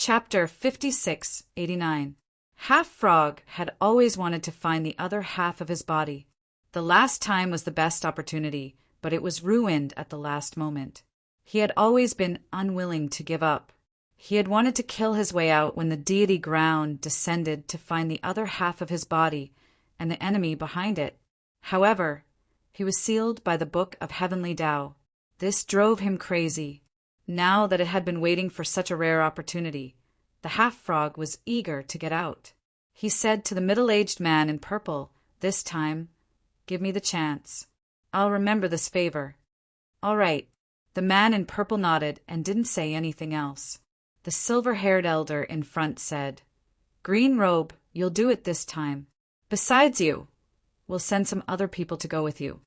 Chapter 5689. Half Frog had always wanted to find the other half of his body. The last time was the best opportunity, but it was ruined at the last moment. He had always been unwilling to give up. He had wanted to kill his way out when the deity ground descended to find the other half of his body and the enemy behind it. However, he was sealed by the Book of Heavenly Tao. This drove him crazy. Now that it had been waiting for such a rare opportunity, the half-frog was eager to get out. He said to the middle-aged man in purple, "This time, give me the chance. I'll remember this favor." "All right." The man in purple nodded and didn't say anything else. The silver-haired elder in front said, "Green Robe, you'll do it this time. Besides you, we'll send some other people to go with you.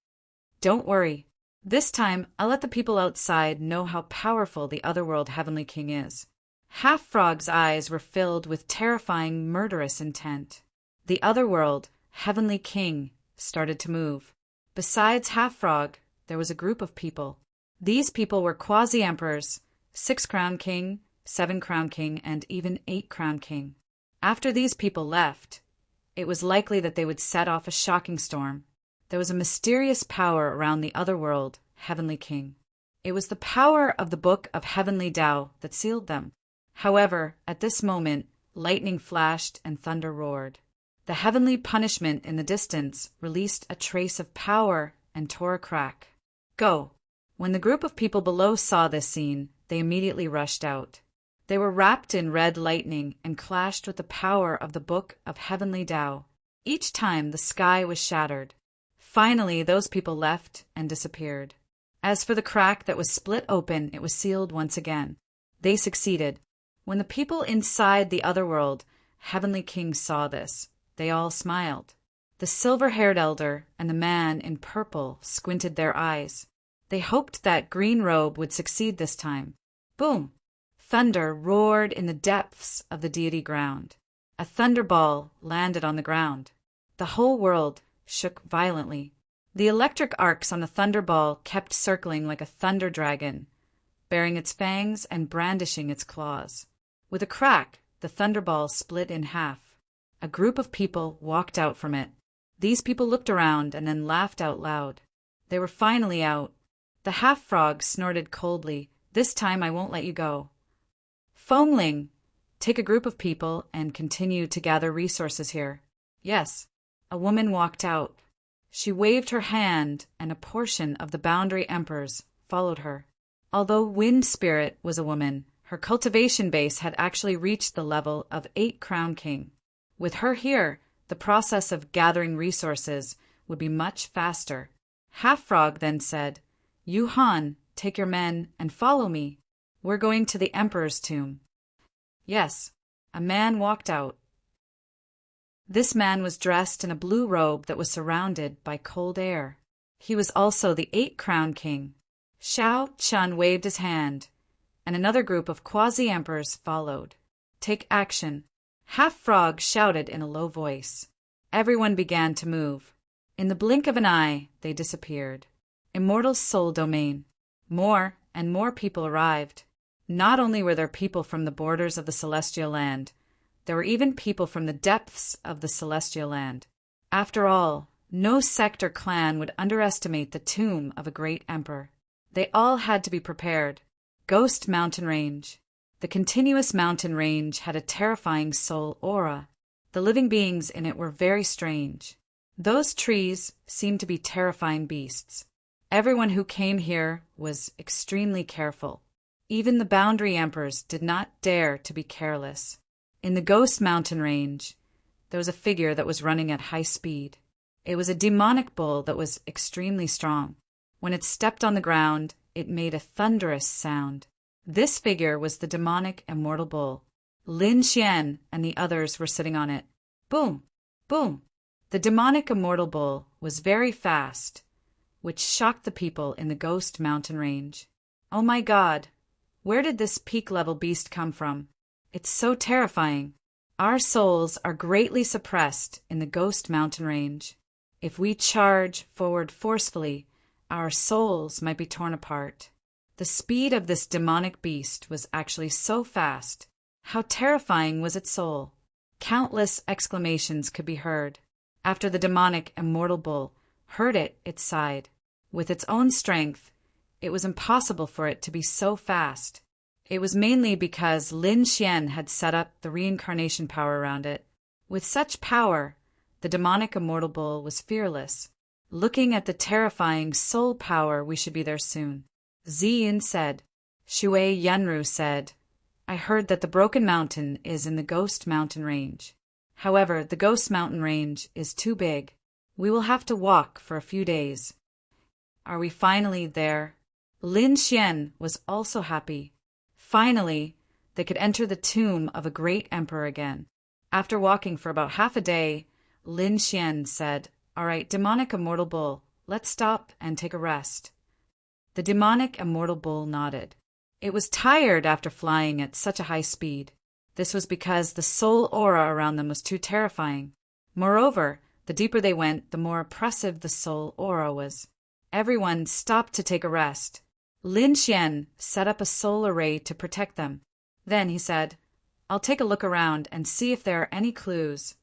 Don't worry. This time, I'll let the people outside know how powerful the Otherworld Heavenly King is." Half Frog's eyes were filled with terrifying, murderous intent. The Otherworld Heavenly King started to move. Besides Half Frog, there was a group of people. These people were quasi-emperors, 6-crown king, 7-crown king, and even 8-crown king. After these people left, it was likely that they would set off a shocking storm. There was a mysterious power around the Otherworld Heavenly King. It was the power of the Book of Heavenly Tao that sealed them. However, at this moment, lightning flashed and thunder roared. The heavenly punishment in the distance released a trace of power and tore a crack. "Go!" When the group of people below saw this scene, they immediately rushed out. They were wrapped in red lightning and clashed with the power of the Book of Heavenly Tao. Each time the sky was shattered. Finally, those people left and disappeared. As for the crack that was split open, it was sealed once again. They succeeded. When the people inside the Otherworld Heavenly King saw this, they all smiled. The silver-haired elder and the man in purple squinted their eyes. They hoped that Green Robe would succeed this time. Boom! Thunder roared in the depths of the deity ground. A thunderball landed on the ground. The whole world shook violently. The electric arcs on the thunderball kept circling like a thunder dragon, baring its fangs and brandishing its claws. With a crack, the thunderball split in half. A group of people walked out from it. These people looked around and then laughed out loud. They were finally out. The half-frog snorted coldly. "This time I won't let you go." "Foamling, take a group of people and continue to gather resources here." "Yes." A woman walked out. She waved her hand, and a portion of the Boundary Emperors followed her. Although Wind Spirit was a woman, her cultivation base had actually reached the level of 8-crown king. With her here, the process of gathering resources would be much faster. Half Frog then said, "You Han, take your men and follow me. We're going to the Emperor's tomb." Yes, a man walked out. This man was dressed in a blue robe that was surrounded by cold air. He was also the 8-crown king. Shao Chun waved his hand, and another group of quasi-emperors followed. "Take action," Half Frog shouted in a low voice. Everyone began to move. In the blink of an eye, they disappeared. Immortal Soul Domain. More and more people arrived. Not only were there people from the borders of the Celestial Land, there were even people from the depths of the Celestial Land. After all, no sect or clan would underestimate the tomb of a great emperor. They all had to be prepared. Ghost Mountain Range. The continuous mountain range had a terrifying soul aura. The living beings in it were very strange. Those trees seemed to be terrifying beasts. Everyone who came here was extremely careful. Even the Boundary Emperors did not dare to be careless. In the Ghost Mountain Range, there was a figure that was running at high speed. It was a demonic bull that was extremely strong. When it stepped on the ground, it made a thunderous sound. This figure was the demonic immortal bull. Lin Xian and the others were sitting on it. Boom! Boom! The demonic immortal bull was very fast, which shocked the people in the Ghost Mountain Range. "Oh my God! Where did this peak-level beast come from? It's so terrifying. Our souls are greatly suppressed in the Ghost Mountain Range. If we charge forward forcefully, our souls might be torn apart." The speed of this demonic beast was actually so fast How terrifying was its soul! Countless exclamations could be heard. After the demonic immortal bull heard it, it sighed. With its own strength, it was impossible for it to be so fast. It was mainly because Lin Xian had set up the reincarnation power around it. With such power, the demonic immortal bull was fearless. Looking at the terrifying soul power, we should be there soon. Ziyin said. Shui Yanru said, I heard that the Broken Mountain is in the Ghost Mountain Range. However, the Ghost Mountain Range is too big. We will have to walk for a few days. Are we finally there? Lin Xian was also happy. Finally, they could enter the tomb of a great emperor again. After walking for about half a day, Lin Xian said, All right, demonic immortal bull, let's stop and take a rest. The demonic immortal bull nodded. It was tired after flying at such a high speed. This was because the soul aura around them was too terrifying. Moreover, the deeper they went, the more oppressive the soul aura was. Everyone stopped to take a rest. Lin Xian set up a soul array to protect them. Then he said, I'll take a look around and see if there are any clues.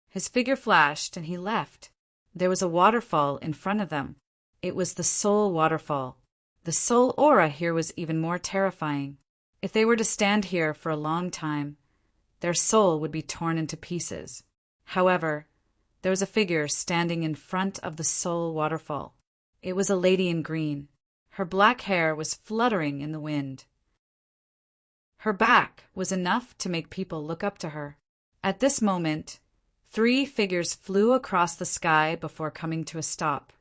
His figure flashed and he left. There was a waterfall in front of them. It was the soul waterfall. The soul aura here was even more terrifying. If they were to stand here for a long time, their soul would be torn into pieces. However, there was a figure standing in front of the soul waterfall. It was a lady in green. Her black hair was fluttering in the wind. Her back was enough to make people look up to her. At this moment, 3 figures flew across the sky before coming to a stop.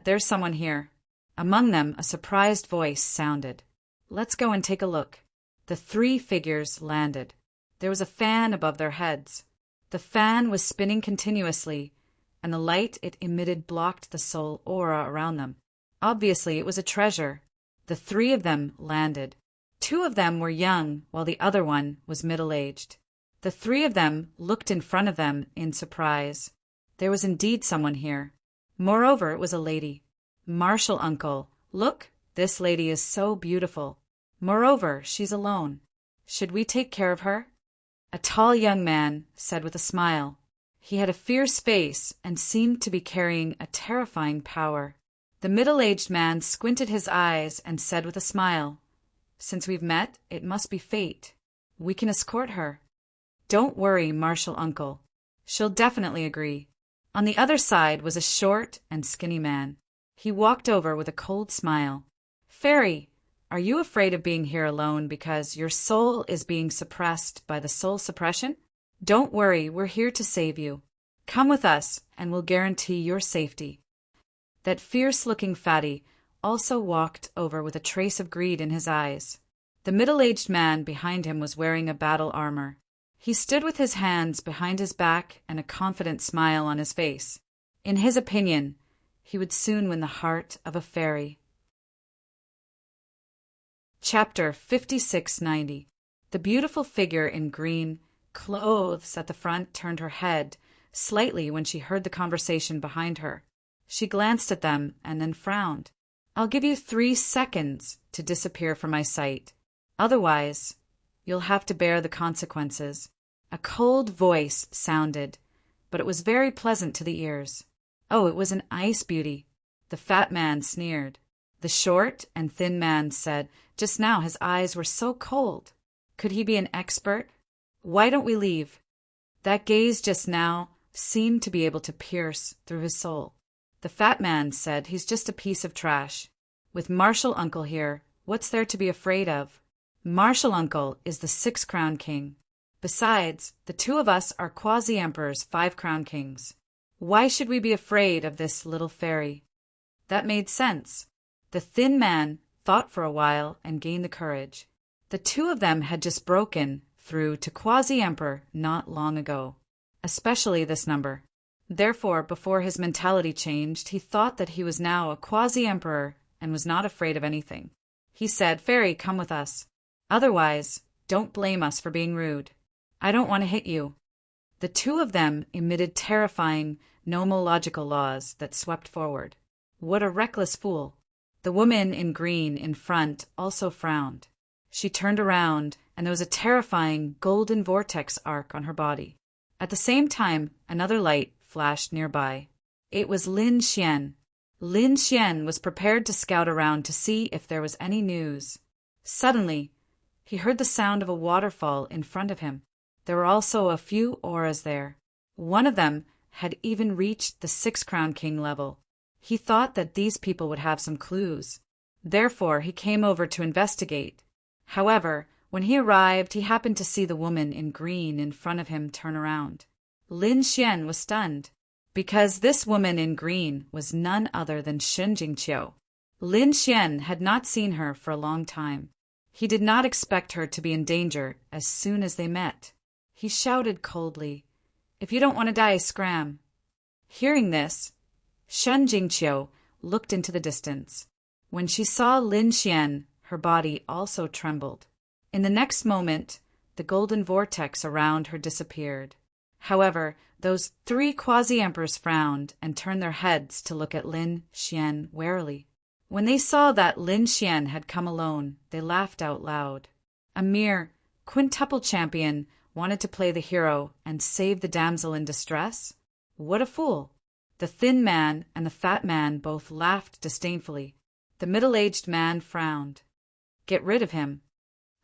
There's someone here. Among them, a surprised voice sounded. Let's go and take a look. The 3 figures landed. There was a fan above their heads. The fan was spinning continuously, and the light it emitted blocked the soul aura around them. Obviously, it was a treasure. The 3 of them landed. 2 of them were young, while the other one was middle-aged. The 3 of them looked in front of them in surprise. There was indeed someone here. Moreover, it was a lady. Marshal uncle, look, this lady is so beautiful. Moreover, she's alone. Should we take care of her? A tall young man said with a smile. He had a fierce face and seemed to be carrying a terrifying power. The middle-aged man squinted his eyes and said with a smile, Since we've met, it must be fate. We can escort her. Don't worry, Marshal uncle. She'll definitely agree. On the other side was a short and skinny man. He walked over with a cold smile. Fairy, are you afraid of being here alone because your soul is being suppressed by the soul suppression? Don't worry, we're here to save you. Come with us, and we'll guarantee your safety. That fierce-looking fatty also walked over with a trace of greed in his eyes. The middle-aged man behind him was wearing a battle armor. He stood with his hands behind his back and a confident smile on his face. In his opinion, he would soon win the heart of a fairy. Chapter 5690. The beautiful figure in green clothes at the front turned her head slightly when she heard the conversation behind her. She glanced at them and then frowned. I'll give you 3 seconds to disappear from my sight. Otherwise, you'll have to bear the consequences. A cold voice sounded, but it was very pleasant to the ears. Oh, it was an ice beauty. The fat man sneered. The short and thin man said, just now his eyes were so cold. Could he be an expert? Why don't we leave? That gaze just now seemed to be able to pierce through his soul. The fat man said, he's just a piece of trash. With Marshal Uncle here, what's there to be afraid of? Marshal Uncle is the 6-crown king. Besides, the 2 of us are quasi-emperors, 5-crown kings. Why should we be afraid of this little fairy? That made sense. The thin man thought for a while and gained the courage. The 2 of them had just broken through to quasi-emperor not long ago, especially this number. Therefore, before his mentality changed, he thought that he was now a quasi-emperor and was not afraid of anything. He said, Fairy, come with us. Otherwise, don't blame us for being rude. I don't want to hit you. The 2 of them emitted terrifying nomological laws that swept forward. What a reckless fool. The woman in green in front also frowned. She turned around and there was a terrifying golden vortex arc on her body. At the same time, another light flashed nearby. It was Lin Xian. Lin Xian was prepared to scout around to see if there was any news. Suddenly, he heard the sound of a waterfall in front of him. There were also a few auras there. One of them had even reached the 6-crown king level. He thought that these people would have some clues. Therefore, he came over to investigate. However, when he arrived, he happened to see the woman in green in front of him turn around. Lin Xian was stunned, because this woman in green was none other than Shen Jingqiu. Lin Xian had not seen her for a long time. He did not expect her to be in danger as soon as they met. He shouted coldly, "If you don't want to die, scram." Hearing this, Shen Jingqiu looked into the distance. When she saw Lin Xian, her body also trembled. In the next moment, the golden vortex around her disappeared. However, those 3 quasi-emperors frowned and turned their heads to look at Lin Xian warily. When they saw that Lin Xian had come alone, they laughed out loud. A mere quintuple champion wanted to play the hero and save the damsel in distress? What a fool! The thin man and the fat man both laughed disdainfully. The middle-aged man frowned. "Get rid of him."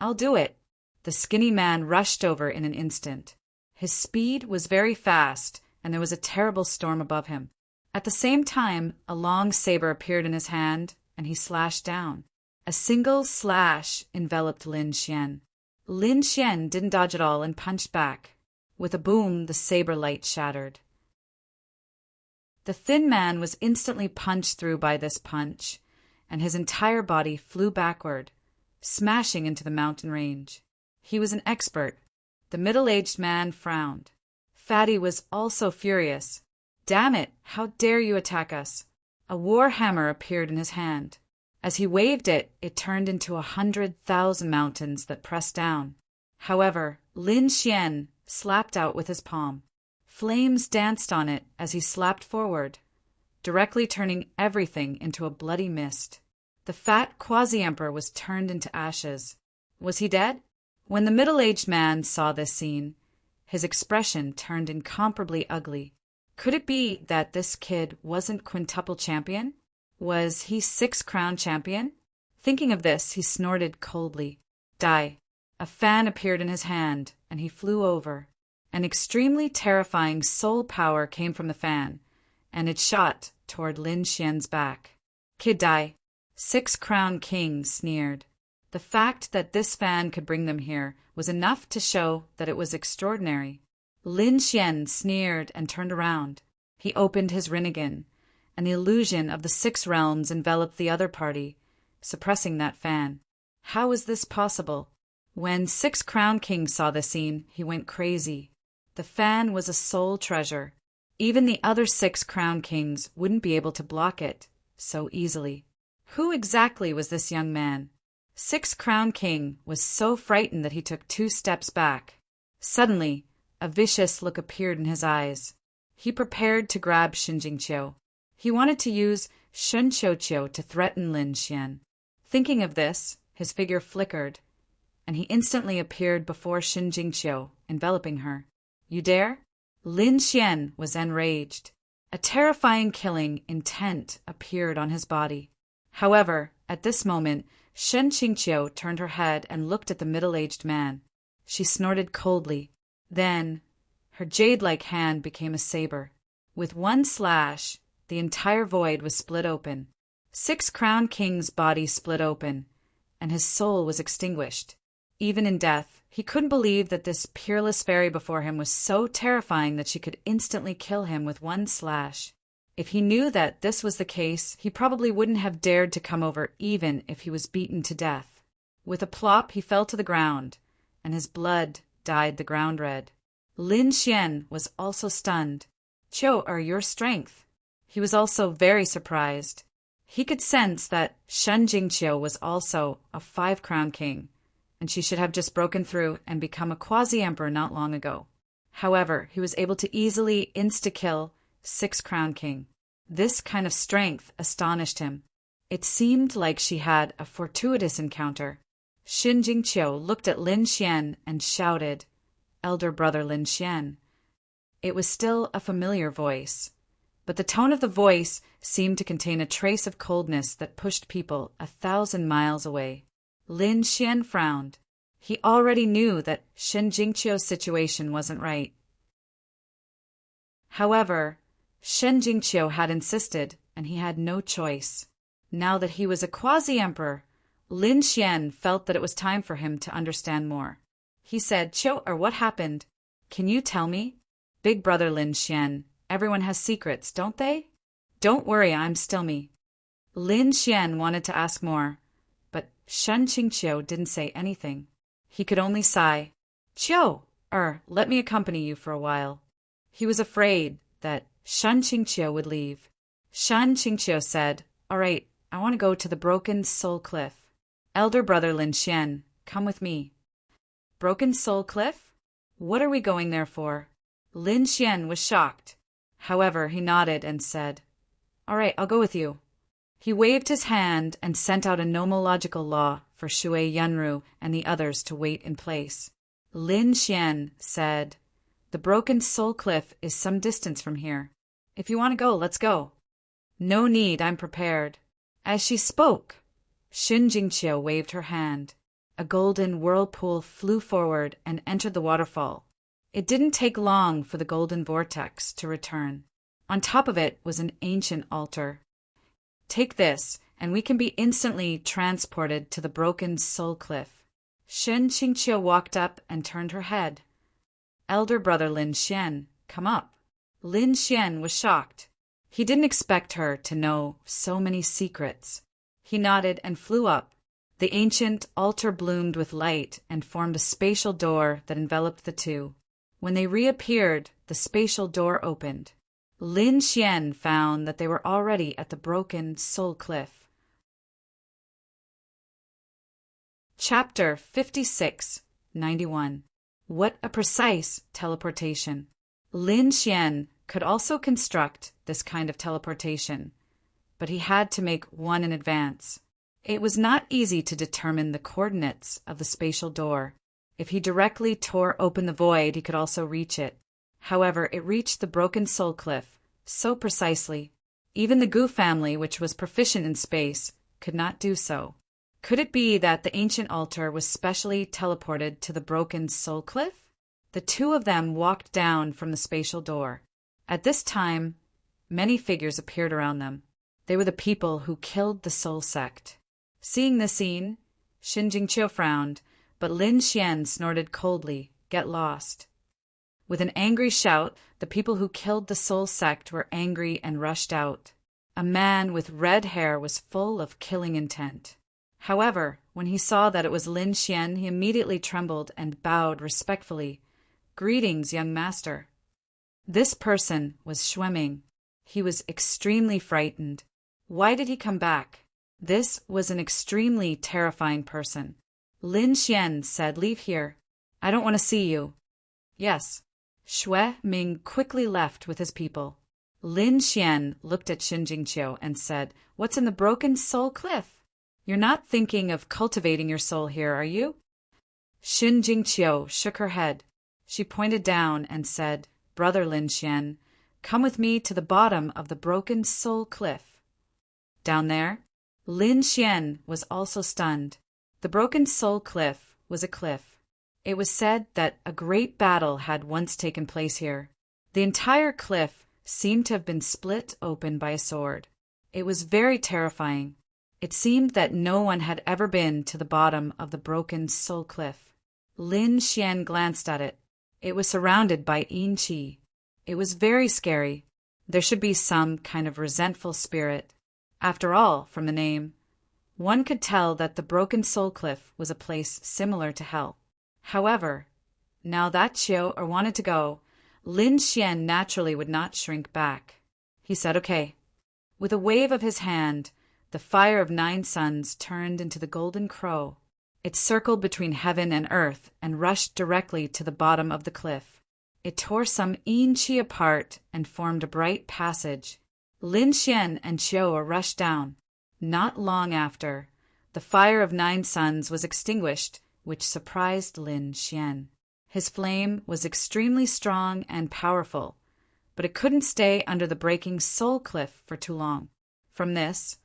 "I'll do it." The skinny man rushed over in an instant. His speed was very fast, and there was a terrible storm above him. At the same time, a long saber appeared in his hand, and he slashed down. A single slash enveloped Lin Xian. Lin Xian didn't dodge at all and punched back. With a boom, the saber light shattered. The thin man was instantly punched through by this punch, and his entire body flew backward, smashing into the mountain range. He was an expert. The middle-aged man frowned. Fatty was also furious. "Damn it, how dare you attack us?" A war hammer appeared in his hand. As he waved it, it turned into 100,000 mountains that pressed down. However, Lin Xian slapped out with his palm. Flames danced on it as he slapped forward, directly turning everything into a bloody mist. The fat quasi-emperor was turned into ashes. Was he dead? When the middle-aged man saw this scene, his expression turned incomparably ugly. Could it be that this kid wasn't quintuple champion? Was he 6-crown champion? Thinking of this, he snorted coldly. "Die." A fan appeared in his hand, and he flew over. An extremely terrifying soul power came from the fan, and it shot toward Lin Xian's back. "Kid, die." 6-crown king sneered. The fact that this fan could bring them here was enough to show that it was extraordinary. Lin Xian sneered and turned around. He opened his Rinnegan, and the illusion of the 6 realms enveloped the other party, suppressing that fan. How was this possible? When 6-crown king saw the scene, he went crazy. The fan was a soul treasure. Even the other 6-crown kings wouldn't be able to block it so easily. Who exactly was this young man? 6-crown king was so frightened that he took 2 steps back. Suddenly, a vicious look appeared in his eyes. He prepared to grab Shen Jingqiu. He wanted to use Shen Qiuqiu to threaten Lin Xian. Thinking of this, his figure flickered, and he instantly appeared before Shen Jingqiu, enveloping her. "You dare?" Lin Xian was enraged. A terrifying killing intent appeared on his body. However, at this moment, Shen Jingqiu turned her head and looked at the middle-aged man. She snorted coldly. Then, her jade-like hand became a saber. With one slash, the entire void was split open. 6-crown king's body split open, and his soul was extinguished. Even in death, he couldn't believe that this peerless fairy before him was so terrifying that she could instantly kill him with one slash. If he knew that this was the case, he probably wouldn't have dared to come over even if he was beaten to death. With a plop, he fell to the ground, and his blood dyed the ground red. Lin Xian was also stunned. "Qiu, your strength." He was also very surprised. He could sense that Shen Jingqiu was also a 5-crown king, and she should have just broken through and become a quasi-emperor not long ago. However, he was able to easily insta-kill 6-crown king. This kind of strength astonished him. It seemed like she had a fortuitous encounter. Xin Jingqiu looked at Lin Xian and shouted, "Elder brother Lin Xian." It was still a familiar voice, but the tone of the voice seemed to contain a trace of coldness that pushed people 1,000 miles away. Lin Xian frowned. He already knew that Xin Jingqiu's situation wasn't right. However, Xin Jingqiu had insisted, and he had no choice. Now that he was a quasi-emperor, Lin Xian felt that it was time for him to understand more. He said, what happened? Can you tell me? Big brother Lin Xian, everyone has secrets, don't they? Don't worry, I'm still me. Lin Xian wanted to ask more, but Xin Jingqiu didn't say anything. He could only sigh. Let me accompany you for a while. He was afraid that Xin Jingqiu would leave. Xin Jingqiu said, "All right, I want to go to the Broken Soul Cliff. Elder brother Lin Xian, come with me." Broken Soul Cliff? What are we going there for? Lin Xian was shocked. However, he nodded and said, "All right, I'll go with you." He waved his hand and sent out a nomological law for Shui Yunru and the others to wait in place. Lin Xian said, "The Broken Soul Cliff is some distance from here. If you want to go, let's go." "No need, I'm prepared." As she spoke, Xin Jingqiu waved her hand. A golden whirlpool flew forward and entered the waterfall. It didn't take long for the golden vortex to return. On top of it was an ancient altar. "Take this, and we can be instantly transported to the Broken Soul Cliff." Xin Jingqiu walked up and turned her head. "Elder brother Lin Xian, come up." Lin Xian was shocked. He didn't expect her to know so many secrets. He nodded and flew up. The ancient altar bloomed with light and formed a spatial door that enveloped the two. When they reappeared, the spatial door opened. Lin Xian found that they were already at the Broken Soul Cliff. Chapter 56-91. What a precise teleportation! Lin Xian could also construct this kind of teleportation, but he had to make one in advance. It was not easy to determine the coordinates of the spatial door. If he directly tore open the void, he could also reach it. However, it reached the Broken Soul Cliff so precisely. Even the Gu family, which was proficient in space, could not do so. Could it be that the ancient altar was specially teleported to the Broken Soul Cliff? The two of them walked down from the spatial door. At this time, many figures appeared around them. They were the people who killed the Soul Sect. Seeing the scene, Xin Jingqiu frowned, but Lin Xian snorted coldly, "Get lost." With an angry shout, the people who killed the Soul Sect were angry and rushed out. A man with red hair was full of killing intent. However, when he saw that it was Lin Xian, he immediately trembled and bowed respectfully. "Greetings, young master." This person was Shueming. He was extremely frightened. Why did he come back? This was an extremely terrifying person. Lin Xian said, "Leave here. I don't want to see you." "Yes." Shueming quickly left with his people. Lin Xian looked at Xin Jingqiu and said, "What's in the Broken Soul Cliff? You're not thinking of cultivating your soul here, are you?" Xin Jingqiu shook her head. She pointed down and said, "Brother Lin Xian, come with me to the bottom of the Broken Soul Cliff." Down there? Lin Xian was also stunned. The Broken Soul Cliff was a cliff. It was said that a great battle had once taken place here. The entire cliff seemed to have been split open by a sword. It was very terrifying. It seemed that no one had ever been to the bottom of the Broken Soul Cliff. Lin Xian glanced at it. It was surrounded by yin qi. It was very scary. There should be some kind of resentful spirit. After all, from the name, one could tell that the Broken Soul Cliff was a place similar to hell. However, now that Qiu wanted to go, Lin Xian naturally would not shrink back. He said, "Okay." With a wave of his hand, the fire of 9 suns turned into the golden crow. It circled between heaven and earth and rushed directly to the bottom of the cliff. It tore some yin qi apart and formed a bright passage. Lin Xian and Qiu rushed down. Not long after, the the fire of 9 suns was extinguished, which surprised Lin Xian. His flame was extremely strong and powerful, but it couldn't stay under the breaking soul cliff for too long. From this,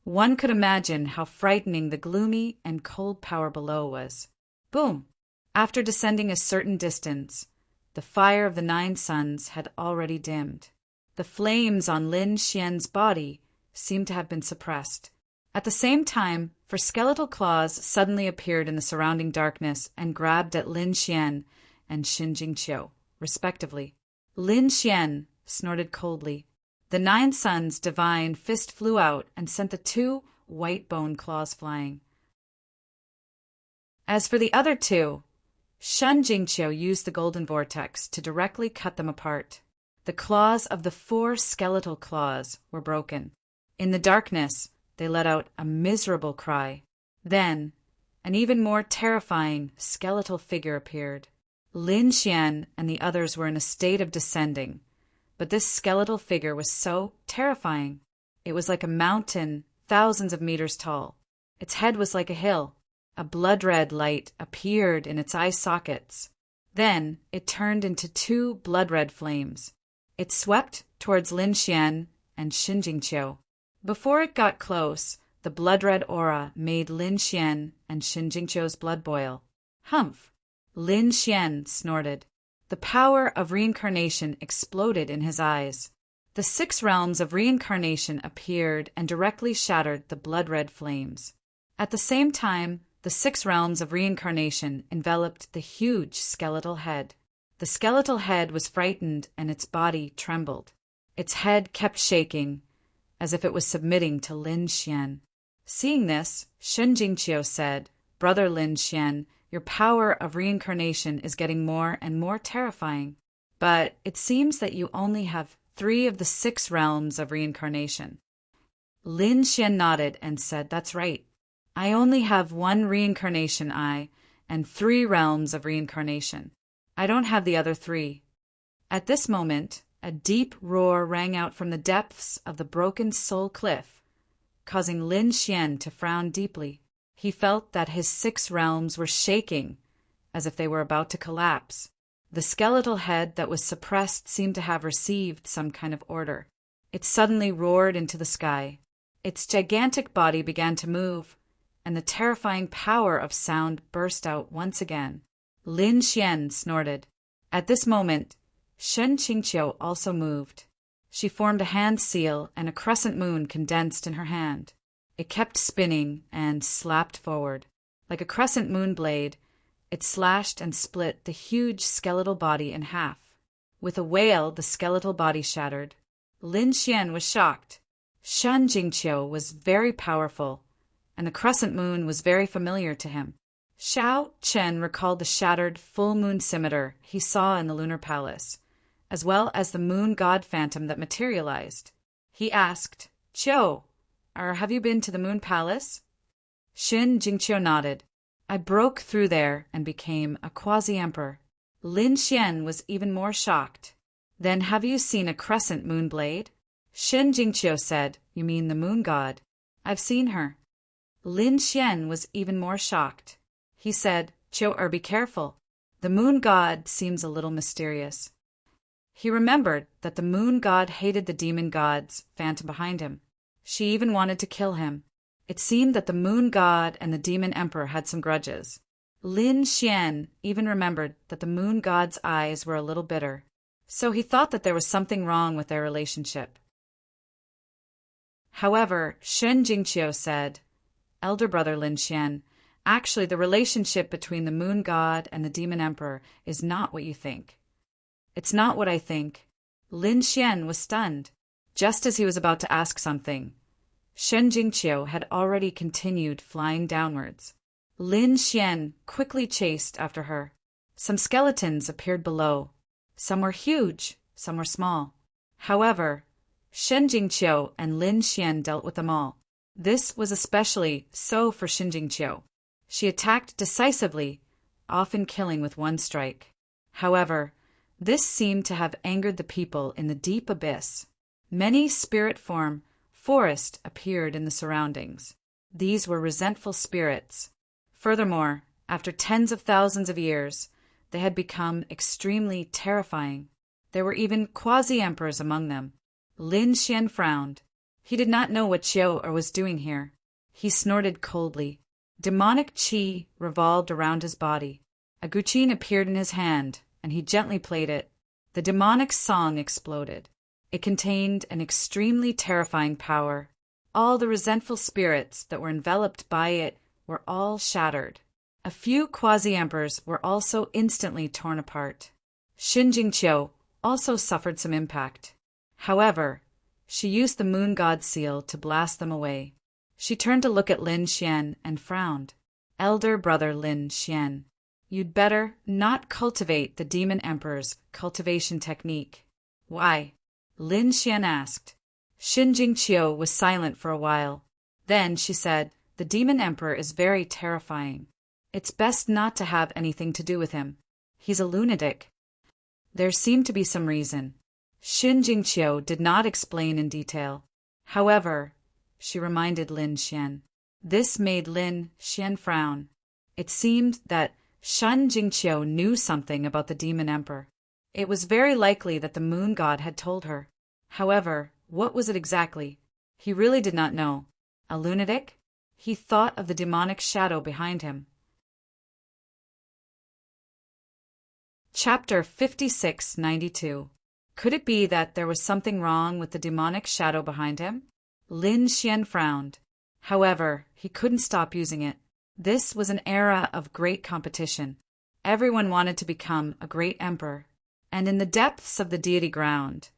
one could imagine how frightening the gloomy and cold power below was. Boom! After descending a certain distance, the fire of the 9 suns had already dimmed. The flames on Lin Xian's body seemed to have been suppressed. At the same time, four skeletal claws suddenly appeared in the surrounding darkness and grabbed at Lin Xian and Xin Jingqiu, respectively. Lin Xian snorted coldly. The 9 suns' divine fist flew out and sent the 2 white bone claws flying. As for the other 2, Xin Jingqiu used the golden vortex to directly cut them apart. The claws of the 4 skeletal claws were broken. In the darkness, they let out a miserable cry. Then, an even more terrifying skeletal figure appeared. Lin Xian and the others were in a state of descending, but this skeletal figure was so terrifying. It was like a mountain thousands of meters tall. Its head was like a hill. A blood-red light appeared in its eye sockets. Then it turned into 2 blood-red flames. It swept towards Lin Xian and Xin Jingqiu. Before it got close, the blood-red aura made Lin Xian and Xin Jingqiu's blood boil. Humph! Lin Xian snorted. The power of reincarnation exploded in his eyes. The 6 realms of reincarnation appeared and directly shattered the blood-red flames. At the same time, the 6 realms of reincarnation enveloped the huge skeletal head. The skeletal head was frightened and its body trembled. Its head kept shaking, as if it was submitting to Lin Xian. Seeing this, Xin Jingqiu said, "Brother Lin Xian, your power of reincarnation is getting more and more terrifying. But it seems that you only have 3 of the 6 realms of reincarnation." Lin Xian nodded and said, "That's right. I only have 1 reincarnation eye and 3 realms of reincarnation. I don't have the other 3. At this moment, a deep roar rang out from the depths of the broken soul cliff, causing Lin Xian to frown deeply. He felt that his 6 realms were shaking, as if they were about to collapse. The skeletal head that was suppressed seemed to have received some kind of order. It suddenly roared into the sky. Its gigantic body began to move, and the terrifying power of sound burst out once again. Lin Xian snorted. At this moment, Xin Jingqiu also moved. She formed a hand seal, and a crescent moon condensed in her hand. It kept spinning and slapped forward. Like a crescent moon blade, it slashed and split the huge skeletal body in half. With a wail, the skeletal body shattered. Lin Xian was shocked. Xin Jingqiu was very powerful, and the crescent moon was very familiar to him. Xiao Chen recalled the shattered full moon scimitar he saw in the lunar palace, as well as the moon god phantom that materialized. He asked, "Qiu, have you been to the moon palace?" Xin Jingqiu nodded. "I broke through there and became a quasi-emperor." Lin Xian was even more shocked. "Then have you seen a crescent moon blade?" Xin Jingqiu said, "You mean the moon god?" "I've seen her." Lin Xian was even more shocked. He said, "Qiu, be careful. The moon god seems a little mysterious." He remembered that the moon god hated the demon god's phantom behind him. She even wanted to kill him. It seemed that the moon god and the demon emperor had some grudges. Lin Xian even remembered that the moon god's eyes were a little bitter, so he thought that there was something wrong with their relationship. However, Xin Jingqiu said, "Elder brother Lin Xian, actually the relationship between the moon god and the demon emperor is not what you think." "It's not what I think." Lin Xian was stunned. Just as he was about to ask something, Xin Jingqiu had already continued flying downwards. Lin Xian quickly chased after her. Some skeletons appeared below. Some were huge, some were small. However, Xin Jingqiu and Lin Xian dealt with them all. This was especially so for Xin Jingqiu. She attacked decisively, often killing with 1 strike. However, this seemed to have angered the people in the deep abyss. Many spirit form forest appeared in the surroundings. These were resentful spirits. Furthermore, after tens of thousands of years, they had become extremely terrifying. There were even quasi-emperors among them. Lin Xian frowned. He did not know what Xiao was doing here. He snorted coldly. Demonic qi revolved around his body. A guqin appeared in his hand, and he gently played it. The demonic song exploded. It contained an extremely terrifying power. All the resentful spirits that were enveloped by it were all shattered. A few quasi-emperors were also instantly torn apart. Xin Jingqiu also suffered some impact. However, she used the moon god seal to blast them away. She turned to look at Lin Xian and frowned. Elder brother Lin Xian, you'd better not cultivate the demon emperor's cultivation technique. Why? Lin Xian asked. Xin Jingqiu was silent for a while. Then she said, the demon emperor is very terrifying. It's best not to have anything to do with him. He's a lunatic. There seemed to be some reason. Xin Jingqiu did not explain in detail. However, she reminded Lin Xian. This made Lin Xian frown. It seemed that Xin Jingqiu knew something about the demon emperor. It was very likely that the moon god had told her. However, what was it exactly? He really did not know. A lunatic? He thought of the demonic shadow behind him. Chapter 5692. Could it be that there was something wrong with the demonic shadow behind him? Lin Xian frowned. However, he couldn't stop using it. This was an era of great competition. Everyone wanted to become a great emperor. And in the depths of the deity ground,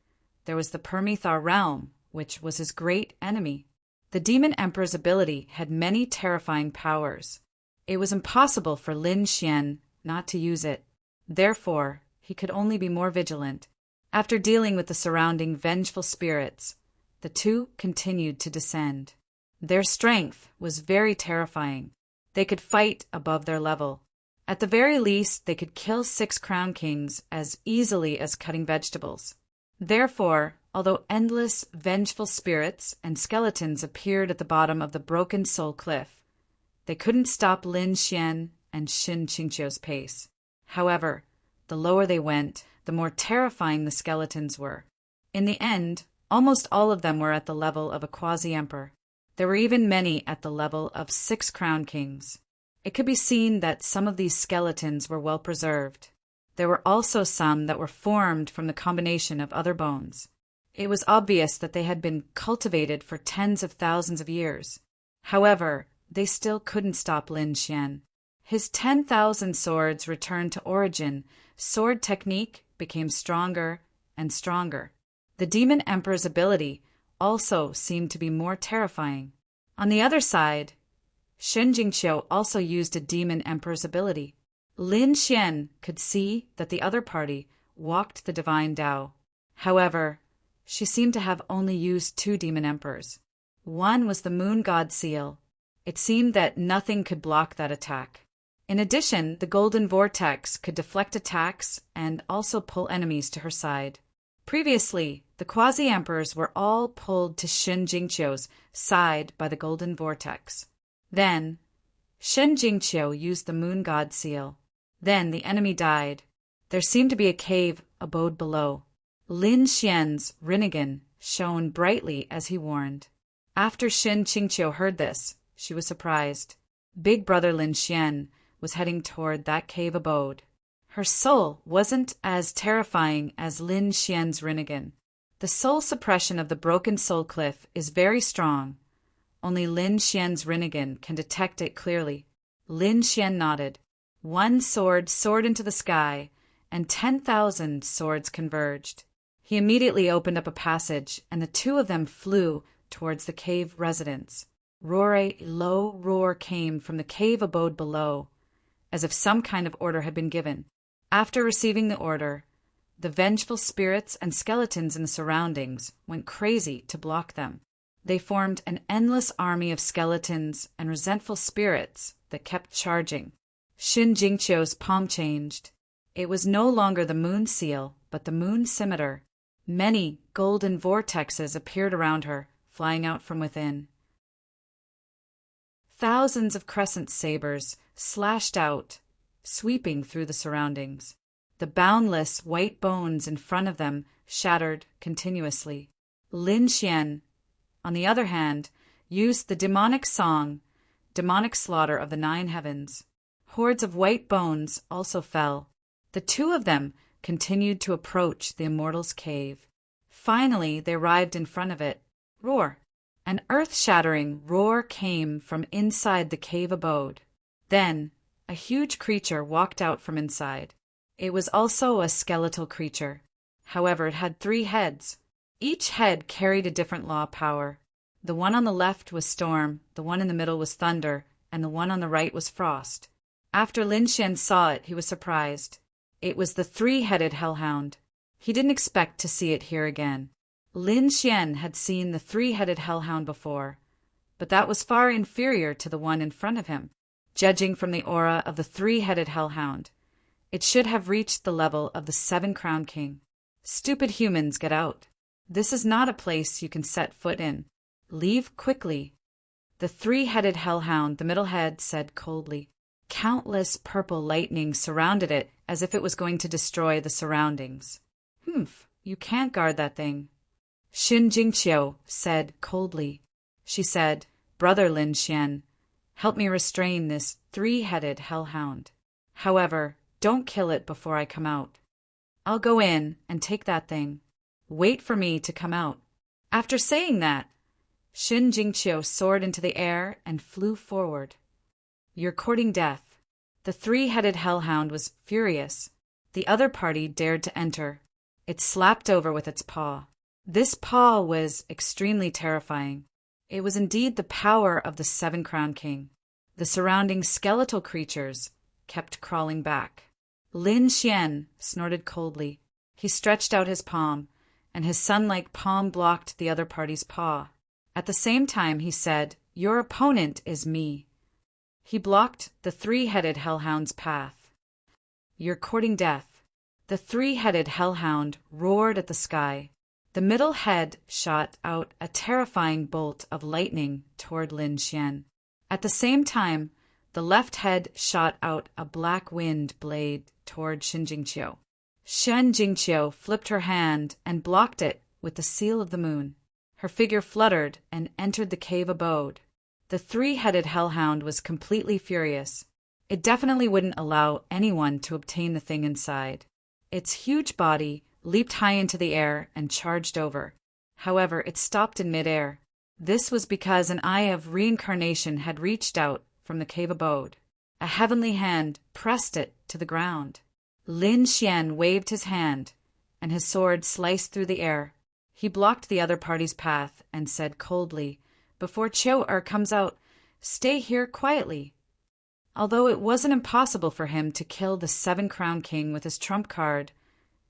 there was the Permethar realm, which was his great enemy. The demon emperor's ability had many terrifying powers. It was impossible for Lin Xian not to use it. Therefore, he could only be more vigilant. After dealing with the surrounding vengeful spirits, the two continued to descend. Their strength was very terrifying. They could fight above their level. At the very least, they could kill 6 crown kings as easily as cutting vegetables. Therefore, although endless, vengeful spirits and skeletons appeared at the bottom of the broken soul cliff, they couldn't stop Lin Xian and Xin Jingqiu's pace. However, the lower they went, the more terrifying the skeletons were. In the end, almost all of them were at the level of a quasi-emperor. There were even many at the level of 6 crown kings. It could be seen that some of these skeletons were well preserved. There were also some that were formed from the combination of other bones. It was obvious that they had been cultivated for tens of thousands of years. However, they still couldn't stop Lin Xian. His 10,000 swords returned to origin. Sword technique became stronger and stronger. The demon emperor's ability also seemed to be more terrifying. On the other side, Xin Jingqiu also used a demon emperor's ability. Lin Xian could see that the other party walked the divine Tao. However, she seemed to have only used 2 demon emperors. One was the moon god seal. It seemed that nothing could block that attack. In addition, the golden vortex could deflect attacks and also pull enemies to her side. Previously, the quasi-emperors were all pulled to Xin Jingqiu's side by the golden vortex. Then, Xin Jingqiu used the moon god seal. Then the enemy died. There seemed to be a cave abode below. Lin Xian's Rinnegan shone brightly as he warned. After Xin Jingqiu heard this, she was surprised. Big brother Lin Xian was heading toward that cave abode. Her soul wasn't as terrifying as Lin Xian's Rinnegan. The soul suppression of the broken soul cliff is very strong. Only Lin Xian's Rinnegan can detect it clearly. Lin Xian nodded. One sword soared into the sky, and 10,000 swords converged. He immediately opened up a passage, and the 2 of them flew towards the cave residence. A low roar came from the cave abode below, as if some kind of order had been given. After receiving the order, the vengeful spirits and skeletons in the surroundings went crazy to block them. They formed an endless army of skeletons and resentful spirits that kept charging. Xin Jingqiu's palm changed. It was no longer the moon seal, but the moon scimitar. Many golden vortexes appeared around her, flying out from within. Thousands of crescent sabers slashed out, sweeping through the surroundings. The boundless white bones in front of them shattered continuously. Lin Xian, on the other hand, used the demonic song, demonic slaughter of the 9 heavens. Hordes of white bones also fell. The two of them continued to approach the immortal's cave. Finally, they arrived in front of it. Roar! An earth-shattering roar came from inside the cave abode. Then, a huge creature walked out from inside. It was also a skeletal creature. However, it had 3 heads. Each head carried a different law power. The one on the left was storm, the one in the middle was thunder, and the one on the right was frost. After Lin Xian saw it, he was surprised. It was the 3-headed hellhound. He didn't expect to see it here again. Lin Xian had seen the 3-headed hellhound before, but that was far inferior to the one in front of him. Judging from the aura of the 3-headed hellhound, it should have reached the level of the 7-crowned king. Stupid humans, get out. This is not a place you can set foot in. Leave quickly. The 3-headed hellhound, the middle head, said coldly. Countless purple lightning surrounded it as if it was going to destroy the surroundings. Humph, you can't guard that thing. Xin Jingqiu said coldly. She said, Brother Lin Xian, help me restrain this 3-headed hellhound. However, don't kill it before I come out. I'll go in and take that thing. Wait for me to come out. After saying that, Xin Jingqiu soared into the air and flew forward. You're courting death. The 3-headed hellhound was furious. The other party dared to enter. It slapped over with its paw. This paw was extremely terrifying. It was indeed the power of the 7-crowned king. The surrounding skeletal creatures kept crawling back. Lin Xian snorted coldly. He stretched out his palm, and his sun-like palm blocked the other party's paw. At the same time, he said, Your opponent is me. He blocked the 3-headed hellhound's path. You're courting death. The 3-headed hellhound roared at the sky. The middle head shot out a terrifying bolt of lightning toward Lin Xian. At the same time, the left head shot out a black wind blade toward Xin Jingqiu. Xin Jingqiu flipped her hand and blocked it with the seal of the moon. Her figure fluttered and entered the cave abode. The 3-headed hellhound was completely furious. It definitely wouldn't allow anyone to obtain the thing inside. Its huge body leaped high into the air and charged over. However, it stopped in midair. This was because an eye of reincarnation had reached out from the cave abode. A heavenly hand pressed it to the ground. Lin Xian waved his hand, and his sword sliced through the air. He blocked the other party's path and said coldly, Before Qiu-Er comes out, stay here quietly. Although it wasn't impossible for him to kill the 7-crowned king with his trump card,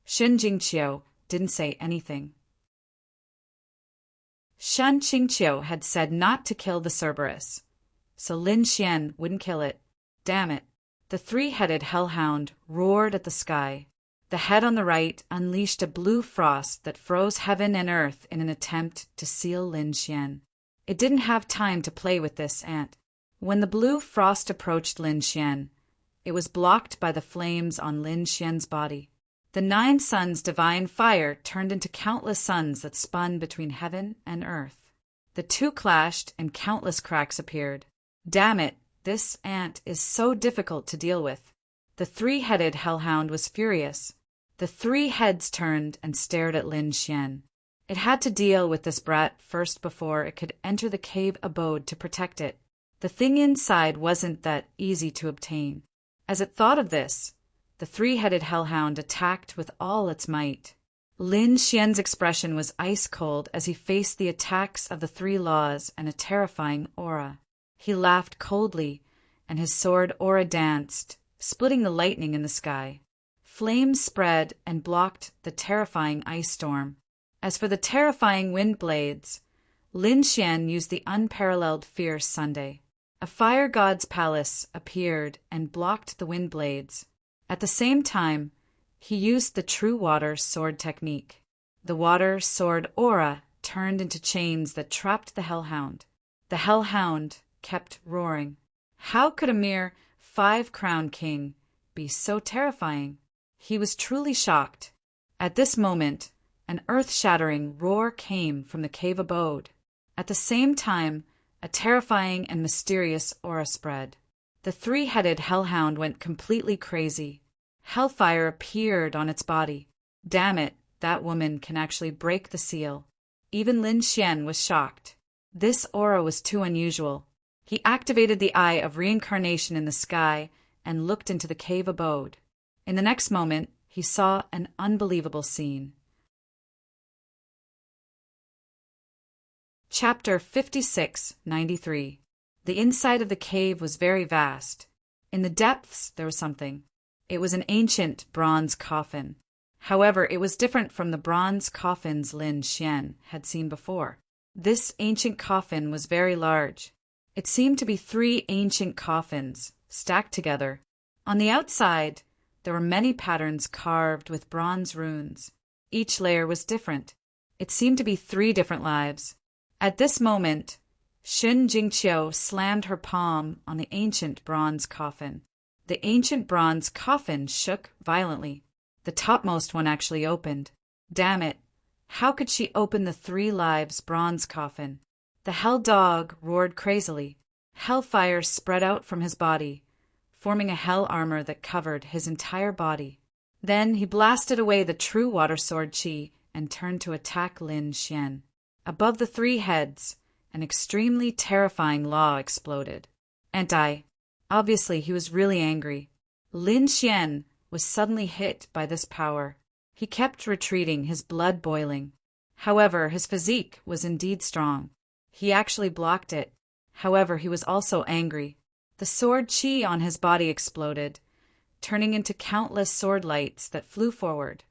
Xin Jingqiu didn't say anything. Xin Jingqiu had said not to kill the Cerberus, so Lin Xian wouldn't kill it. Damn it. The 3-headed hellhound roared at the sky. The head on the right unleashed a blue frost that froze heaven and earth in an attempt to seal Lin Xian. It didn't have time to play with this ant. When the blue frost approached Lin Xian, it was blocked by the flames on Lin Xian's body. The 9 suns' divine fire turned into countless suns that spun between heaven and earth. The two clashed and countless cracks appeared. Damn it, this ant is so difficult to deal with. The 3-headed hellhound was furious. The 3 heads turned and stared at Lin Xian. It had to deal with this brat first before it could enter the cave abode to protect it. The thing inside wasn't that easy to obtain. As it thought of this, the 3-headed hellhound attacked with all its might. Lin Xian's expression was ice-cold as he faced the attacks of the 3 laws and a terrifying aura. He laughed coldly, and his sword aura danced, splitting the lightning in the sky. Flames spread and blocked the terrifying ice storm. As for the terrifying wind blades, Lin Xian used the unparalleled fierce Sunday. A fire god's palace appeared and blocked the wind blades. At the same time, he used the true water sword technique. The water sword aura turned into chains that trapped the hellhound. The hellhound kept roaring. How could a mere 5-crown king be so terrifying? He was truly shocked. At this moment, an earth-shattering roar came from the cave abode. At the same time, a terrifying and mysterious aura spread. The 3-headed hellhound went completely crazy. Hellfire appeared on its body. Damn it, that woman can actually break the seal. Even Lin Xian was shocked. This aura was too unusual. He activated the Eye of Reincarnation in the sky and looked into the cave abode. In the next moment, he saw an unbelievable scene. Chapter 56-93. The inside of the cave was very vast. In the depths there was something. It was an ancient bronze coffin. However, it was different from the bronze coffins Lin Xian had seen before. This ancient coffin was very large. It seemed to be 3 ancient coffins, stacked together. On the outside, there were many patterns carved with bronze runes. Each layer was different. It seemed to be 3 different lives. At this moment, Xin Jingqiu slammed her palm on the ancient bronze coffin. The ancient bronze coffin shook violently. The topmost one actually opened. Damn it! How could she open the 3 lives bronze coffin? The hell dog roared crazily. Hellfire spread out from his body, forming a hell armor that covered his entire body. Then he blasted away the true water sword Qi and turned to attack Lin Xian. Above the 3 heads, an extremely terrifying law exploded. Obviously, he was really angry. Lin Xian was suddenly hit by this power. He kept retreating, his blood boiling. However, his physique was indeed strong. He actually blocked it. However, he was also angry. The sword Qi on his body exploded, turning into countless sword lights that flew forward,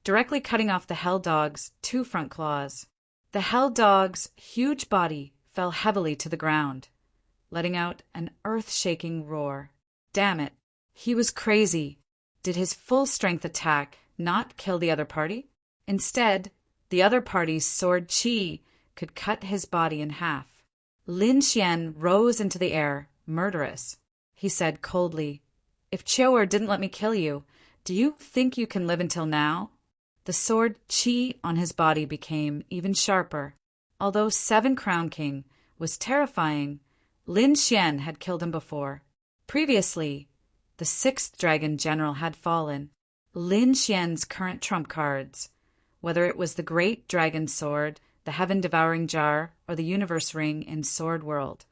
directly cutting off the hell dog's 2 front claws. The hell dog's huge body fell heavily to the ground, letting out an earth-shaking roar. Damn it! He was crazy. Did his full-strength attack not kill the other party? Instead, the other party's sword Qi could cut his body in half. Lin Xian rose into the air, murderous. He said coldly, "If Qiu'er didn't let me kill you, do you think you can live until now?" The sword Qi on his body became even sharper. Although 7-Crown King was terrifying, Lin Xian had killed him before. Previously, the 6th Dragon General had fallen. Lin Xian's current trump cards, whether it was the Great Dragon Sword, the Heaven-Devouring Jar, or the Universe Ring in Sword World,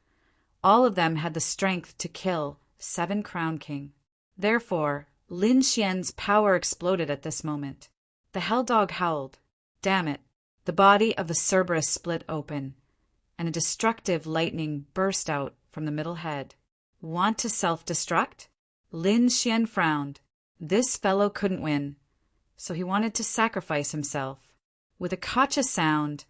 all of them had the strength to kill 7-Crown King. Therefore, Lin Xian's power exploded at this moment. The hell dog howled. Damn it! The body of the Cerberus split open, and a destructive lightning burst out from the middle head. Want to self-destruct? Lin Xian frowned. This fellow couldn't win, so he wanted to sacrifice himself. With a cautious sound,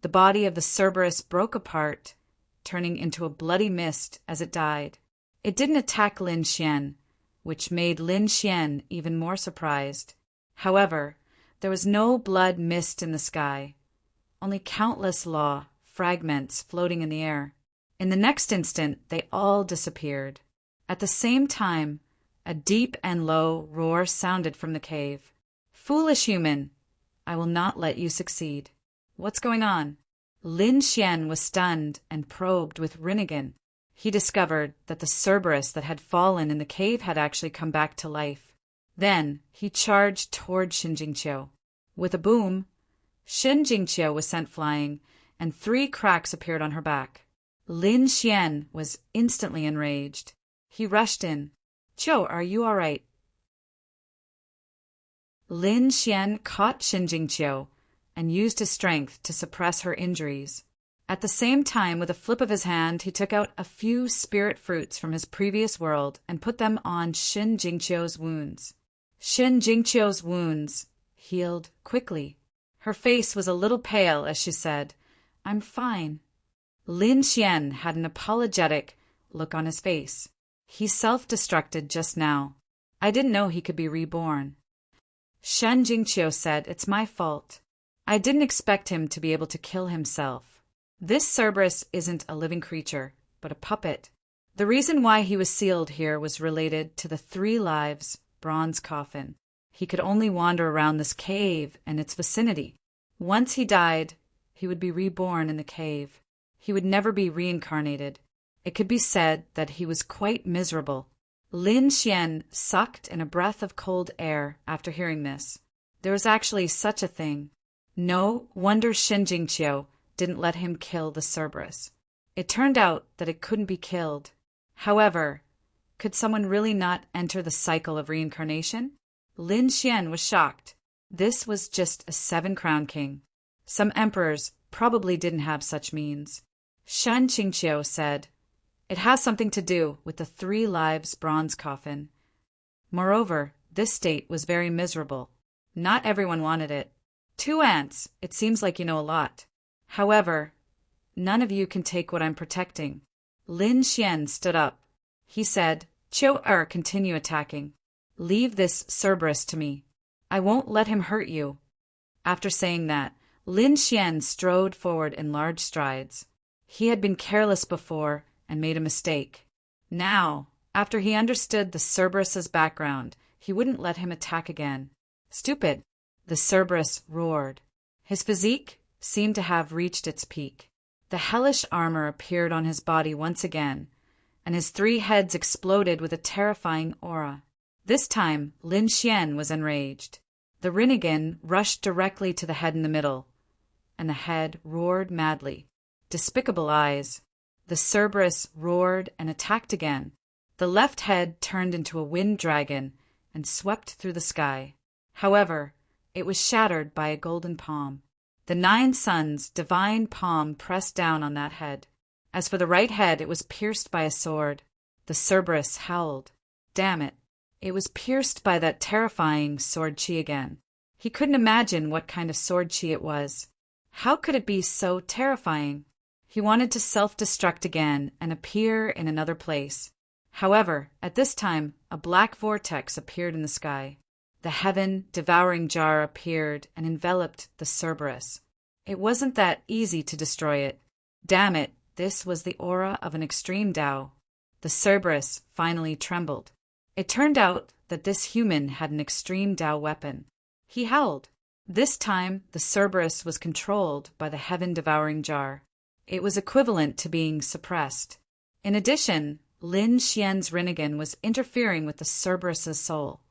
the body of the Cerberus broke apart, turning into a bloody mist as it died. It didn't attack Lin Xian, which made Lin Xian even more surprised. However, there was no blood mist in the sky, only countless law fragments floating in the air. In the next instant, they all disappeared. At the same time, a deep and low roar sounded from the cave. "Foolish human! I will not let you succeed." What's going on? Lin Xian was stunned and probed with Rinnegan. He discovered that the Cerberus that had fallen in the cave had actually come back to life. Then he charged toward Xin Jingqiu. With a boom, Xin Jingqiu was sent flying, and 3 cracks appeared on her back. Lin Xian was instantly enraged. He rushed in. "Qiu, are you all right?" Lin Xian caught Xin Jingqiu and used his strength to suppress her injuries. At the same time, with a flip of his hand, he took out a few spirit fruits from his previous world and put them on Xin Jingqiu's wounds. Xin Jingqiu's wounds healed quickly. Her face was a little pale as she said, "I'm fine." Lin Xian had an apologetic look on his face. He self-destructed just now. I didn't know he could be reborn. Xin Jingqiu said, "It's my fault. I didn't expect him to be able to kill himself. This Cerberus isn't a living creature, but a puppet. The reason why he was sealed here was related to the 3 lives bronze coffin. He could only wander around this cave and its vicinity. Once he died, he would be reborn in the cave. He would never be reincarnated. It could be said that he was quite miserable. Lin Xian sucked in a breath of cold air after hearing this. There was actually such a thing. No wonder Shen Jingqiu didn't let him kill the Cerberus. It turned out that it couldn't be killed. However, could someone really not enter the cycle of reincarnation? Lin Xian was shocked. This was just a 7-crown king. Some emperors probably didn't have such means. Shen Jingqiu said, "It has something to do with the 3 lives bronze coffin." Moreover, this state was very miserable. Not everyone wanted it. 2 ants, it seems like you know a lot. However, none of you can take what I'm protecting. Lin Xian stood up. He said, "Qiu continue attacking. Leave this Cerberus to me. I won't let him hurt you." After saying that, Lin Xian strode forward in large strides. He had been careless before and made a mistake. Now, after he understood the Cerberus's background, he wouldn't let him attack again. Stupid! The Cerberus roared. His physique seemed to have reached its peak. The hellish armor appeared on his body once again, and his 3 heads exploded with a terrifying aura. This time, Lin Xian was enraged. The Rinnegan rushed directly to the head in the middle, and the head roared madly. Despicable eyes. The Cerberus roared and attacked again. The left head turned into a wind dragon and swept through the sky. However, it was shattered by a golden palm. The 9 suns' divine palm pressed down on that head. As for the right head, it was pierced by a sword. The Cerberus howled. Damn it! It was pierced by that terrifying sword chi again. He couldn't imagine what kind of sword chi it was. How could it be so terrifying? He wanted to self-destruct again and appear in another place. However, at this time, a black vortex appeared in the sky. The heaven-devouring jar appeared and enveloped the Cerberus. It wasn't that easy to destroy it. Damn it, this was the aura of an extreme Tao. The Cerberus finally trembled. It turned out that this human had an extreme Tao weapon. He howled. This time, the Cerberus was controlled by the heaven-devouring jar. It was equivalent to being suppressed. In addition, Lin Xian's Rinnegan was interfering with the Cerberus's soul.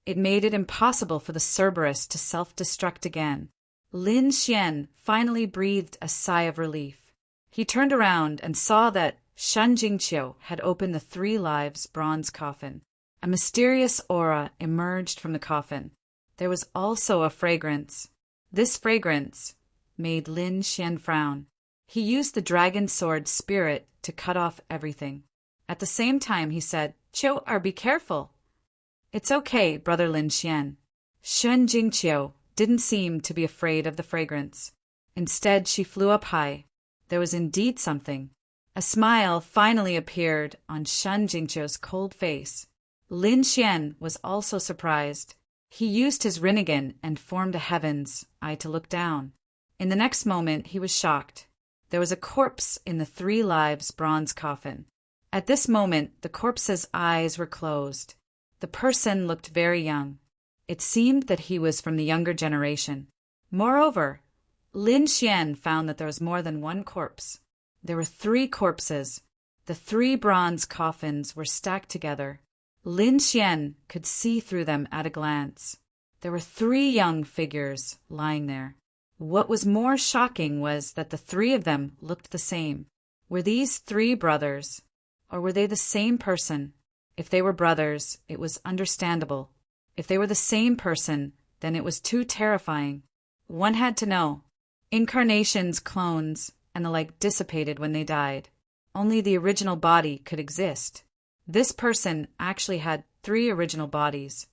It made it impossible for the Cerberus to self-destruct again. Lin Xian finally breathed a sigh of relief. He turned around and saw that Shen Jingqiu had opened the 3 lives bronze coffin. A mysterious aura emerged from the coffin. There was also a fragrance. This fragrance made Lin Xian frown. He used the dragon sword spirit to cut off everything. At the same time, he said, "Qiu, be careful." "It's okay, brother Lin Xian." Shen Jingqiu didn't seem to be afraid of the fragrance. Instead, she flew up high. There was indeed something. A smile finally appeared on Shen Jingqiu's cold face. Lin Xian was also surprised. He used his Rinnegan and formed a heaven's eye to look down. In the next moment, he was shocked. There was a corpse in the 3 lives bronze coffin. At this moment, the corpse's eyes were closed. The person looked very young. It seemed that he was from the younger generation. Moreover, Lin Xian found that there was more than one corpse. There were 3 corpses. The 3 bronze coffins were stacked together. Lin Xian could see through them at a glance. There were 3 young figures lying there. What was more shocking was that the 3 of them looked the same. Were these 3 brothers, or were they the same person? If they were brothers, it was understandable. If they were the same person, then it was too terrifying. One had to know. Incarnations, clones, and the like dissipated when they died. Only the original body could exist. This person actually had 3 original bodies.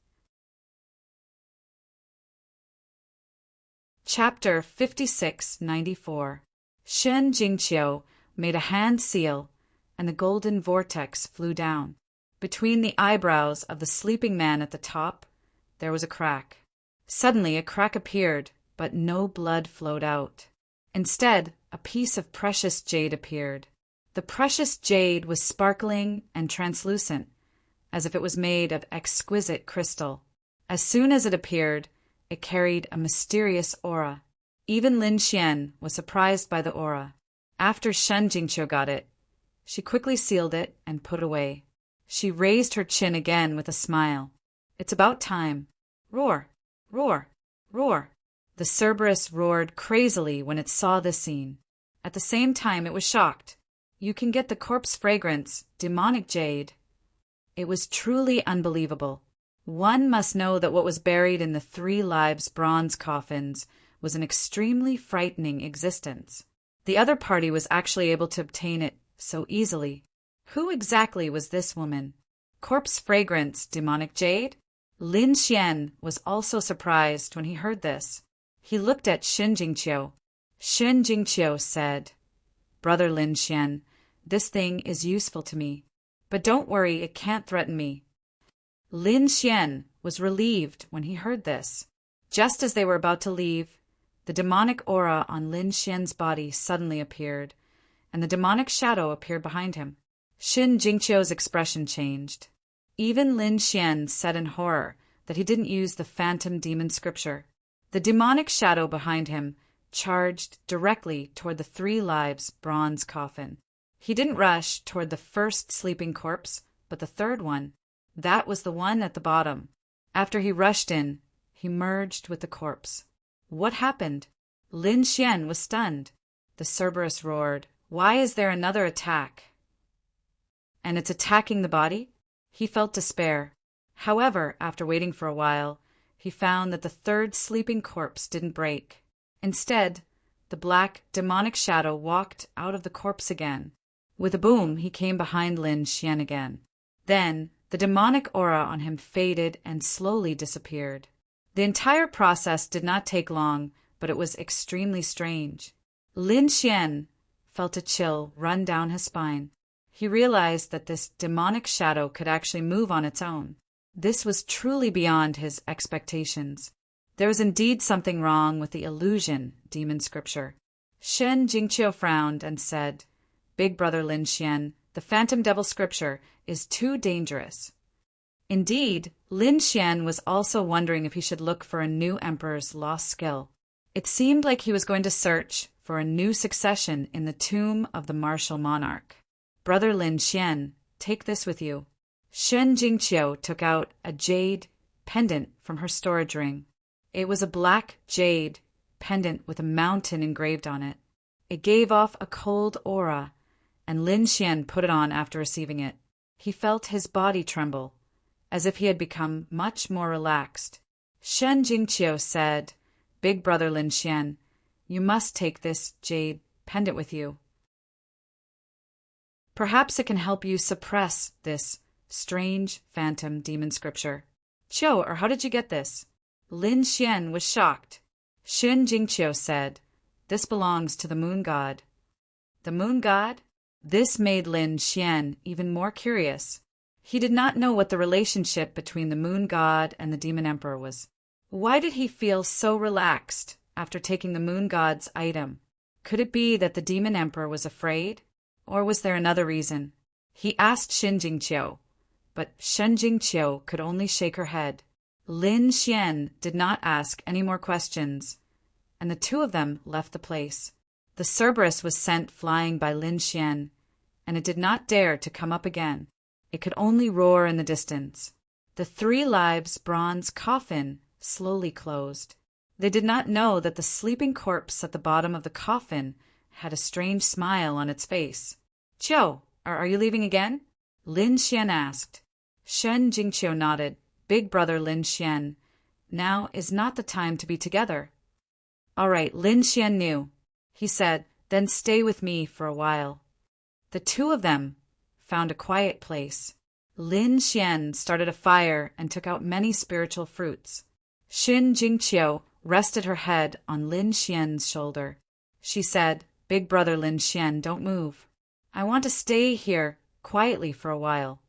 Chapter 5694. Shen Jingqiu made a hand seal, and the golden vortex flew down. Between the eyebrows of the sleeping man at the top, there was a crack. Suddenly a crack appeared, but no blood flowed out. Instead, a piece of precious jade appeared. The precious jade was sparkling and translucent, as if it was made of exquisite crystal. As soon as it appeared, it carried a mysterious aura. Even Lin Xian was surprised by the aura. After Shen Jingqiu got it, she quickly sealed it and put it away. She raised her chin again with a smile. It's about time. Roar, roar, roar. The Cerberus roared crazily when it saw this scene. At the same time, it was shocked. You can get the corpse fragrance, demonic jade. It was truly unbelievable. One must know that what was buried in the 3 lives bronze coffins was an extremely frightening existence. The other party was actually able to obtain it so easily. Who exactly was this woman? Corpse fragrance, demonic jade? Lin Xian was also surprised when he heard this. He looked at Shen Jingqiu. Shen Jingqiu said, "Brother Lin Xian, this thing is useful to me. But don't worry, it can't threaten me." Lin Xian was relieved when he heard this. Just as they were about to leave, the demonic aura on Lin Xian's body suddenly appeared, and the demonic shadow appeared behind him. Shen Jingqiu's expression changed. Even Lin Xian said in horror that he didn't use the phantom demon scripture. The demonic shadow behind him charged directly toward the 3 lives bronze coffin. He didn't rush toward the first sleeping corpse, but the third one. That was the one at the bottom. After he rushed in, he merged with the corpse. What happened? Lin Xian was stunned. The Cerberus roared, "Why is there another attack? And it's attacking the body?" He felt despair. However, after waiting for a while, he found that the 3rd sleeping corpse didn't break. Instead, the black, demonic shadow walked out of the corpse again. With a boom, he came behind Lin Xian again. Then, the demonic aura on him faded and slowly disappeared. The entire process did not take long, but it was extremely strange. Lin Xian felt a chill run down his spine. He realized that this demonic shadow could actually move on its own. This was truly beyond his expectations. There was indeed something wrong with the illusion demon scripture. Shen Jingqiu frowned and said, "Big brother Lin Xian, the phantom devil scripture is too dangerous." Indeed, Lin Xian was also wondering if he should look for a new emperor's lost skill. It seemed like he was going to search for a new succession in the tomb of the martial monarch. "Brother Lin Xian, take this with you." Shen Jingqiu took out a jade pendant from her storage ring. It was a black jade pendant with a mountain engraved on it. It gave off a cold aura, and Lin Xian put it on after receiving it. He felt his body tremble, as if he had become much more relaxed. Shen Jingqiu said, "Big brother Lin Xian, you must take this jade pendant with you. Perhaps it can help you suppress this strange phantom demon scripture." "Qiu, or how did you get this?" Lin Xian was shocked. Shen Jingqiu said, "This belongs to the moon god." "The moon god?" This made Lin Xian even more curious. He did not know what the relationship between the moon god and the demon emperor was. Why did he feel so relaxed after taking the moon god's item? Could it be that the demon emperor was afraid? Or was there another reason? He asked Shen Jingqiu, but Shen Jingqiu could only shake her head. Lin Xian did not ask any more questions, and the 2 of them left the place. The Cerberus was sent flying by Lin Xian, and it did not dare to come up again. It could only roar in the distance. The 3 lives bronze coffin slowly closed. They did not know that the sleeping corpse at the bottom of the coffin had a strange smile on its face. "Qiu, are you leaving again?" Lin Xian asked. Shen Jingqiu nodded. "Big brother Lin Xian, now is not the time to be together." "All right," Lin Xian knew. He said, "Then stay with me for a while." The 2 of them found a quiet place. Lin Xian started a fire and took out many spiritual fruits. Shen Jingqiu rested her head on Lin Xian's shoulder. She said, "Big brother Lin Xian, don't move. I want to stay here quietly for a while."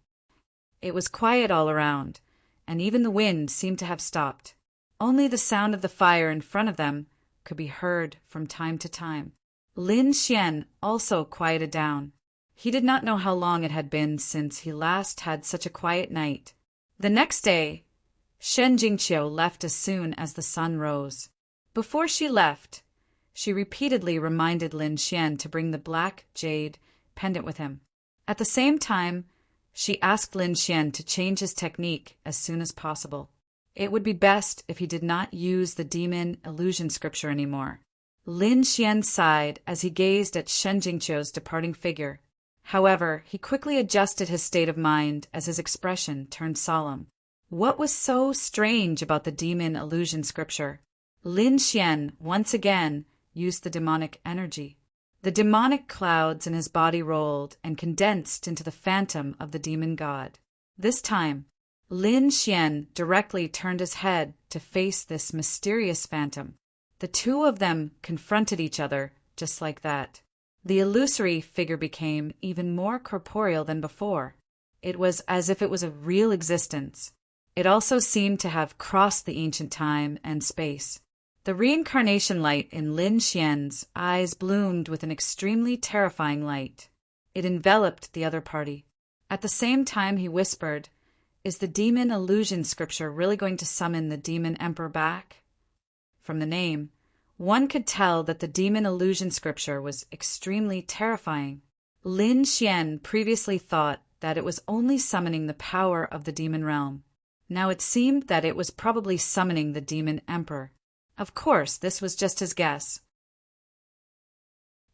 It was quiet all around, and even the wind seemed to have stopped. Only the sound of the fire in front of them could be heard from time to time. Lin Xian also quieted down. He did not know how long it had been since he last had such a quiet night. The next day, Shen Jingqiu left as soon as the sun rose. Before she left, she repeatedly reminded Lin Xian to bring the black jade pendant with him. At the same time, she asked Lin Xian to change his technique as soon as possible. It would be best if he did not use the demon illusion scripture anymore. Lin Xian sighed as he gazed at Shen Jingqiu's departing figure. However, he quickly adjusted his state of mind as his expression turned solemn. What was so strange about the demon illusion scripture? Lin Xian once again used the demonic energy. The demonic clouds in his body rolled and condensed into the phantom of the demon god. This time, Lin Xian directly turned his head to face this mysterious phantom. The two of them confronted each other just like that. The illusory figure became even more corporeal than before. It was as if it was a real existence. It also seemed to have crossed the ancient time and space. The reincarnation light in Lin Xian's eyes bloomed with an extremely terrifying light. It enveloped the other party. At the same time he whispered, "Is the demon illusion scripture really going to summon the demon emperor back?" From the name, one could tell that the demon illusion scripture was extremely terrifying. Lin Xian previously thought that it was only summoning the power of the demon realm. Now it seemed that it was probably summoning the demon emperor. Of course, this was just his guess.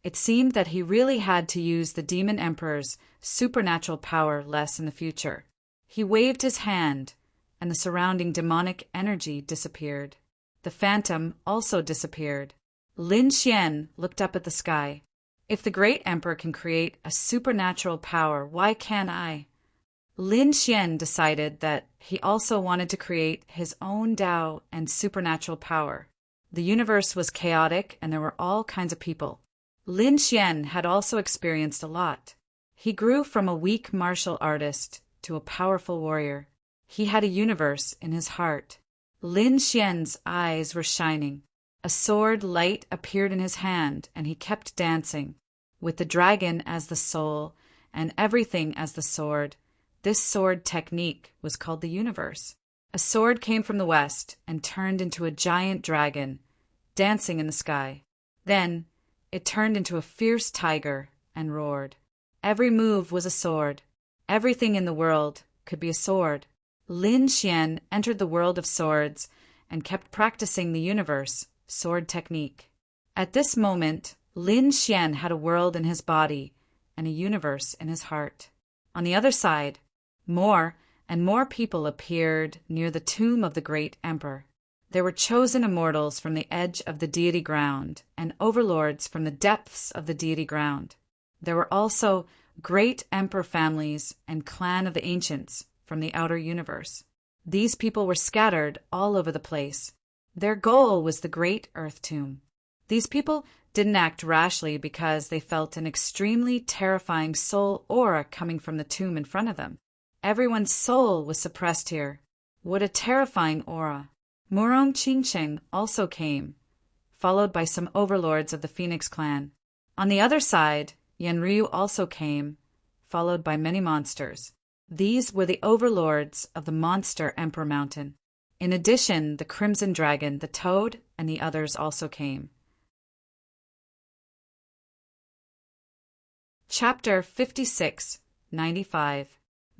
It seemed that he really had to use the demon emperor's supernatural power less in the future. He waved his hand, and the surrounding demonic energy disappeared. The phantom also disappeared. Lin Xian looked up at the sky. If the great emperor can create a supernatural power, why can't I? Lin Xian decided that he also wanted to create his own Tao and supernatural power. The universe was chaotic and there were all kinds of people. Lin Xian had also experienced a lot. He grew from a weak martial artist to a powerful warrior. He had a universe in his heart. Lin Xian's eyes were shining. A sword light appeared in his hand and he kept dancing. With the dragon as the soul and everything as the sword, this sword technique was called the universe. A sword came from the west and turned into a giant dragon, dancing in the sky. Then it turned into a fierce tiger and roared. Every move was a sword. Everything in the world could be a sword. Lin Xian entered the world of swords and kept practicing the universe sword technique. At this moment, Lin Xian had a world in his body and a universe in his heart. On the other side, more and more people appeared near the tomb of the great emperor. There were chosen immortals from the edge of the deity ground and overlords from the depths of the deity ground. There were also great emperor families and clan of the ancients from the outer universe. These people were scattered all over the place. Their goal was the great earth tomb. These people didn't act rashly because they felt an extremely terrifying soul aura coming from the tomb in front of them. Everyone's soul was suppressed here. What a terrifying aura. Murong Qingcheng also came, followed by some overlords of the Phoenix clan. On the other side, Yanryu also came, followed by many monsters. These were the overlords of the monster Emperor Mountain. In addition, the Crimson Dragon, the Toad, and the others also came. Chapter 56-95.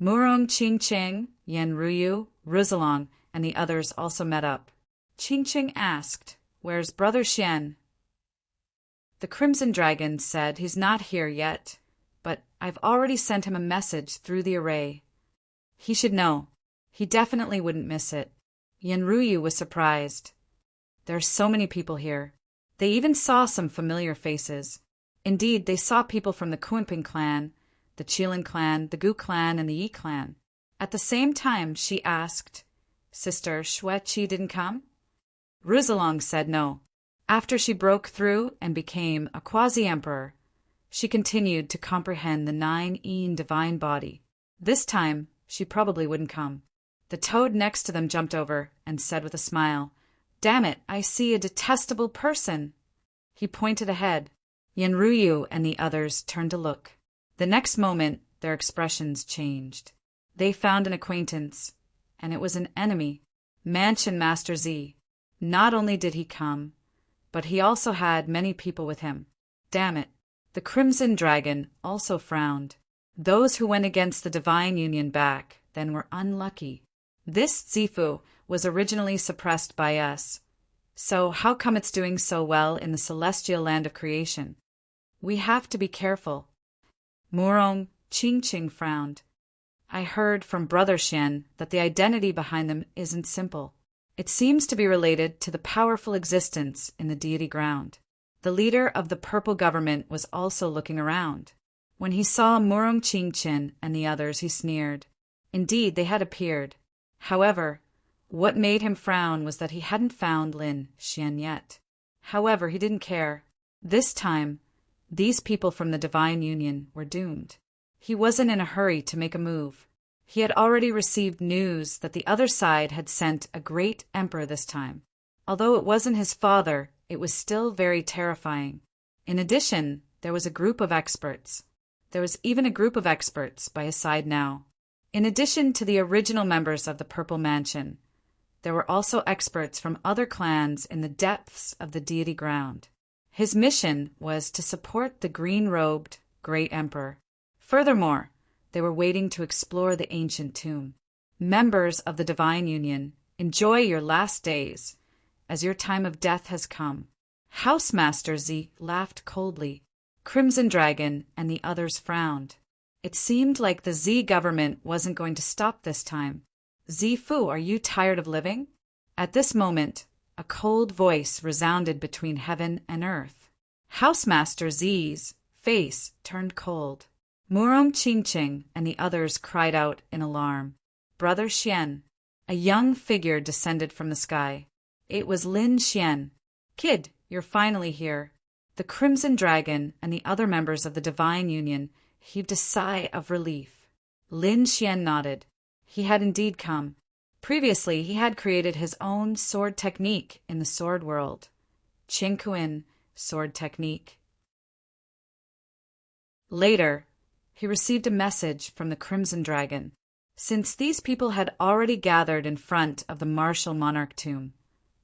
Murong Qingcheng, Yanryu, Rizalong, and the others also met up. Qingcheng asked, "Where's Brother Xian?" The Crimson Dragon said he's not here yet, but I've already sent him a message through the array. He should know. He definitely wouldn't miss it. Yanryu was surprised. There are so many people here. They even saw some familiar faces. Indeed, they saw people from the Kunping clan, the Qilin clan, the Gu clan, and the Yi clan. At the same time, she asked, "Sister Xueqi didn't come?" Rizalong said no. After she broke through and became a quasi-emperor, she continued to comprehend the 9 Yin divine body. This time, she probably wouldn't come. The toad next to them jumped over and said with a smile, "Damn it, I see a detestable person." He pointed ahead. Yanruyu and the others turned to look. The next moment, their expressions changed. They found an acquaintance, and it was an enemy, Mansion Master Z. Not only did he come, but he also had many people with him. Damn it. The Crimson Dragon also frowned. Those who went against the Divine Union back then were unlucky. This Zifu was originally suppressed by us. So how come it's doing so well in the celestial land of creation? We have to be careful. Murong Qingqing frowned. I heard from Brother Xian that the identity behind them isn't simple. It seems to be related to the powerful existence in the deity ground. The leader of the purple government was also looking around. When he saw Murong Qingqin and the others, he sneered. Indeed, they had appeared. However, what made him frown was that he hadn't found Lin Xian yet. However, he didn't care. This time, these people from the Divine Union were doomed. He wasn't in a hurry to make a move. He had already received news that the other side had sent a great emperor this time. Although it wasn't his father, it was still very terrifying. In addition, there was a group of experts. There was even a group of experts by his side now. In addition to the original members of the Purple Mansion, there were also experts from other clans in the depths of the deity ground. His mission was to support the green-robed Great Emperor. Furthermore, they were waiting to explore the ancient tomb. Members of the Divine Union, enjoy your last days, as your time of death has come. Housemaster Z laughed coldly. Crimson Dragon and the others frowned. It seemed like the Z government wasn't going to stop this time. Zifu, are you tired of living? At this moment, a cold voice resounded between heaven and earth. Housemaster Z's face turned cold. Murong Qingqing and the others cried out in alarm. Brother Xian. A young figure descended from the sky. It was Lin Xian. Kid, you're finally here. The Crimson Dragon and the other members of the Divine Union heaved a sigh of relief. Lin Xian nodded. He had indeed come. Previously, he had created his own sword technique in the sword world. Qingkuin sword technique. Later, he received a message from the Crimson Dragon. Since these people had already gathered in front of the martial monarch tomb,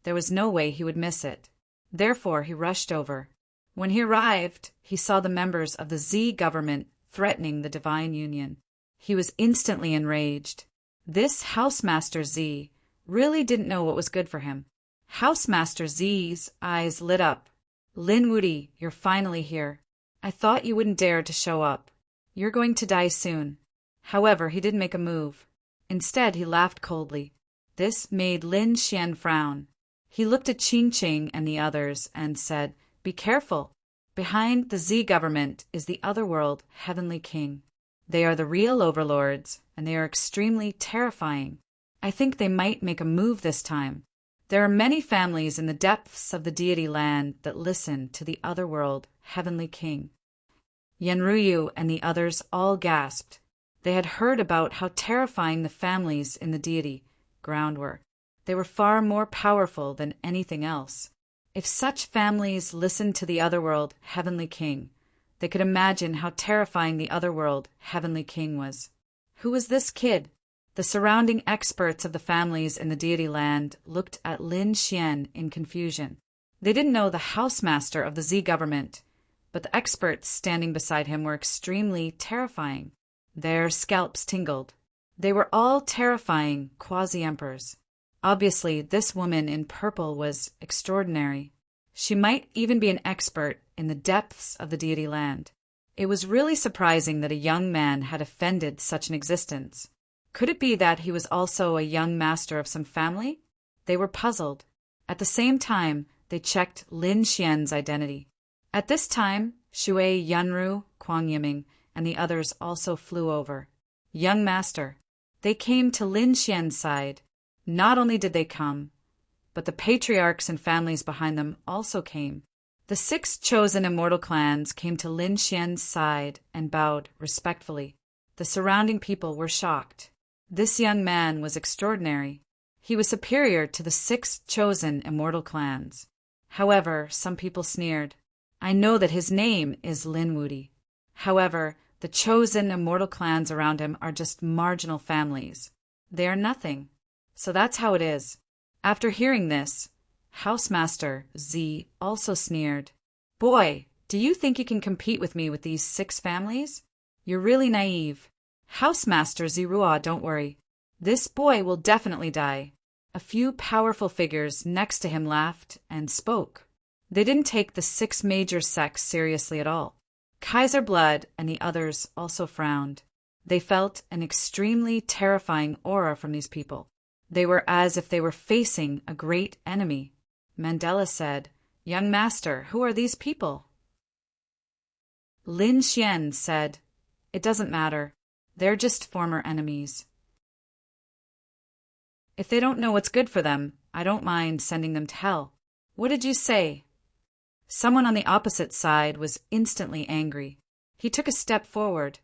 there was no way he would miss it. Therefore, he rushed over. When he arrived, he saw the members of the Z government threatening the Divine Union. He was instantly enraged. This Housemaster Z really didn't know what was good for him. Housemaster Z's eyes lit up. Lin Wudi, you're finally here. I thought you wouldn't dare to show up. You're going to die soon. However, he didn't make a move. Instead, he laughed coldly. This made Lin Xian frown. He looked at Qingqing and the others and said, Be careful. Behind the Z government is the otherworld Heavenly King. They are the real overlords, and they are extremely terrifying. I think they might make a move this time. There are many families in the depths of the deity land that listen to the otherworld Heavenly King. Yanruyu and the others all gasped. They had heard about how terrifying the families in the deity ground were. They were far more powerful than anything else. If such families listened to the otherworld Heavenly King, they could imagine how terrifying the otherworld Heavenly King was. Who was this kid? The surrounding experts of the families in the deity land looked at Lin Xian in confusion. They didn't know the housemaster of the Z government, but the experts standing beside him were extremely terrifying. Their scalps tingled. They were all terrifying quasi-emperors. Obviously, this woman in purple was extraordinary. She might even be an expert in the depths of the deity land. It was really surprising that a young man had offended such an existence. Could it be that he was also a young master of some family? They were puzzled. At the same time, they checked Lin Xian's identity. At this time, Shui, Yunru, Kuang Yiming, and the others also flew over. Young master. They came to Lin Xian's side. Not only did they come, but the patriarchs and families behind them also came. The 6 chosen immortal clans came to Lin Xian's side and bowed respectfully. The surrounding people were shocked. This young man was extraordinary. He was superior to the 6 chosen immortal clans. However, some people sneered. I know that his name is Linwoody. However, the chosen immortal clans around him are just marginal families. They are nothing. So that's how it is. After hearing this, Housemaster Z also sneered. Boy, do you think you can compete with me with these 6 families? You're really naive. Housemaster Zerua, don't worry. This boy will definitely die. A few powerful figures next to him laughed and spoke. They didn't take the 6 major sects seriously at all. Kaiser Blood and the others also frowned. They felt an extremely terrifying aura from these people. They were as if they were facing a great enemy. Mandela said, Young master, who are these people? Lin Xian said, It doesn't matter. They're just former enemies. If they don't know what's good for them, I don't mind sending them to hell. What did you say? Someone on the opposite side was instantly angry. He took a step forward,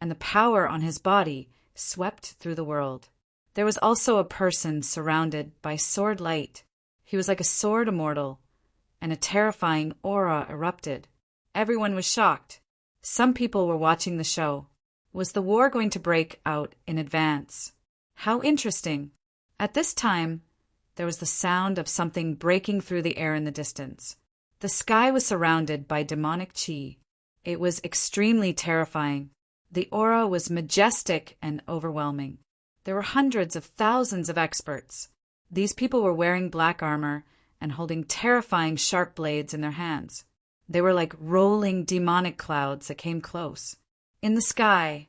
and the power on his body swept through the world. There was also a person surrounded by sword light. He was like a sword immortal, and a terrifying aura erupted. Everyone was shocked. Some people were watching the show. Was the war going to break out in advance? How interesting. At this time, there was the sound of something breaking through the air in the distance. The sky was surrounded by demonic chi. It was extremely terrifying. The aura was majestic and overwhelming. There were hundreds of thousands of experts. These people were wearing black armor and holding terrifying sharp blades in their hands. They were like rolling demonic clouds that came close. In the sky,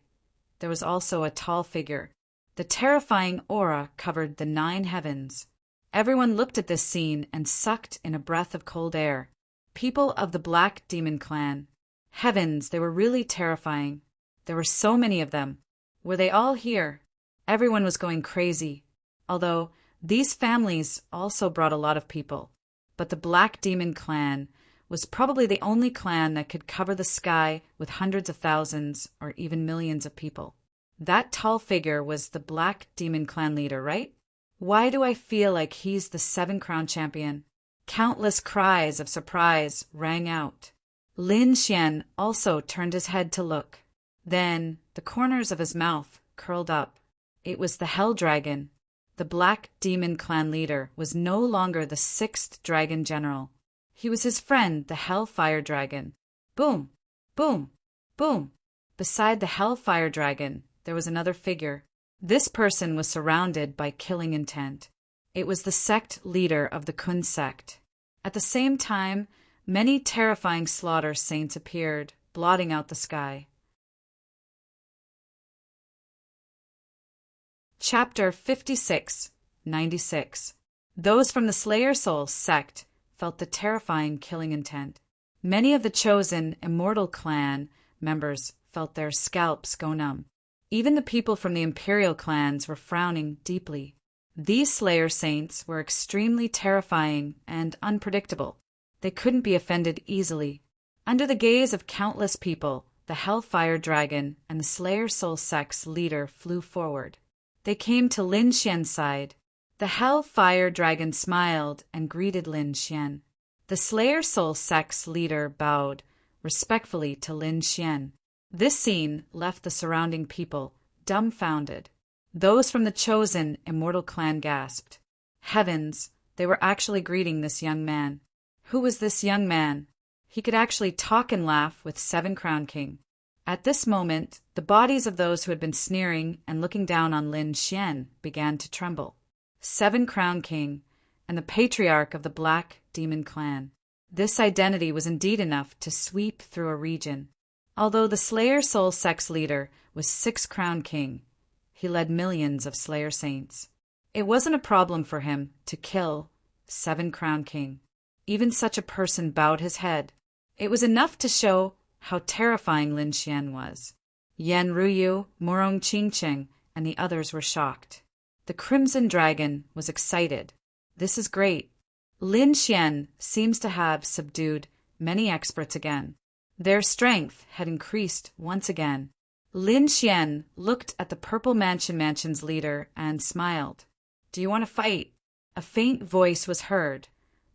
there was also a tall figure. The terrifying aura covered the 9 heavens. Everyone looked at this scene and sucked in a breath of cold air. People of the Black Demon Clan. Heavens, they were really terrifying. There were so many of them. Were they all here? Everyone was going crazy. Although these families also brought a lot of people. But the Black Demon Clan was probably the only clan that could cover the sky with hundreds of thousands or even millions of people. That tall figure was the Black Demon Clan leader, right? Why do I feel like he's the 7-crown champion? Countless cries of surprise rang out. Lin Xian also turned his head to look. Then the corners of his mouth curled up. It was the Hell Dragon. The Black Demon Clan leader was no longer the 6th Dragon General. He was his friend, the Hellfire Dragon. Boom! Boom! Boom! Beside the Hellfire Dragon, there was another figure. This person was surrounded by killing intent. It was the sect leader of the Kun sect. At the same time, many terrifying slaughter saints appeared, blotting out the sky. Chapter 56-96. Those from the Slayer Soul sect felt the terrifying killing intent. Many of the chosen Immortal Clan members felt their scalps go numb. Even the people from the Imperial clans were frowning deeply. These Slayer Saints were extremely terrifying and unpredictable. They couldn't be offended easily. Under the gaze of countless people, the Hellfire Dragon and the Slayer Soul sect's leader flew forward. They came to Lin Xian's side. The Hellfire Dragon smiled and greeted Lin Xian. The Slayer Soul sect's leader bowed respectfully to Lin Xian. This scene left the surrounding people dumbfounded. Those from the chosen Immortal Clan gasped. Heavens, they were actually greeting this young man. Who was this young man? He could actually talk and laugh with 7-Crown King. At this moment, the bodies of those who had been sneering and looking down on Lin Xian began to tremble. 7-Crown King and the patriarch of the Black Demon Clan. This identity was indeed enough to sweep through a region. Although the Slayer Soul sect's leader was 6-Crown King, he led millions of Slayer Saints. It wasn't a problem for him to kill 7-Crown King. Even such a person bowed his head. It was enough to show how terrifying Lin Xian was. Yan Ruyu, Morong Qingcheng, and the others were shocked. The Crimson Dragon was excited. This is great. Lin Xian seems to have subdued many experts again. Their strength had increased once again. Lin Xian looked at the Purple Mansion's leader and smiled. Do you want to fight? A faint voice was heard,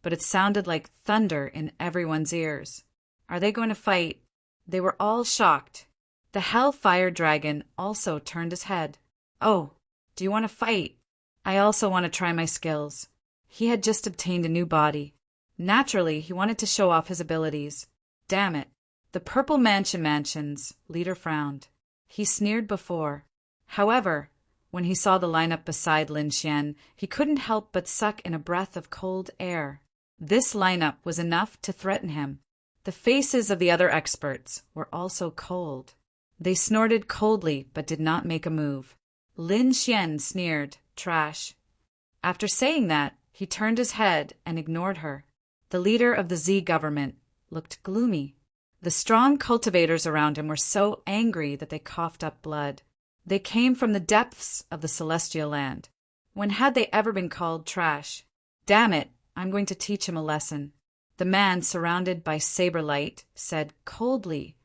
but it sounded like thunder in everyone's ears. Are they going to fight? They were all shocked. The Hellfire Dragon also turned his head. Oh, do you want to fight? I also want to try my skills. He had just obtained a new body. Naturally, he wanted to show off his abilities. Damn it. The Purple Mansion's leader frowned. He sneered before. However, when he saw the lineup beside Lin Xian, he couldn't help but suck in a breath of cold air. This lineup was enough to threaten him. The faces of the other experts were also cold. They snorted coldly but did not make a move. Lin Xian sneered, "Trash." After saying that, he turned his head and ignored her. The leader of the Z government looked gloomy. The strong cultivators around him were so angry that they coughed up blood. They came from the depths of the celestial land. When had they ever been called trash? Damn it, I'm going to teach him a lesson. The man, surrounded by saber light, said coldly,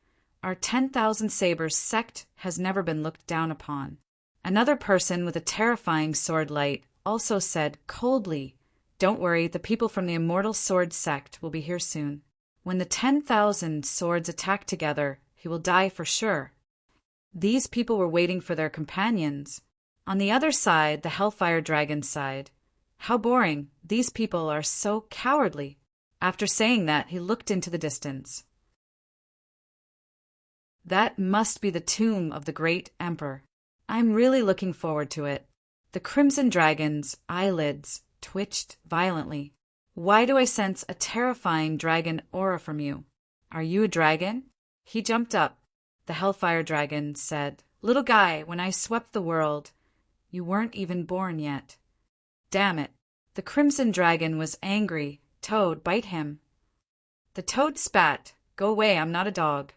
"Our 10,000 sabers sect has never been looked down upon." Another person with a terrifying sword light also said coldly, "Don't worry, the people from the immortal sword sect will be here soon. When the 10,000 swords attack together, he will die for sure." These people were waiting for their companions. On the other side, the Hellfire Dragon's side. How boring. These people are so cowardly. After saying that, he looked into the distance. That must be the tomb of the great emperor. I'm really looking forward to it. The Crimson Dragon's eyelids twitched violently. Why do I sense a terrifying dragon aura from you? Are you a dragon? He jumped up. The Hellfire Dragon said, "Little guy, when I swept the world, you weren't even born yet." Damn it. The Crimson Dragon was angry. "Toad, bite him." The toad spat. "Go away, I'm not a dog."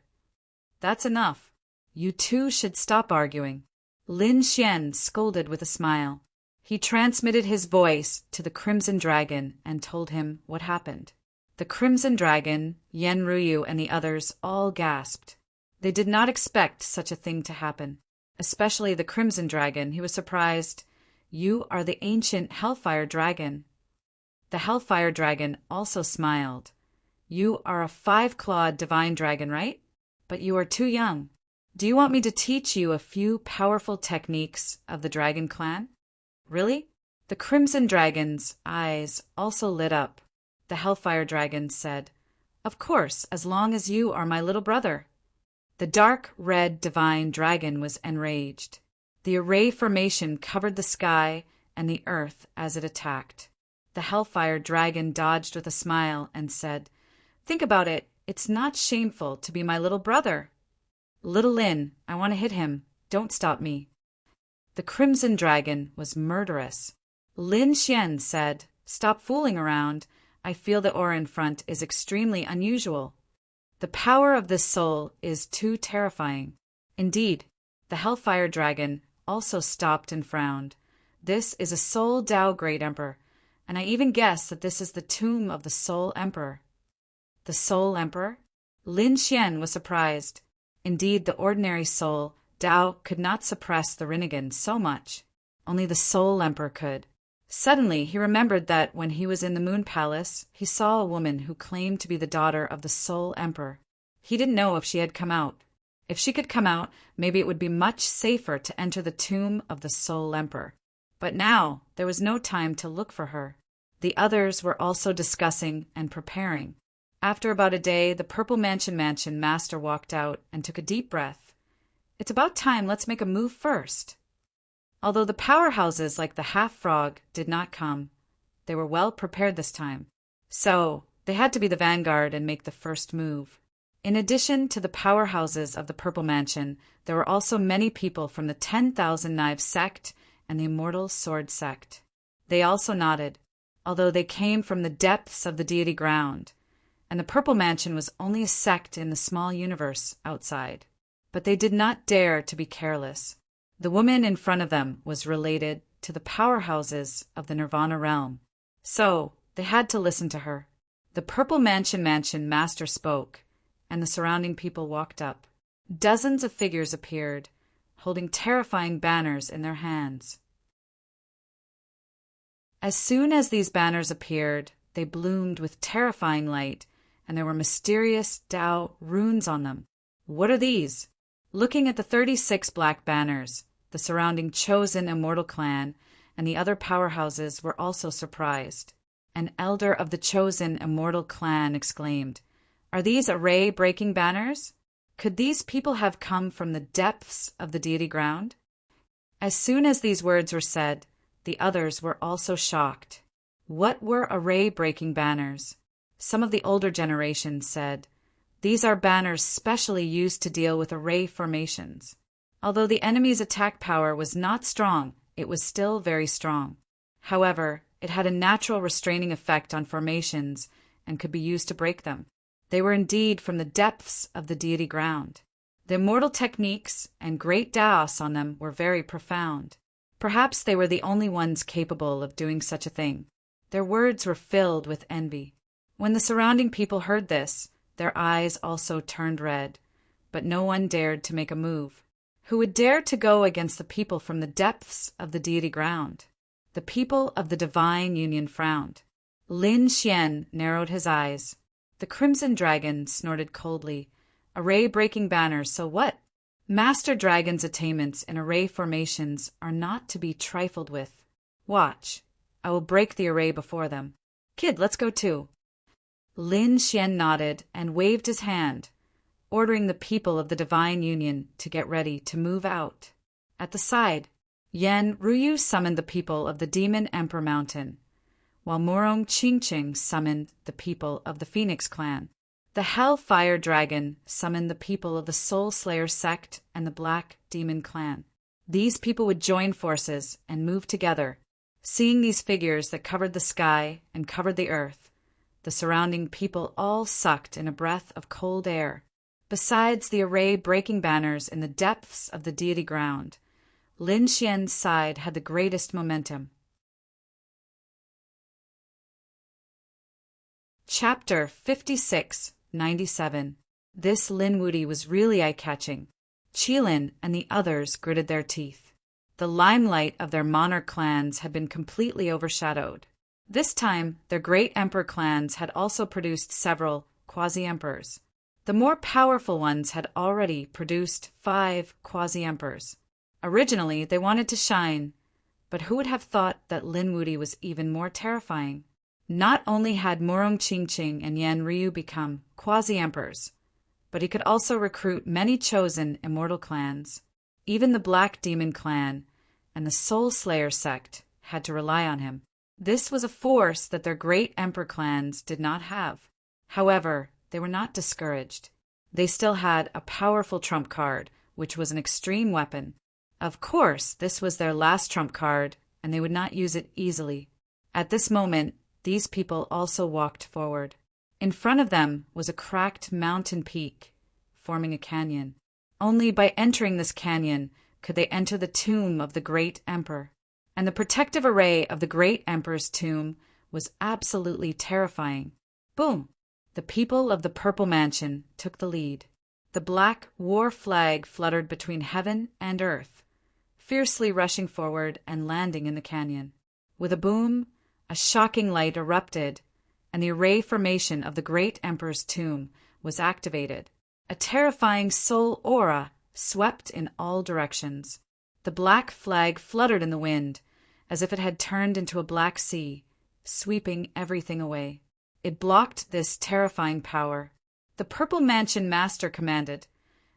That's enough. You two should stop arguing. Lin Xian scolded with a smile. He transmitted his voice to the Crimson Dragon and told him what happened. The Crimson Dragon, Yen Ruyu, and the others all gasped. They did not expect such a thing to happen. Especially the Crimson Dragon. He was surprised. "You are the ancient Hellfire Dragon." The Hellfire Dragon also smiled. "You are a 5-clawed divine dragon, right? But you are too young. Do you want me to teach you a few powerful techniques of the Dragon Clan?" "Really?" The Crimson Dragon's eyes also lit up. The Hellfire Dragon said, "Of course, as long as you are my little brother." The dark red divine dragon was enraged. The array formation covered the sky and the earth as it attacked. The Hellfire Dragon dodged with a smile and said, "Think about it. It's not shameful to be my little brother." "Little Lin, I want to hit him. Don't stop me." The Crimson Dragon was murderous. Lin Xian said, "Stop fooling around. I feel the aura in front is extremely unusual. The power of this soul is too terrifying." Indeed, the Hellfire Dragon also stopped and frowned. "This is a Soul Tao Great Emperor, and I even guess that this is the tomb of the Soul Emperor." The Soul Emperor? Lin Xian was surprised. Indeed, the ordinary Soul Tao could not suppress the Rinnegan so much. Only the Soul Emperor could. Suddenly, he remembered that when he was in the Moon Palace, he saw a woman who claimed to be the daughter of the Soul Emperor. He didn't know if she had come out. If she could come out, maybe it would be much safer to enter the tomb of the Soul Emperor. But now, there was no time to look for her. The others were also discussing and preparing. After about a day, the Purple Mansion master walked out and took a deep breath. "It's about time, let's make a move first." Although the powerhouses like the Half-Frog did not come, they were well prepared this time. So, they had to be the vanguard and make the first move. In addition to the powerhouses of the Purple Mansion, there were also many people from the 10,000 Knives sect and the Immortal Sword sect. They also nodded, although they came from the depths of the deity ground, and the Purple Mansion was only a sect in the small universe outside. But they did not dare to be careless. The woman in front of them was related to the powerhouses of the Nirvana realm. So, they had to listen to her. The Purple Mansion master spoke, and the surrounding people walked up. Dozens of figures appeared, holding terrifying banners in their hands. As soon as these banners appeared, they bloomed with terrifying light, and there were mysterious Tao runes on them. What are these? Looking at the 36 black banners, the surrounding chosen immortal clan and the other powerhouses were also surprised. An elder of the chosen immortal clan exclaimed, "Are these array-breaking banners? Could these people have come from the depths of the deity ground?" As soon as these words were said, the others were also shocked. What were array-breaking banners? Some of the older generation said, "These are banners specially used to deal with array formations." Although the enemy's attack power was not strong, it was still very strong. However, it had a natural restraining effect on formations and could be used to break them. They were indeed from the depths of the deity ground. The immortal techniques and great Daos on them were very profound. Perhaps they were the only ones capable of doing such a thing. Their words were filled with envy. When the surrounding people heard this, their eyes also turned red, but no one dared to make a move. Who would dare to go against the people from the depths of the deity ground? The people of the divine union frowned. Lin Xian narrowed his eyes. The crimson dragon snorted coldly. Array-breaking banners, so what? Master Dragon's attainments in array formations are not to be trifled with. Watch. I will break the array before them. Kid, let's go too. Lin Xian nodded and waved his hand, ordering the people of the Divine Union to get ready to move out. At the side, Yan Ruyu summoned the people of the Demon Emperor Mountain, while Morong Qingqing summoned the people of the Phoenix Clan. The Hellfire Dragon summoned the people of the Soul Slayer sect and the Black Demon Clan. These people would join forces and move together. Seeing these figures that covered the sky and covered the earth, the surrounding people all sucked in a breath of cold air. Besides the array-breaking banners in the depths of the deity ground, Lin Xian's side had the greatest momentum. Chapter 56-97. This Lin Wuti was really eye-catching. Qilin and the others gritted their teeth. The limelight of their monarch clans had been completely overshadowed. This time, their great emperor clans had also produced several quasi-emperors. The more powerful ones had already produced 5 quasi-emperors. Originally, they wanted to shine, but who would have thought that Lin Wuti was even more terrifying? Not only had Morong Qingqing and Yan Ryu become quasi-emperors, but he could also recruit many chosen immortal clans. Even the Black Demon Clan and the Soul Slayer sect had to rely on him. This was a force that their great emperor clans did not have. However, they were not discouraged. They still had a powerful trump card, which was an extreme weapon. Of course, this was their last trump card, and they would not use it easily. At this moment, these people also walked forward. In front of them was a cracked mountain peak, forming a canyon. Only by entering this canyon could they enter the tomb of the great emperor. And the protective array of the great emperor's tomb was absolutely terrifying. Boom! The people of the Purple Mansion took the lead. The black war flag fluttered between heaven and earth, fiercely rushing forward and landing in the canyon. With a boom, a shocking light erupted, and the array formation of the great emperor's tomb was activated. A terrifying soul aura swept in all directions. The black flag fluttered in the wind, as if it had turned into a black sea, sweeping everything away. It blocked this terrifying power. The Purple Mansion Master commanded,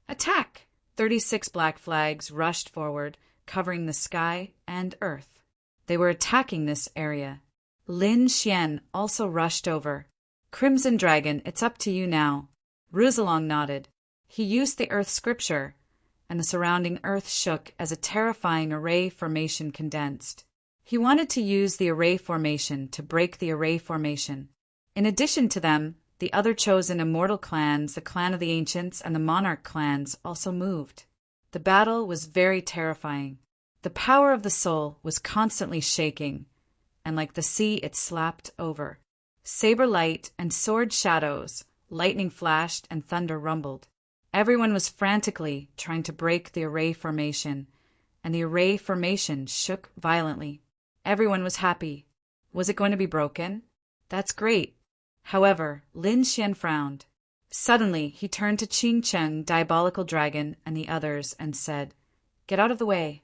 "Attack!" 36 black flags rushed forward, covering the sky and earth. They were attacking this area. Lin Xian also rushed over. "Crimson Dragon, it's up to you now." Rizalong nodded. He used the earth scripture, and the surrounding earth shook as a terrifying array formation condensed. He wanted to use the array formation to break the array formation. In addition to them, the other chosen immortal clans, the Clan of the Ancients and the Monarch clans, also moved. The battle was very terrifying. The power of the soul was constantly shaking, and like the sea it slapped over. Saber light and sword shadows, lightning flashed and thunder rumbled. Everyone was frantically trying to break the array formation, and the array formation shook violently. Everyone was happy. Was it going to be broken? That's great. However, Lin Xian frowned. Suddenly, he turned to Qing Cheng, Diabolical Dragon, and the others and said, "Get out of the way."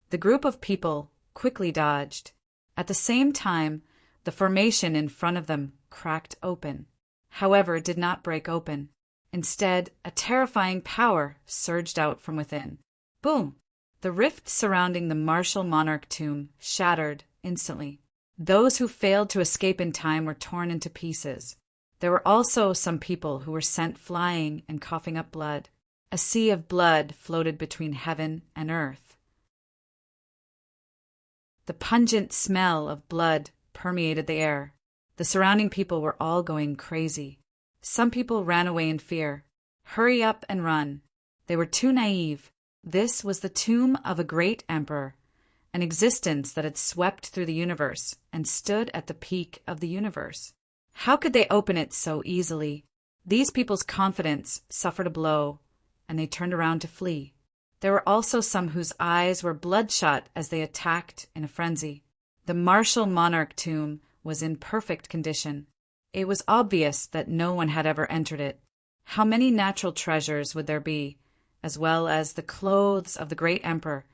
The group of people quickly dodged. At the same time, the formation in front of them cracked open. However, it did not break open. Instead, a terrifying power surged out from within. Boom! The rift surrounding the martial monarch tomb shattered instantly. Those who failed to escape in time were torn into pieces. There were also some people who were sent flying and coughing up blood. A sea of blood floated between heaven and earth. The pungent smell of blood permeated the air. The surrounding people were all going crazy. Some people ran away in fear. Hurry up and run. They were too naive. This was the tomb of a great emperor, an existence that had swept through the universe and stood at the peak of the universe. How could they open it so easily? These people's confidence suffered a blow, and they turned around to flee. There were also some whose eyes were bloodshot as they attacked in a frenzy. The martial monarch tomb was in perfect condition. It was obvious that no one had ever entered it. How many natural treasures would there be, as well as the clothes of the great emperor,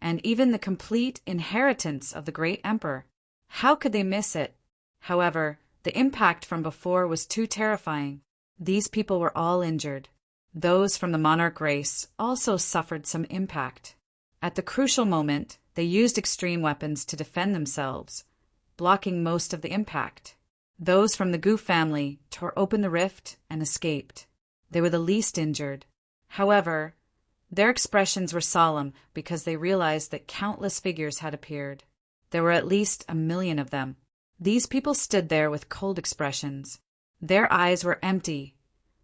and even the complete inheritance of the great emperor? How could they miss it? However, the impact from before was too terrifying. These people were all injured. Those from the monarch race also suffered some impact. At the crucial moment, they used extreme weapons to defend themselves, blocking most of the impact. Those from the Gu family tore open the rift and escaped. They were the least injured. However, their expressions were solemn because they realized that countless figures had appeared. There were at least 1 million of them. These people stood there with cold expressions. Their eyes were empty,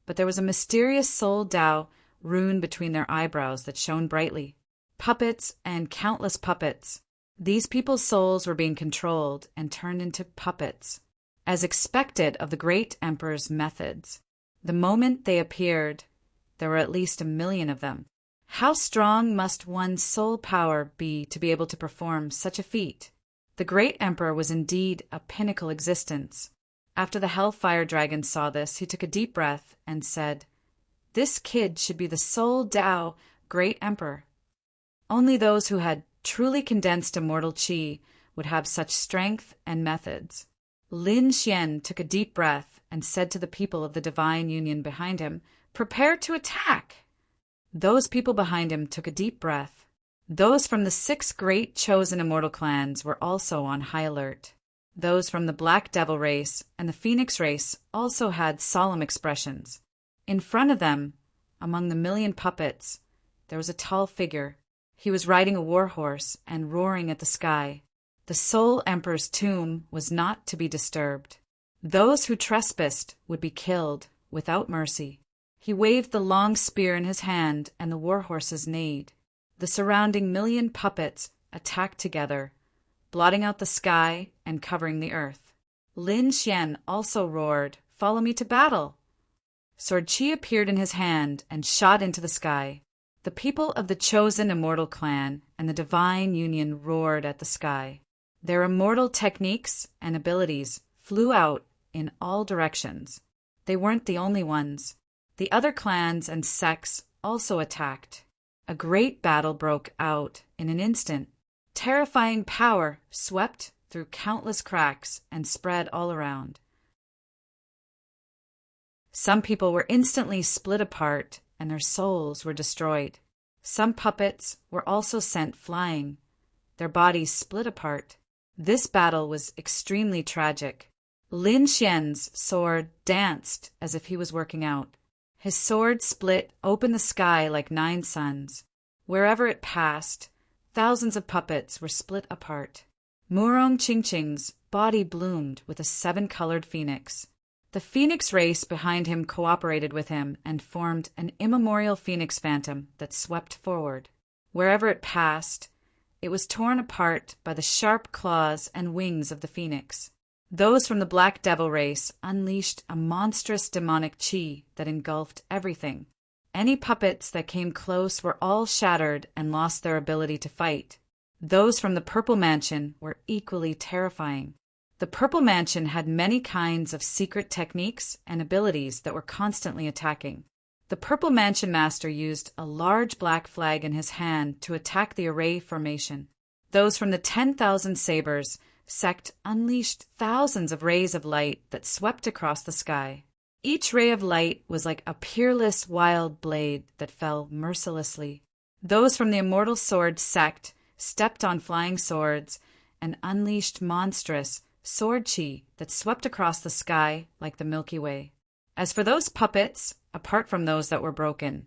but there was a mysterious soul Tao rune between their eyebrows that shone brightly. Puppets and countless puppets. These people's souls were being controlled and turned into puppets, as expected of the great emperor's methods. The moment they appeared, there were at least 1 million of them. How strong must one's soul power be to be able to perform such a feat? The great emperor was indeed a pinnacle existence. After the Hellfire Dragon saw this, he took a deep breath and said, "This kid should be the sole Tao great emperor." Only those who had truly condensed immortal qi would have such strength and methods. Lin Xian took a deep breath and said to the people of the divine union behind him, "Prepare to attack." Those people behind him took a deep breath. Those from the 6 great chosen immortal clans were also on high alert. Those from the Black Devil race and the Phoenix race also had solemn expressions. In front of them, among the 1,000,000 puppets, there was a tall figure. He was riding a war horse and roaring at the sky. The Soul Emperor's tomb was not to be disturbed. Those who trespassed would be killed without mercy. He waved the long spear in his hand, and the war horses neighed. The surrounding 1,000,000 puppets attacked together, blotting out the sky and covering the earth. Lin Xian also roared, "Follow me to battle!" Sword Qi appeared in his hand and shot into the sky. The people of the chosen immortal clan and the divine union roared at the sky. Their immortal techniques and abilities flew out in all directions. They weren't the only ones. The other clans and sects also attacked. A great battle broke out in an instant. Terrifying power swept through countless cracks and spread all around. Some people were instantly split apart and their souls were destroyed. Some puppets were also sent flying, their bodies split apart. This battle was extremely tragic. Lin Xian's sword danced as if he was working out. His sword split open the sky like 9 suns. Wherever it passed, thousands of puppets were split apart. Murong Qingqing's body bloomed with a 7-colored phoenix. The phoenix race behind him cooperated with him and formed an immemorial phoenix phantom that swept forward. Wherever it passed, it was torn apart by the sharp claws and wings of the phoenix. Those from the Black Devil race unleashed a monstrous demonic qi that engulfed everything. Any puppets that came close were all shattered and lost their ability to fight. Those from the Purple Mansion were equally terrifying. The Purple Mansion had many kinds of secret techniques and abilities that were constantly attacking. The Purple Mansion Master used a large black flag in his hand to attack the array formation. Those from the 10,000 Sabers sect unleashed thousands of rays of light that swept across the sky. Each ray of light was like a peerless wild blade that fell mercilessly. Those from the Immortal Sword sect stepped on flying swords and unleashed monstrous sword chi that swept across the sky like the Milky Way. As for those puppets, apart from those that were broken,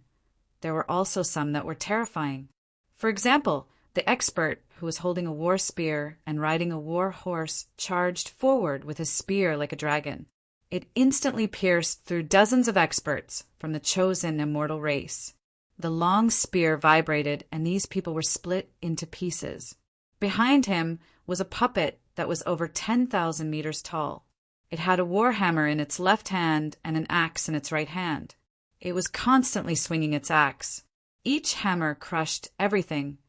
there were also some that were terrifying. For example, the expert who was holding a war spear and riding a war horse charged forward with his spear like a dragon. It instantly pierced through dozens of experts from the chosen immortal race. The long spear vibrated, and these people were split into pieces. Behind him was a puppet that was over 10,000 meters tall. It had a war hammer in its left hand and an axe in its right hand. It was constantly swinging its axe. Each hammer crushed everything,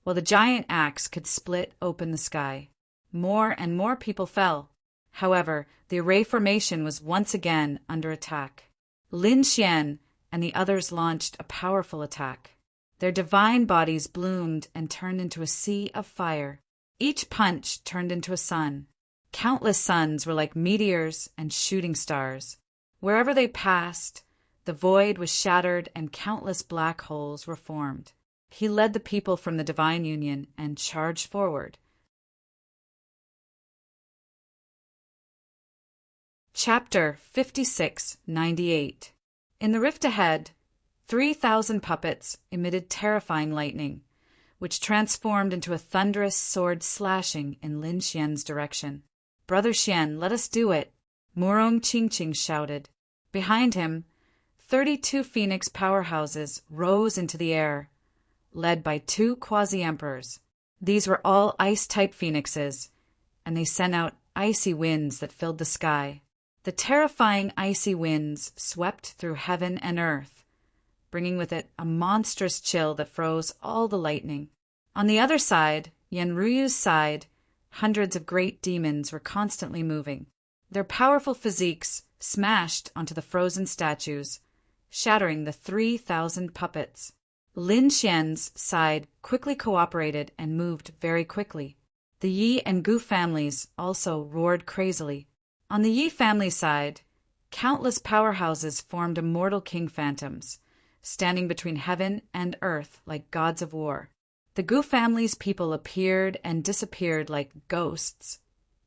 while the giant axe could split open the sky. More and more people fell. However, the array formation was once again under attack. Lin Xian and the others launched a powerful attack. Their divine bodies bloomed and turned into a sea of fire. Each punch turned into a sun. Countless suns were like meteors and shooting stars. Wherever they passed, the void was shattered and countless black holes were formed. He led the people from the divine union and charged forward. Chapter 5698. In the rift ahead, 3,000 puppets emitted terrifying lightning, which transformed into a thunderous sword slashing in Lin Xian's direction. "Brother Xian, let us do it," Murong Qingqing shouted. Behind him, 32 phoenix powerhouses rose into the air, led by 2 quasi-emperors. These were all ice-type phoenixes, and they sent out icy winds that filled the sky. The terrifying icy winds swept through heaven and earth, bringing with it a monstrous chill that froze all the lightning. On the other side, Yanruyu's side, hundreds of great demons were constantly moving. Their powerful physiques smashed onto the frozen statues, shattering the 3,000 puppets. Lin Xian's side quickly cooperated and moved very quickly. The Yi and Gu families also roared crazily. On the Yi family side, countless powerhouses formed immortal king phantoms, standing between heaven and earth like gods of war. The Gu family's people appeared and disappeared like ghosts,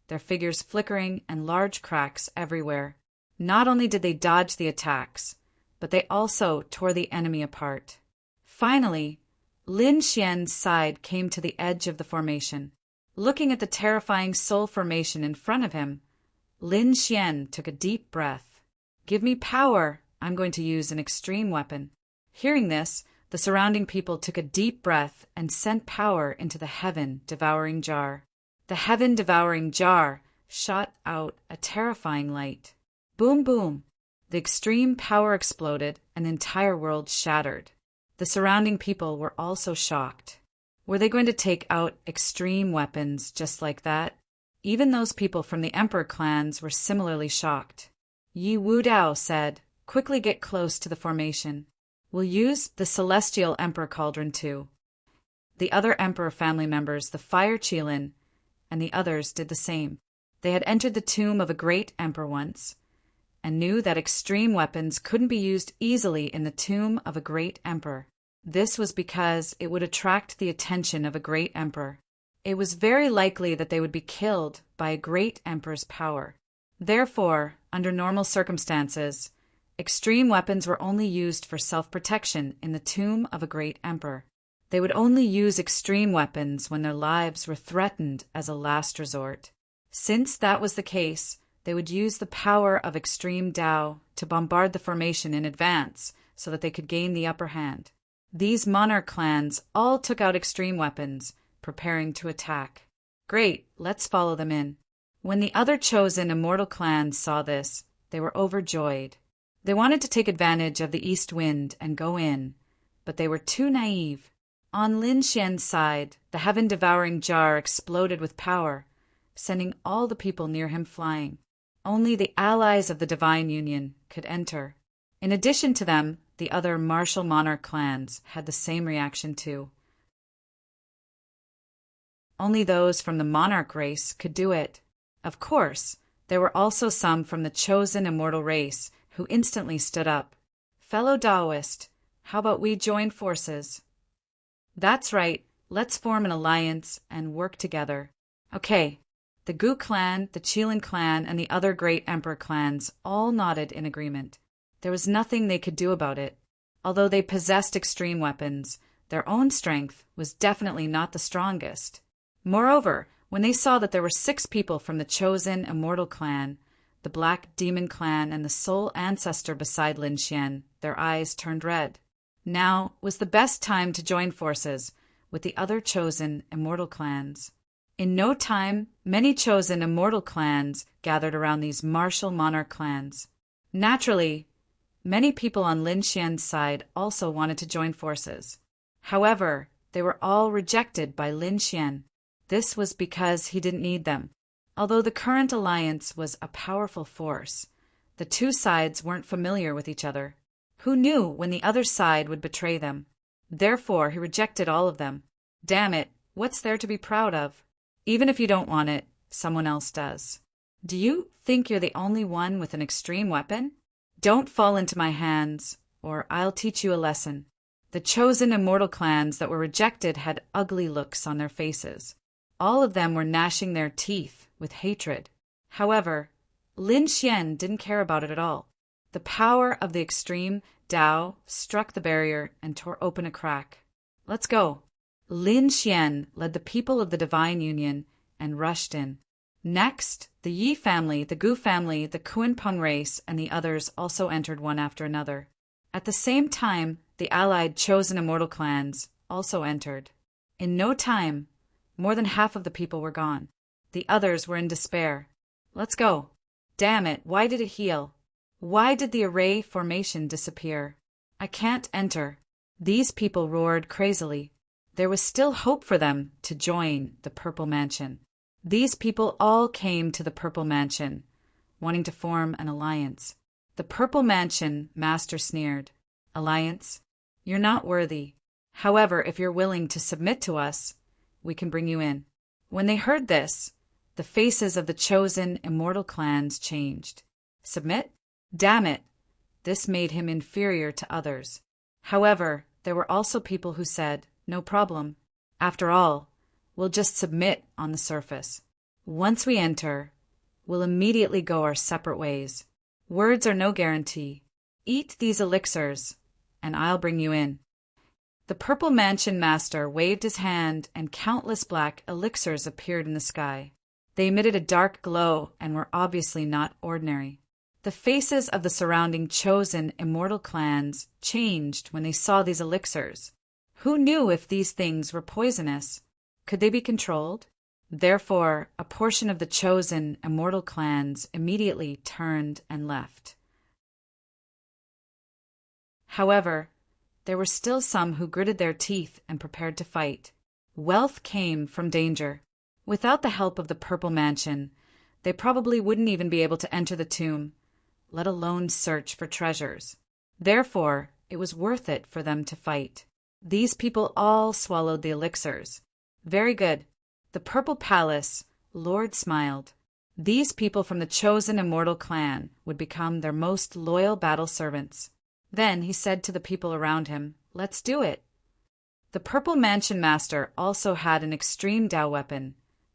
their figures flickering and large cracks everywhere. Not only did they dodge the attacks, but they also tore the enemy apart. Finally, Lin Xian's side came to the edge of the formation. Looking at the terrifying soul formation in front of him, Lin Xian took a deep breath. "Give me power. I'm going to use an extreme weapon." Hearing this, the surrounding people took a deep breath and sent power into the heaven-devouring jar. The heaven-devouring jar shot out a terrifying light. Boom, boom. The extreme power exploded and the entire world shattered. The surrounding people were also shocked. Were they going to take out extreme weapons just like that? Even those people from the emperor clans were similarly shocked. Yi Wudao said, "Quickly get close to the formation. We'll use the celestial emperor cauldron too." The other emperor family members, the fire Qilin, and the others did the same. They had entered the tomb of a great emperor once, and knew that extreme weapons couldn't be used easily in the tomb of a great emperor. This was because it would attract the attention of a great emperor. It was very likely that they would be killed by a great emperor's power. Therefore, under normal circumstances, extreme weapons were only used for self-protection in the tomb of a great emperor. They would only use extreme weapons when their lives were threatened as a last resort. Since that was the case, they would use the power of extreme Tao to bombard the formation in advance so that they could gain the upper hand. These monarch clans all took out extreme weapons, preparing to attack. Great, let's follow them in. When the other chosen immortal clans saw this, they were overjoyed. They wanted to take advantage of the east wind and go in, but they were too naive. On Lin Xian's side, the heaven-devouring jar exploded with power, sending all the people near him flying. Only the allies of the Divine Union could enter. In addition to them, the other martial monarch clans had the same reaction too. Only those from the monarch race could do it. Of course, there were also some from the chosen immortal race who instantly stood up. Fellow Taoist, how about we join forces? That's right, let's form an alliance and work together. Okay, the Gu clan, the Qilin clan, and the other great emperor clans all nodded in agreement. There was nothing they could do about it. Although they possessed extreme weapons, their own strength was definitely not the strongest. Moreover, when they saw that there were 6 people from the chosen immortal clan, the Black Demon clan, and the sole ancestor beside Lin Xian, their eyes turned red. Now was the best time to join forces with the other chosen immortal clans. In no time, many chosen immortal clans gathered around these martial monarch clans. Naturally, many people on Lin Xian's side also wanted to join forces. However, they were all rejected by Lin Xian. This was because he didn't need them. Although the current alliance was a powerful force, the two sides weren't familiar with each other. Who knew when the other side would betray them? Therefore, he rejected all of them. Damn it, what's there to be proud of? Even if you don't want it, someone else does. Do you think you're the only one with an extreme weapon? Don't fall into my hands, or I'll teach you a lesson. The chosen immortal clans that were rejected had ugly looks on their faces. All of them were gnashing their teeth with hatred. However, Lin Xian didn't care about it at all. The power of the extreme Tao struck the barrier and tore open a crack. Let's go. Lin Xian led the people of the Divine Union and rushed in. Next, the Yi family, the Gu family, the Kunpeng race, and the others also entered one after another. At the same time, the allied chosen immortal clans also entered. In no time, more than half of the people were gone. The others were in despair. Let's go. Damn it, why did it heal? Why did the array formation disappear? I can't enter. These people roared crazily. There was still hope for them to join the Purple Mansion. These people all came to the Purple Mansion, wanting to form an alliance. The Purple Mansion master sneered. Alliance? You're not worthy. However, if you're willing to submit to us, we can bring you in. When they heard this, the faces of the chosen immortal clans changed. Submit? Damn it! This made him inferior to others. However, there were also people who said, no problem. After all, we'll just submit on the surface. Once we enter, we'll immediately go our separate ways. Words are no guarantee. Eat these elixirs, and I'll bring you in. The Purple Mansion Master waved his hand, and countless black elixirs appeared in the sky. They emitted a dark glow and were obviously not ordinary. The faces of the surrounding chosen immortal clans changed when they saw these elixirs. Who knew if these things were poisonous? Could they be controlled? Therefore, a portion of the chosen immortal clans immediately turned and left. However, there were still some who gritted their teeth and prepared to fight. Wealth came from danger. Without the help of the Purple Mansion, they probably wouldn't even be able to enter the tomb, let alone search for treasures. Therefore, it was worth it for them to fight. These people all swallowed the elixirs. Very good. The Purple Palace, Lord smiled. These people from the chosen immortal clan would become their most loyal battle servants. Then he said to the people around him, let's do it. The Purple Mansion Master also had an extreme Tao weapon,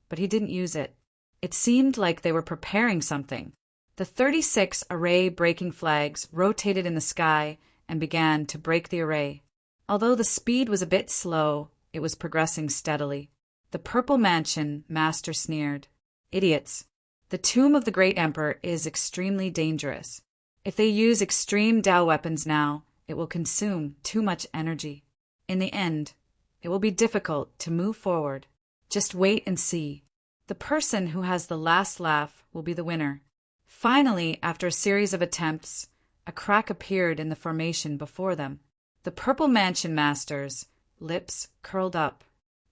but he didn't use it. It seemed like they were preparing something. The 36 array-breaking flags rotated in the sky and began to break the array. Although the speed was a bit slow, it was progressing steadily. The Purple Mansion Master sneered. Idiots. The tomb of the Great Emperor is extremely dangerous. If they use extreme Tao weapons now, it will consume too much energy. In the end, it will be difficult to move forward. Just wait and see. The person who has the last laugh will be the winner. Finally, after a series of attempts, a crack appeared in the formation before them. The Purple Mansion Master's lips curled up.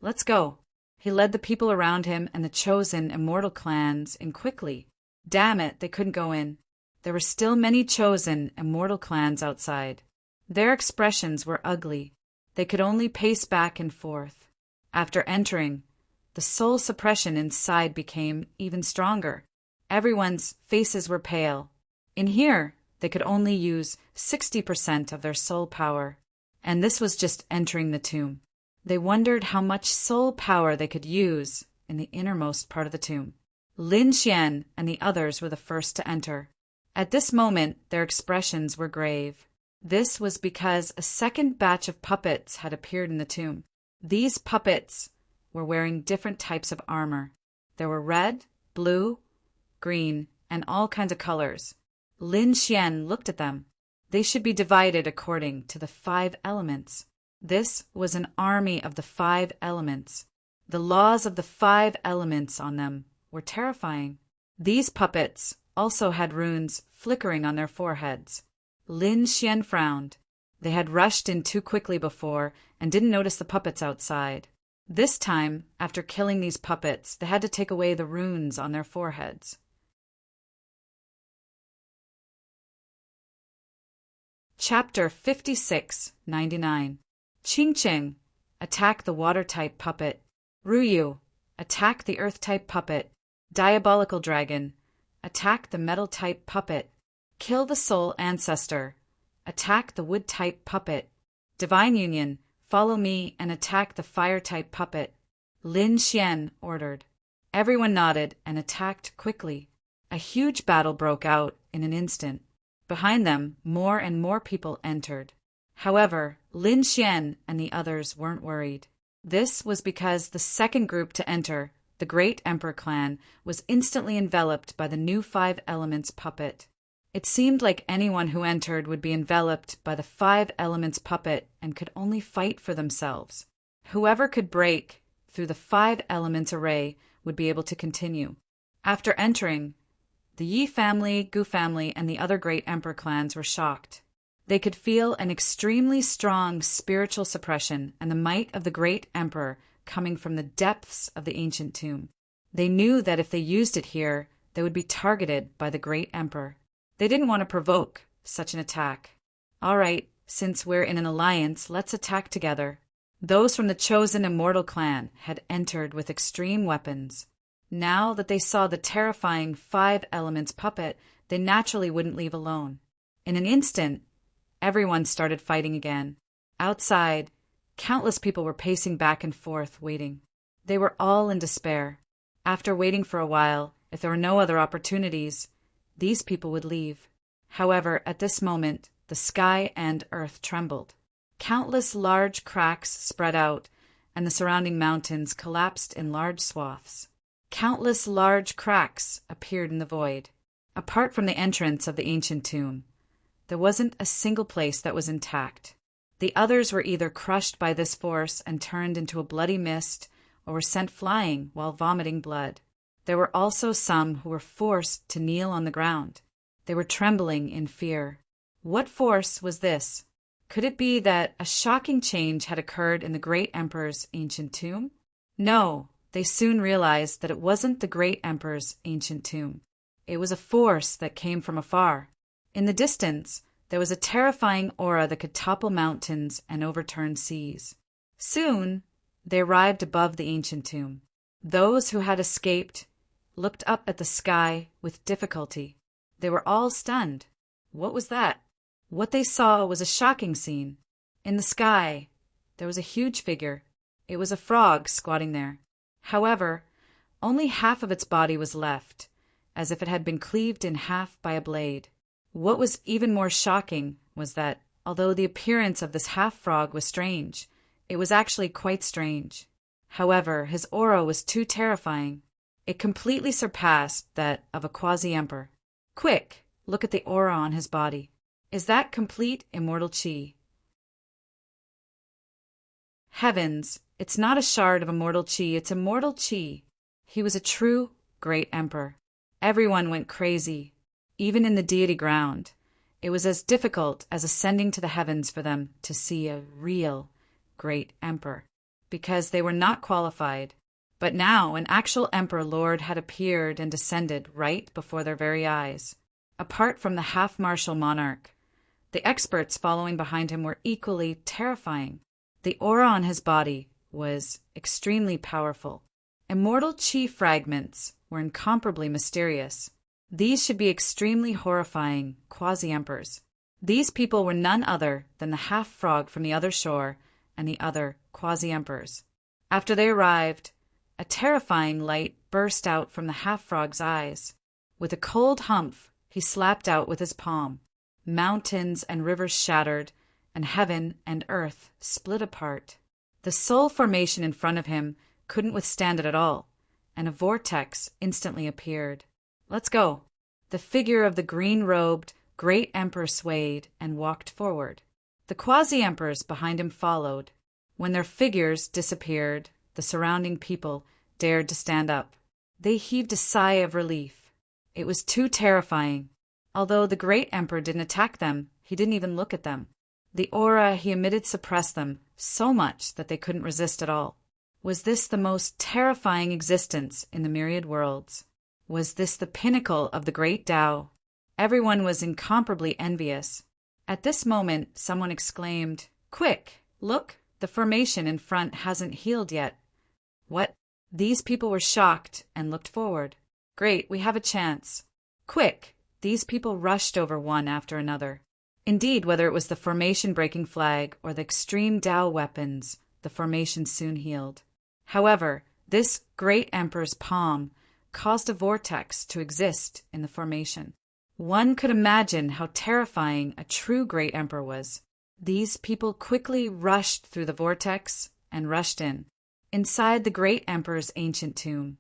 Let's go. He led the people around him and the chosen immortal clans in quickly. Damn it, they couldn't go in. There were still many chosen immortal clans outside. Their expressions were ugly. They could only pace back and forth. After entering, the soul suppression inside became even stronger. Everyone's faces were pale. In here, they could only use 60% of their soul power. And this was just entering the tomb. They wondered how much soul power they could use in the innermost part of the tomb. Lin Xian and the others were the first to enter. At this moment, their expressions were grave. This was because a second batch of puppets had appeared in the tomb. These puppets were wearing different types of armor. There were red, blue, green, and all kinds of colors. Lin Xian looked at them. They should be divided according to the 5 elements. This was an army of the 5 elements. The laws of the 5 elements on them were terrifying. These puppets also had runes flickering on their foreheads. Lin Xian frowned. They had rushed in too quickly before and didn't notice the puppets outside. This time, after killing these puppets, they had to take away the runes on their foreheads. Chapter 56-99. Qingqing, attack the water-type puppet. Ruyu, attack the earth-type puppet. Diabolical dragon, attack the metal-type puppet. Kill the soul ancestor, attack the wood-type puppet. Divine union, follow me and attack the fire-type puppet. Lin Xian ordered. Everyone nodded and attacked quickly. A huge battle broke out in an instant. Behind them, more and more people entered. However, Lin Xian and the others weren't worried. This was because the second group to enter, the Great Emperor clan, was instantly enveloped by the new 5 elements puppet. It seemed like anyone who entered would be enveloped by the 5 elements puppet and could only fight for themselves. Whoever could break through the 5 elements array would be able to continue. After entering, the Yi family, Gu family, and the other Great Emperor clans were shocked. They could feel an extremely strong spiritual suppression and the might of the Great Emperor coming from the depths of the ancient tomb. They knew that if they used it here, they would be targeted by the Great Emperor. They didn't want to provoke such an attack. All right, since we're in an alliance, let's attack together. Those from the chosen immortal clan had entered with extreme weapons. Now that they saw the terrifying 5 elements puppet, they naturally wouldn't leave alone. In an instant, everyone started fighting again. Outside, countless people were pacing back and forth, waiting. They were all in despair. After waiting for a while, if there were no other opportunities, these people would leave. However, at this moment, the sky and earth trembled. Countless large cracks spread out, and the surrounding mountains collapsed in large swaths. Countless large cracks appeared in the void. Apart from the entrance of the ancient tomb, there wasn't a single place that was intact. The others were either crushed by this force and turned into a bloody mist, or were sent flying while vomiting blood. There were also some who were forced to kneel on the ground. They were trembling in fear. What force was this? Could it be that a shocking change had occurred in the Great Emperor's ancient tomb? No, they soon realized that it wasn't the Great Emperor's ancient tomb. It was a force that came from afar. In the distance, there was a terrifying aura that could topple mountains and overturn seas. Soon, they arrived above the ancient tomb. Those who had escaped looked up at the sky with difficulty. They were all stunned. What was that? What they saw was a shocking scene. In the sky, there was a huge figure. It was a frog squatting there. However, only half of its body was left, as if it had been cleaved in half by a blade. What was even more shocking was that, although the appearance of this half-frog was strange, it was actually quite strange. However, his aura was too terrifying. It completely surpassed that of a quasi-emperor. Quick, look at the aura on his body. Is that complete immortal chi? Heavens, it's not a shard of immortal chi, it's immortal chi. He was a true great emperor. Everyone went crazy, even in the deity ground. It was as difficult as ascending to the heavens for them to see a real great emperor, because they were not qualified. But now an actual Emperor Lord had appeared and descended right before their very eyes. Apart from the half-martial monarch, the experts following behind him were equally terrifying. The aura on his body was extremely powerful. Immortal chi fragments were incomparably mysterious. These should be extremely horrifying quasi-emperors. These people were none other than the half-frog from the other shore and the other quasi-emperors. After they arrived, a terrifying light burst out from the half-frog's eyes. With a cold humph, he slapped out with his palm. Mountains and rivers shattered, and heaven and earth split apart. The soul formation in front of him couldn't withstand it at all, and a vortex instantly appeared. Let's go. The figure of the green-robed great emperor swayed and walked forward. The quasi-emperors behind him followed. When their figures disappeared, the surrounding people dared to stand up. They heaved a sigh of relief. It was too terrifying. Although the great emperor didn't attack them, he didn't even look at them. The aura he emitted suppressed them so much that they couldn't resist at all. Was this the most terrifying existence in the myriad worlds? Was this the pinnacle of the great Tao? Everyone was incomparably envious. At this moment, someone exclaimed, "Quick, look, the formation in front hasn't healed yet." What? These people were shocked and looked forward. Great, we have a chance. Quick! These people rushed over one after another. Indeed, whether it was the formation-breaking flag or the extreme Tao weapons, the formation soon healed. However, this great emperor's palm caused a vortex to exist in the formation. One could imagine how terrifying a true great emperor was. These people quickly rushed through the vortex and rushed in. Inside the great emperor's ancient tomb,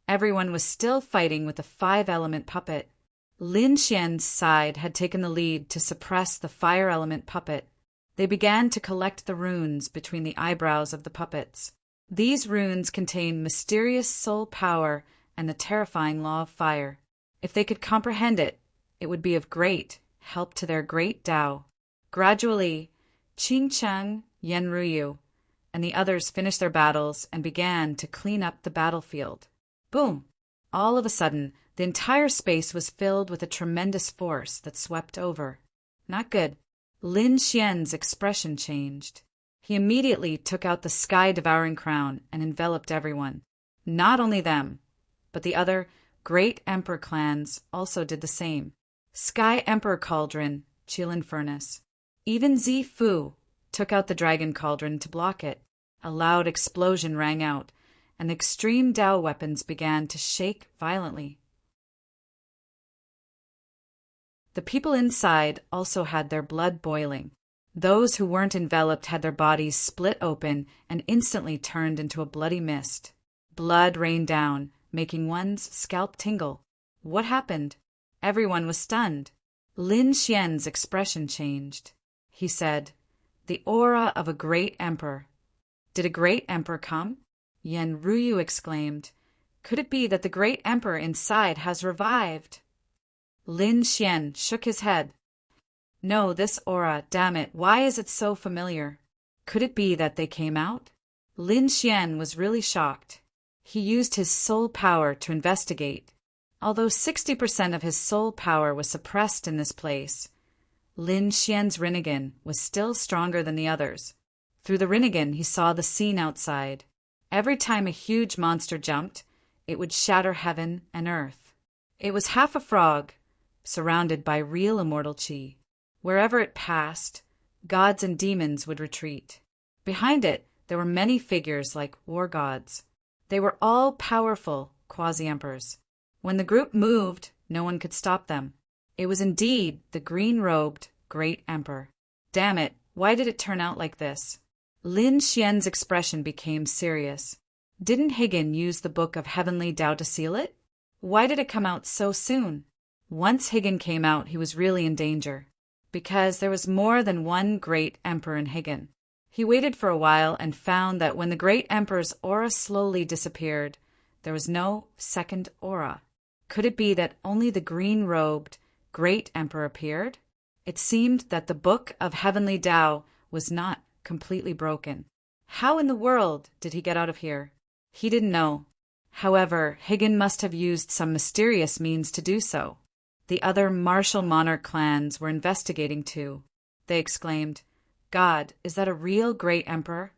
everyone was still fighting with the five-element puppet. Lin Xian's side had taken the lead to suppress the fire-element puppet. They began to collect the runes between the eyebrows of the puppets. These runes contain mysterious soul power and the terrifying law of fire. If they could comprehend it, it would be of great help to their great Tao. Gradually, Qing Cheng, Yen Ruyu, and the others finished their battles and began to clean up the battlefield. Boom! All of a sudden, the entire space was filled with a tremendous force that swept over. Not good. Lin Xian's expression changed. He immediately took out the sky-devouring crown and enveloped everyone. Not only them, but the other great emperor clans also did the same. Sky Emperor Cauldron, Qilin Furnace. Even Zifu took out the dragon cauldron to block it. A loud explosion rang out, and the extreme Tao weapons began to shake violently. The people inside also had their blood boiling. Those who weren't enveloped had their bodies split open and instantly turned into a bloody mist. Blood rained down, making one's scalp tingle. What happened? Everyone was stunned. Lin Xian's expression changed. He said, "The aura of a great emperor." Did a great emperor come? Yen Ruyu exclaimed, "Could it be that the great emperor inside has revived?" Lin Xian shook his head. "No, this aura, damn it, why is it so familiar? Could it be that they came out?" Lin Xian was really shocked. He used his soul power to investigate. Although 60% of his soul power was suppressed in this place, Lin Xian's Rinnegan was still stronger than the others. Through the Rinnegan, he saw the scene outside. Every time a huge monster jumped, it would shatter heaven and earth. It was half a frog, surrounded by real immortal chi. Wherever it passed, gods and demons would retreat. Behind it, there were many figures like war gods. They were all powerful quasi-emperors. When the group moved, no one could stop them. It was indeed the green-robed great emperor. Damn it, why did it turn out like this? Lin Xian's expression became serious. Didn't Higgin use the Book of Heavenly Tao to seal it? Why did it come out so soon? Once Higgin came out, he was really in danger, because there was more than one great emperor in Higgin. He waited for a while and found that when the great emperor's aura slowly disappeared, there was no second aura. Could it be that only the green-robed great emperor appeared? It seemed that the Book of Heavenly Tao was not completely broken. How in the world did he get out of here? He didn't know. However, Higgin must have used some mysterious means to do so. The other martial monarch clans were investigating too. They exclaimed, "God, is that a real great emperor?"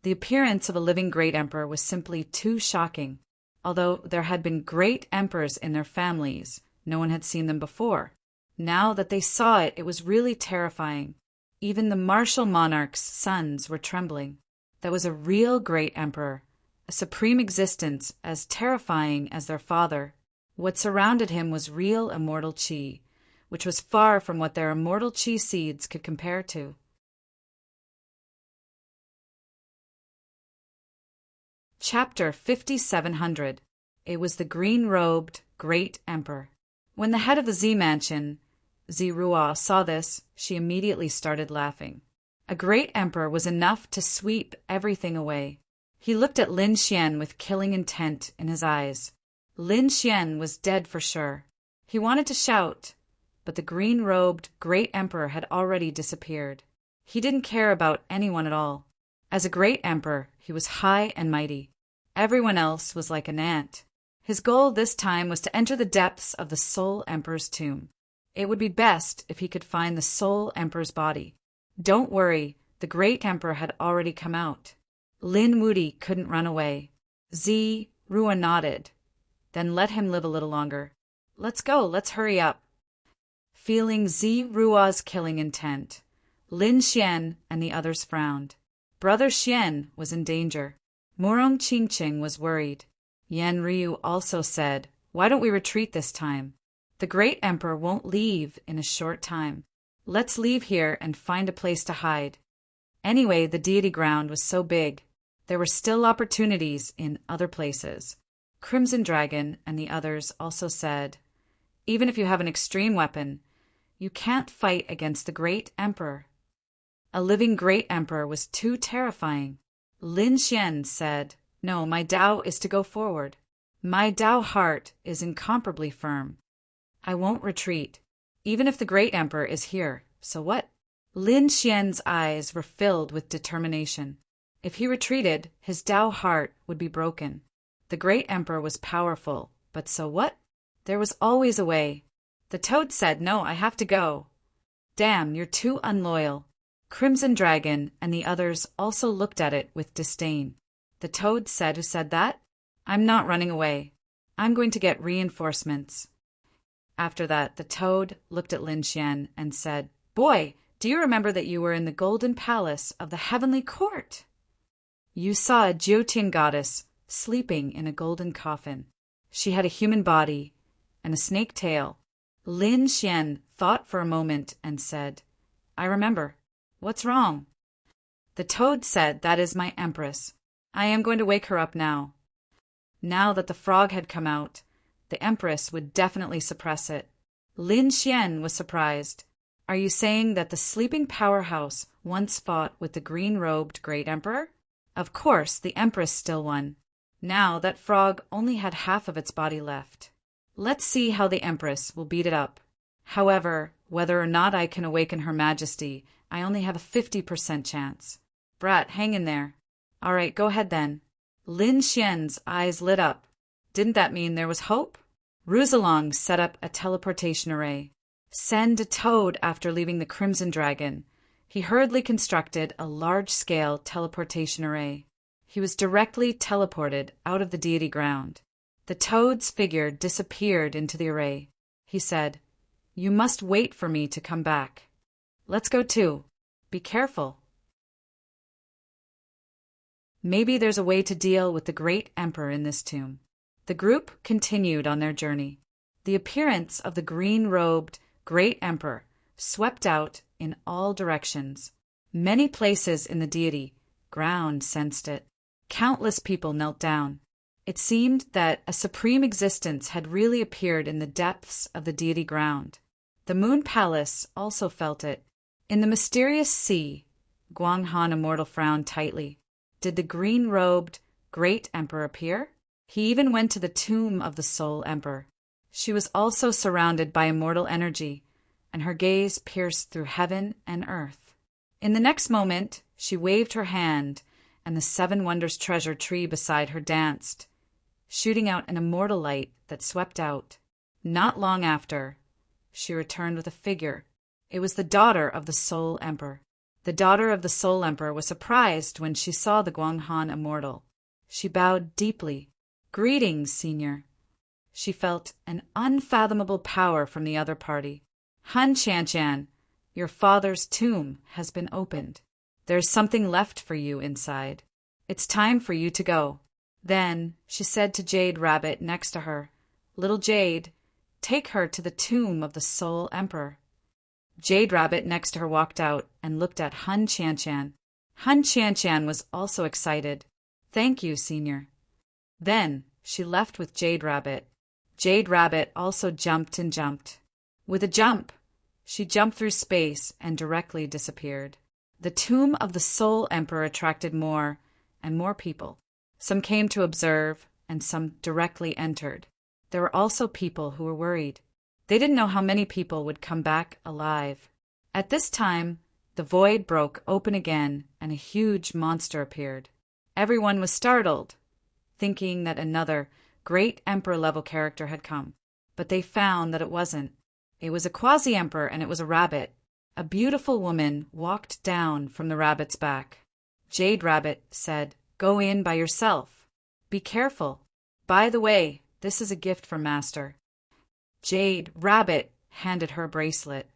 The appearance of a living great emperor was simply too shocking. Although there had been great emperors in their families, no one had seen them before. Now that they saw it, it was really terrifying. Even the martial monarch's sons were trembling. That was a real great emperor, a supreme existence as terrifying as their father. What surrounded him was real immortal chi, which was far from what their immortal chi seeds could compare to. Chapter 5700. It was the green-robed great emperor. When the head of the Z mansion, Zirua, saw this, she immediately started laughing. A great emperor was enough to sweep everything away. He looked at Lin Xian with killing intent in his eyes. Lin Xian was dead for sure. He wanted to shout, but the green-robed great emperor had already disappeared. He didn't care about anyone at all. As a great emperor, he was high and mighty. Everyone else was like an ant. His goal this time was to enter the depths of the Soul Emperor's tomb. It would be best if he could find the Soul Emperor's body. Don't worry, the great emperor had already come out. Lin Wuti couldn't run away. Rua nodded. Then let him live a little longer. Let's go, let's hurry up. Feeling Rua's killing intent, Lin Xian and the others frowned. Brother Xian was in danger. Murong Qingqing was worried. Yan Ryu also said, "Why don't we retreat this time? The great emperor won't leave in a short time. Let's leave here and find a place to hide." Anyway, the deity ground was so big. There were still opportunities in other places. Crimson Dragon and the others also said, "Even if you have an extreme weapon, you can't fight against the great emperor." A living great emperor was too terrifying. Lin Xian said, "No, my Tao is to go forward. My Tao heart is incomparably firm. I won't retreat, even if the great emperor is here. So what?" Lin Xian's eyes were filled with determination. If he retreated, his Tao heart would be broken. The great emperor was powerful, but so what? There was always a way. The toad said, "No, I have to go." "Damn, you're too unloyal." Crimson Dragon and the others also looked at it with disdain. The toad said, "Who said that? I'm not running away. I'm going to get reinforcements." After that, the toad looked at Lin Xian and said, "Boy, do you remember that you were in the golden palace of the heavenly court? You saw a Jyotian goddess sleeping in a golden coffin. She had a human body and a snake tail." Lin Xian thought for a moment and said, "I remember. What's wrong?" The toad said, "That is my empress. I am going to wake her up now." Now that the frog had come out, the empress would definitely suppress it. Lin Xian was surprised. "Are you saying that the sleeping powerhouse once fought with the green-robed great emperor?" Of course, the empress still won. Now that frog only had half of its body left. Let's see how the empress will beat it up. However, whether or not I can awaken Her Majesty, I only have a 50% chance. Brat, hang in there. All right, go ahead then. Lin Xian's eyes lit up. Didn't that mean there was hope? Ruzelong set up a teleportation array. Send a toad after leaving the Crimson Dragon. He hurriedly constructed a large-scale teleportation array. He was directly teleported out of the deity ground. The toad's figure disappeared into the array. He said, "You must wait for me to come back. Let's go too. Be careful." Maybe there's a way to deal with the great emperor in this tomb. The group continued on their journey. The appearance of the green-robed great emperor swept out in all directions. Many places in the deity ground sensed it. Countless people knelt down. It seemed that a supreme existence had really appeared in the depths of the deity ground. The Moon Palace also felt it. In the mysterious sea, Guanghan Immortal frowned tightly. Did the green-robed great emperor appear? He even went to the tomb of the Soul Emperor. She was also surrounded by immortal energy, and her gaze pierced through heaven and earth. In the next moment, she waved her hand, and the Seven Wonders treasure tree beside her danced, shooting out an immortal light that swept out. Not long after, she returned with a figure. It was the daughter of the Soul Emperor. The daughter of the Soul Emperor was surprised when she saw the Guanghan immortal. She bowed deeply. "Greetings, Senior." She felt an unfathomable power from the other party. "Han Qianshan, your father's tomb has been opened. There's something left for you inside. It's time for you to go." Then she said to Jade Rabbit next to her, "Little Jade, take her to the tomb of the Soul Emperor." Jade Rabbit next to her walked out and looked at Han Qianshan. Han Qianshan was also excited. "Thank you, Senior." Then she left with Jade Rabbit. Jade Rabbit also jumped and jumped. With a jump, she jumped through space and directly disappeared. The tomb of the Soul Emperor attracted more and more people. Some came to observe, and some directly entered. There were also people who were worried. They didn't know how many people would come back alive. At this time, the void broke open again, and a huge monster appeared. Everyone was startled, thinking that another great Emperor-level character had come. But they found that it wasn't. It was a quasi-emperor, and it was a rabbit. A beautiful woman walked down from the rabbit's back. Jade Rabbit said, "Go in by yourself. Be careful. By the way, this is a gift from Master." Jade Rabbit handed her a bracelet.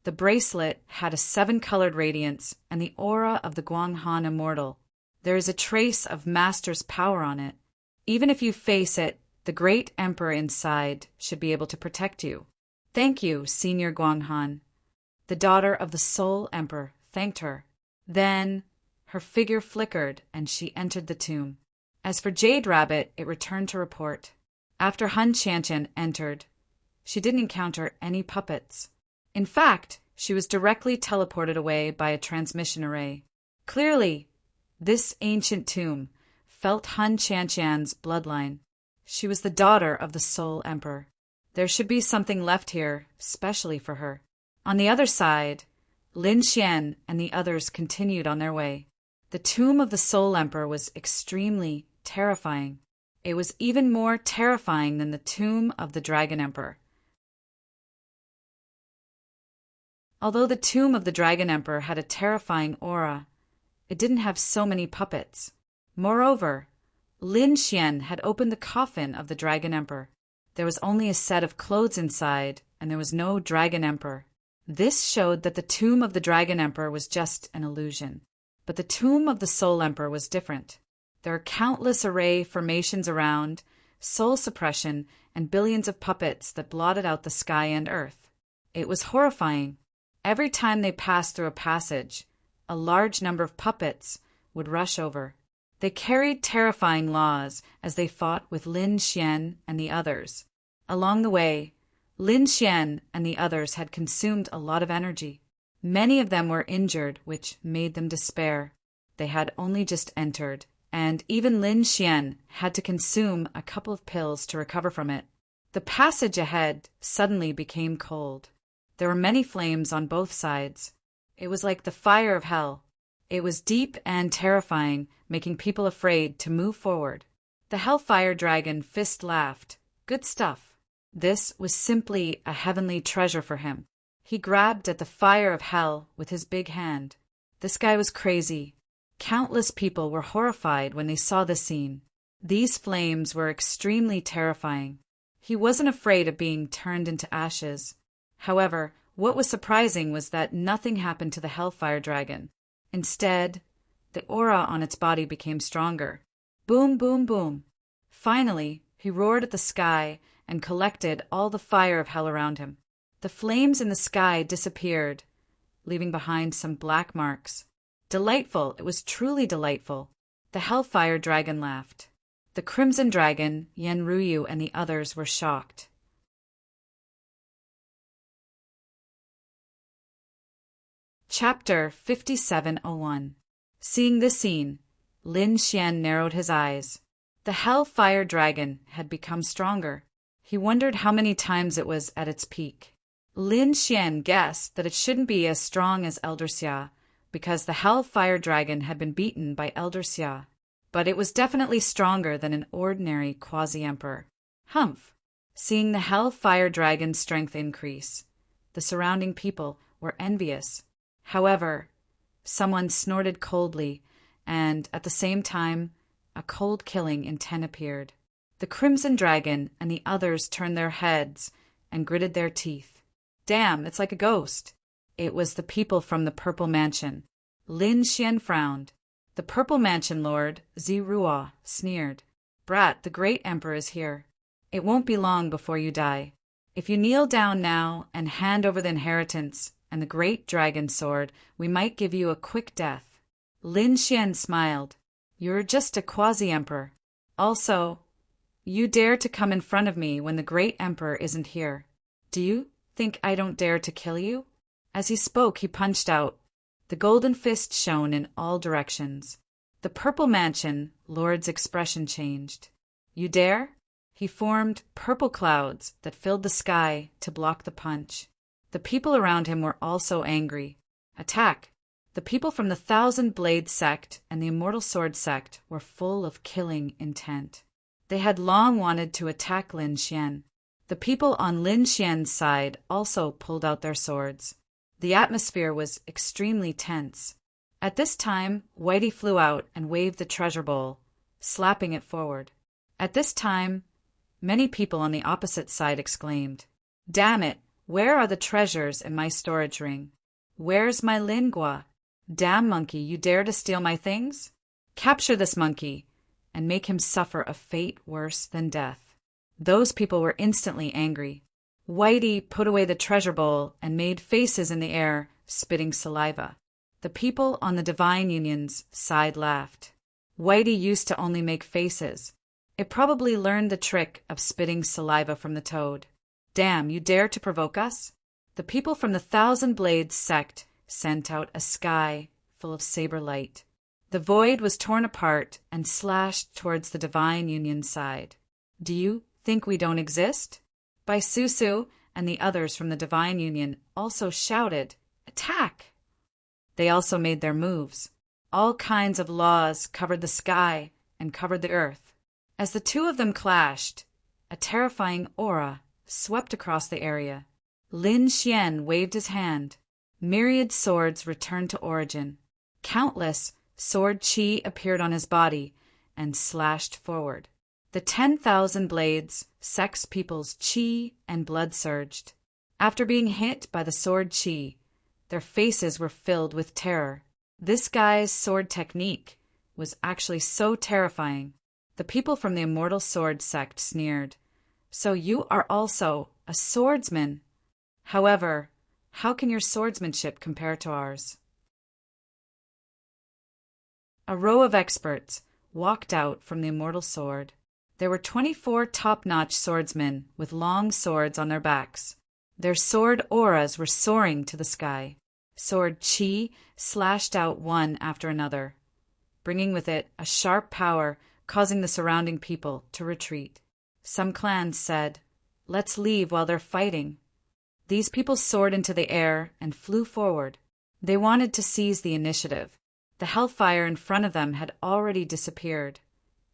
The bracelet had a 7-colored radiance and the aura of the Guanghan Immortal. There is a trace of Master's power on it. Even if you face it, the great Emperor inside should be able to protect you. "Thank you, Senior Guanghan." The daughter of the Soul Emperor thanked her. Then her figure flickered and she entered the tomb. As for Jade Rabbit, it returned to report. After Han Qianshan entered, she didn't encounter any puppets. In fact, she was directly teleported away by a transmission array. Clearly, this ancient tomb felt Han Qianshan's bloodline. She was the daughter of the Soul Emperor. There should be something left here, specially for her. On the other side, Lin Xian and the others continued on their way. The tomb of the Soul Emperor was extremely terrifying. It was even more terrifying than the tomb of the Dragon Emperor. Although the tomb of the Dragon Emperor had a terrifying aura, it didn't have so many puppets. Moreover, Lin Xian had opened the coffin of the Dragon Emperor. There was only a set of clothes inside, and there was no Dragon Emperor. This showed that the tomb of the Dragon Emperor was just an illusion. But the tomb of the Soul Emperor was different. There are countless array formations around, soul suppression, and billions of puppets that blotted out the sky and earth. It was horrifying. Every time they passed through a passage, a large number of puppets would rush over. They carried terrifying laws as they fought with Lin Xian and the others. Along the way, Lin Xian and the others had consumed a lot of energy. Many of them were injured, which made them despair. They had only just entered, and even Lin Xian had to consume a couple of pills to recover from it. The passage ahead suddenly became cold. There were many flames on both sides. It was like the fire of hell. It was deep and terrifying, making people afraid to move forward. The Hellfire Dragon Fist laughed. Good stuff. This was simply a heavenly treasure for him. He grabbed at the fire of hell with his big hand. This guy was crazy. Countless people were horrified when they saw the scene. These flames were extremely terrifying. He wasn't afraid of being turned into ashes. However, what was surprising was that nothing happened to the Hellfire Dragon. Instead, the aura on its body became stronger. Boom, boom, boom. Finally, he roared at the sky and collected all the fire of hell around him. The flames in the sky disappeared, leaving behind some black marks. Delightful, it was truly delightful. The Hellfire Dragon laughed. The Crimson Dragon, Yen Ruyu, and the others were shocked. Chapter 5701. Seeing this scene, Lin Xian narrowed his eyes. The Hellfire Dragon had become stronger. He wondered how many times it was at its peak. Lin Xian guessed that it shouldn't be as strong as Elder Xia, because the hellfire dragon had been beaten by Elder Xia, but it was definitely stronger than an ordinary quasi-emperor. Humph! Seeing the hellfire dragon's strength increase, the surrounding people were envious. However, someone snorted coldly, and at the same time, a cold killing intent appeared. The Crimson Dragon and the others turned their heads and gritted their teeth. Damn, it's like a ghost. It was the people from the Purple Mansion. Lin Xian frowned. The Purple Mansion Lord, Zirua, sneered. Brat, the great emperor is here. It won't be long before you die. If you kneel down now and hand over the inheritance and the great dragon sword, we might give you a quick death. Lin Xian smiled. You're just a quasi-emperor. Also, you dare to come in front of me when the great emperor isn't here. Do you think I don't dare to kill you? As he spoke, he punched out. The golden fist shone in all directions. The Purple Mansion Lord's expression changed. You dare? He formed purple clouds that filled the sky to block the punch. The people around him were also angry. Attack! The people from the Thousand Blade sect and the Immortal Sword sect were full of killing intent. They had long wanted to attack Lin Xian. The people on Lin Xian's side also pulled out their swords. The atmosphere was extremely tense. At this time, Whitey flew out and waved the treasure bowl, slapping it forward. At this time, many people on the opposite side exclaimed, Damn it! Where are the treasures in my storage ring? Where's my lingua? Damn monkey, you dare to steal my things? Capture this monkey and make him suffer a fate worse than death. Those people were instantly angry. Whitey put away the treasure bowl and made faces in the air, spitting saliva. The people on the Divine Union's side laughed. Whitey used to only make faces. It probably learned the trick of spitting saliva from the toad. Damn, you dare to provoke us? The people from the Thousand Blades sect sent out a sky full of saber light. The void was torn apart and slashed towards the Divine Union side. Do you think we don't exist? Bai Susu and the others from the Divine Union also shouted, Attack! They also made their moves. All kinds of laws covered the sky and covered the earth. As the two of them clashed, a terrifying aura swept across the area. Lin Xian waved his hand. Myriad swords returned to origin. Countless sword chi appeared on his body and slashed forward. The 10,000 Blades sex people's chi and blood surged. After being hit by the sword chi, their faces were filled with terror. This guy's sword technique was actually so terrifying. The people from the Immortal Sword sect sneered. So you are also a swordsman. However, how can your swordsmanship compare to ours? A row of experts walked out from the Immortal Sword. There were 24 top-notch swordsmen with long swords on their backs. Their sword auras were soaring to the sky. Sword chi slashed out one after another, bringing with it a sharp power causing the surrounding people to retreat. Some clans said, Let's leave while they're fighting. These people soared into the air and flew forward. They wanted to seize the initiative. The hellfire in front of them had already disappeared,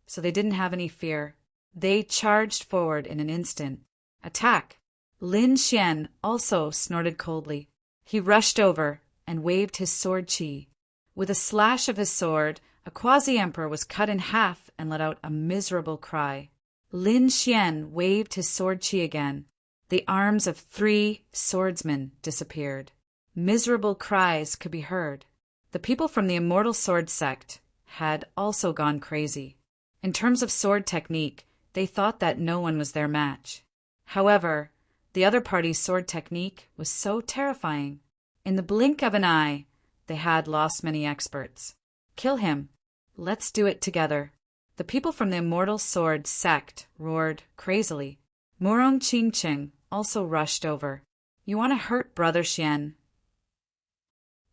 so they didn't have any fear. They charged forward in an instant. Attack! Lin Xian also snorted coldly. He rushed over and waved his sword chi. With a slash of his sword, a quasi-emperor was cut in half and let out a miserable cry. Lin Xian waved his sword chi again. The arms of 3 swordsmen disappeared. Miserable cries could be heard. The people from the Immortal Sword sect had also gone crazy. In terms of sword technique, they thought that no one was their match. However, the other party's sword technique was so terrifying. In the blink of an eye, they had lost many experts. Kill him. Let's do it together. The people from the Immortal Sword sect roared crazily. Murong Qingqing also rushed over. You want to hurt Brother Xian?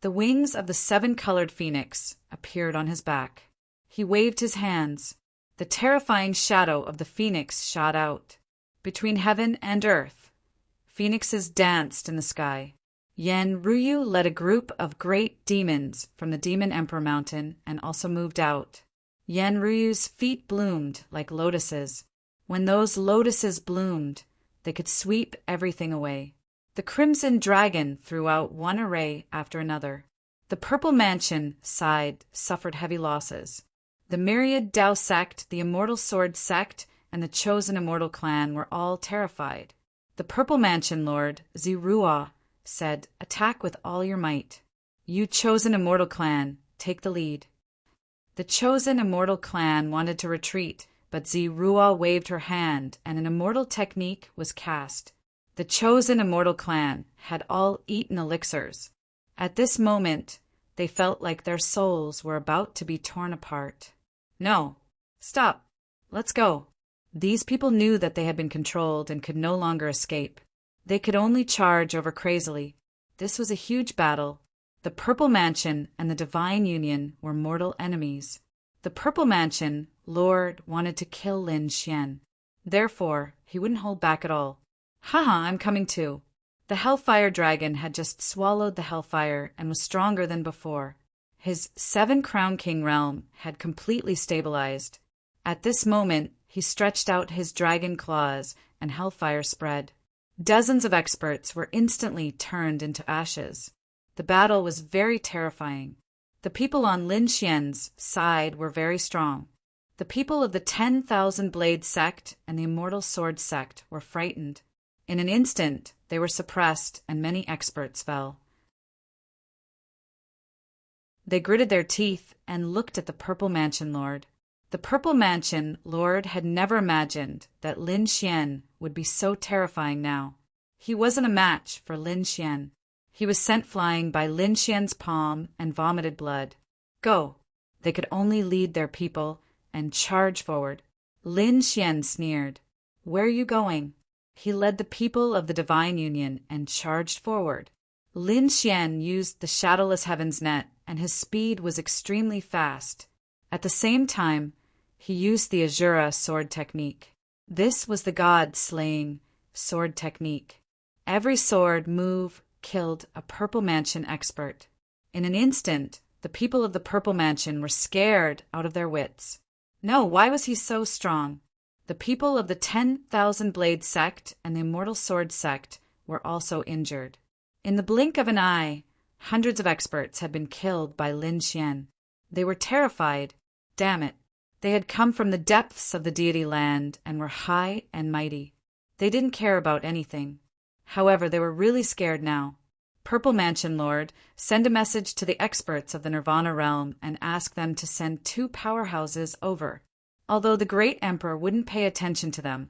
The wings of the 7-colored phoenix appeared on his back. He waved his hands. The terrifying shadow of the phoenix shot out. Between heaven and earth, phoenixes danced in the sky. Yen Ruyu led a group of great demons from the Demon Emperor Mountain and also moved out. Yen Ruyu's feet bloomed like lotuses. When those lotuses bloomed, they could sweep everything away. The Crimson Dragon threw out one array after another. The Purple Mansion sighed, suffered heavy losses. The Myriad Dao Sect, the Immortal Sword Sect, and the Chosen Immortal Clan were all terrified. The Purple Mansion Lord, Zirua, said, "Attack with all your might. You Chosen Immortal Clan, take the lead." The Chosen Immortal Clan wanted to retreat, but Zirua waved her hand and an immortal technique was cast. The Chosen Immortal Clan had all eaten elixirs. At this moment, they felt like their souls were about to be torn apart. No, stop, let's go. These people knew that they had been controlled and could no longer escape. They could only charge over crazily. This was a huge battle. The Purple Mansion and the Divine Union were mortal enemies. The Purple Mansion Lord wanted to kill Lin Xian. Therefore, he wouldn't hold back at all. Haha, I'm coming too. The Hellfire Dragon had just swallowed the Hellfire and was stronger than before. His 7-Crown King realm had completely stabilized. At this moment, he stretched out his dragon claws and Hellfire spread. Dozens of experts were instantly turned into ashes. The battle was very terrifying. The people on Lin Xian's side were very strong. The people of the 10,000 Blade Sect and the Immortal Sword Sect were frightened. In an instant, they were suppressed and many experts fell. They gritted their teeth and looked at the Purple Mansion Lord. The Purple Mansion Lord had never imagined that Lin Xian would be so terrifying now. He wasn't a match for Lin Xian. He was sent flying by Lin Xian's palm and vomited blood. Go! They could only lead their people and charge forward. Lin Xian sneered. Where are you going? He led the people of the Divine Union and charged forward. Lin Xian used the Shadowless Heavens net and his speed was extremely fast. At the same time, he used the Azura sword technique. This was the god-slaying sword technique. Every sword move killed a Purple Mansion expert. In an instant, the people of the Purple Mansion were scared out of their wits. No, why was he so strong? The people of the 10,000 Blade Sect and the Immortal Sword Sect were also injured. In the blink of an eye, hundreds of experts had been killed by Lin Xian. They were terrified. Damn it. They had come from the depths of the deity land and were high and mighty. They didn't care about anything. However, they were really scared now. Purple Mansion Lord, send a message to the experts of the Nirvana realm and ask them to send 2 powerhouses over. Although the Great Emperor wouldn't pay attention to them,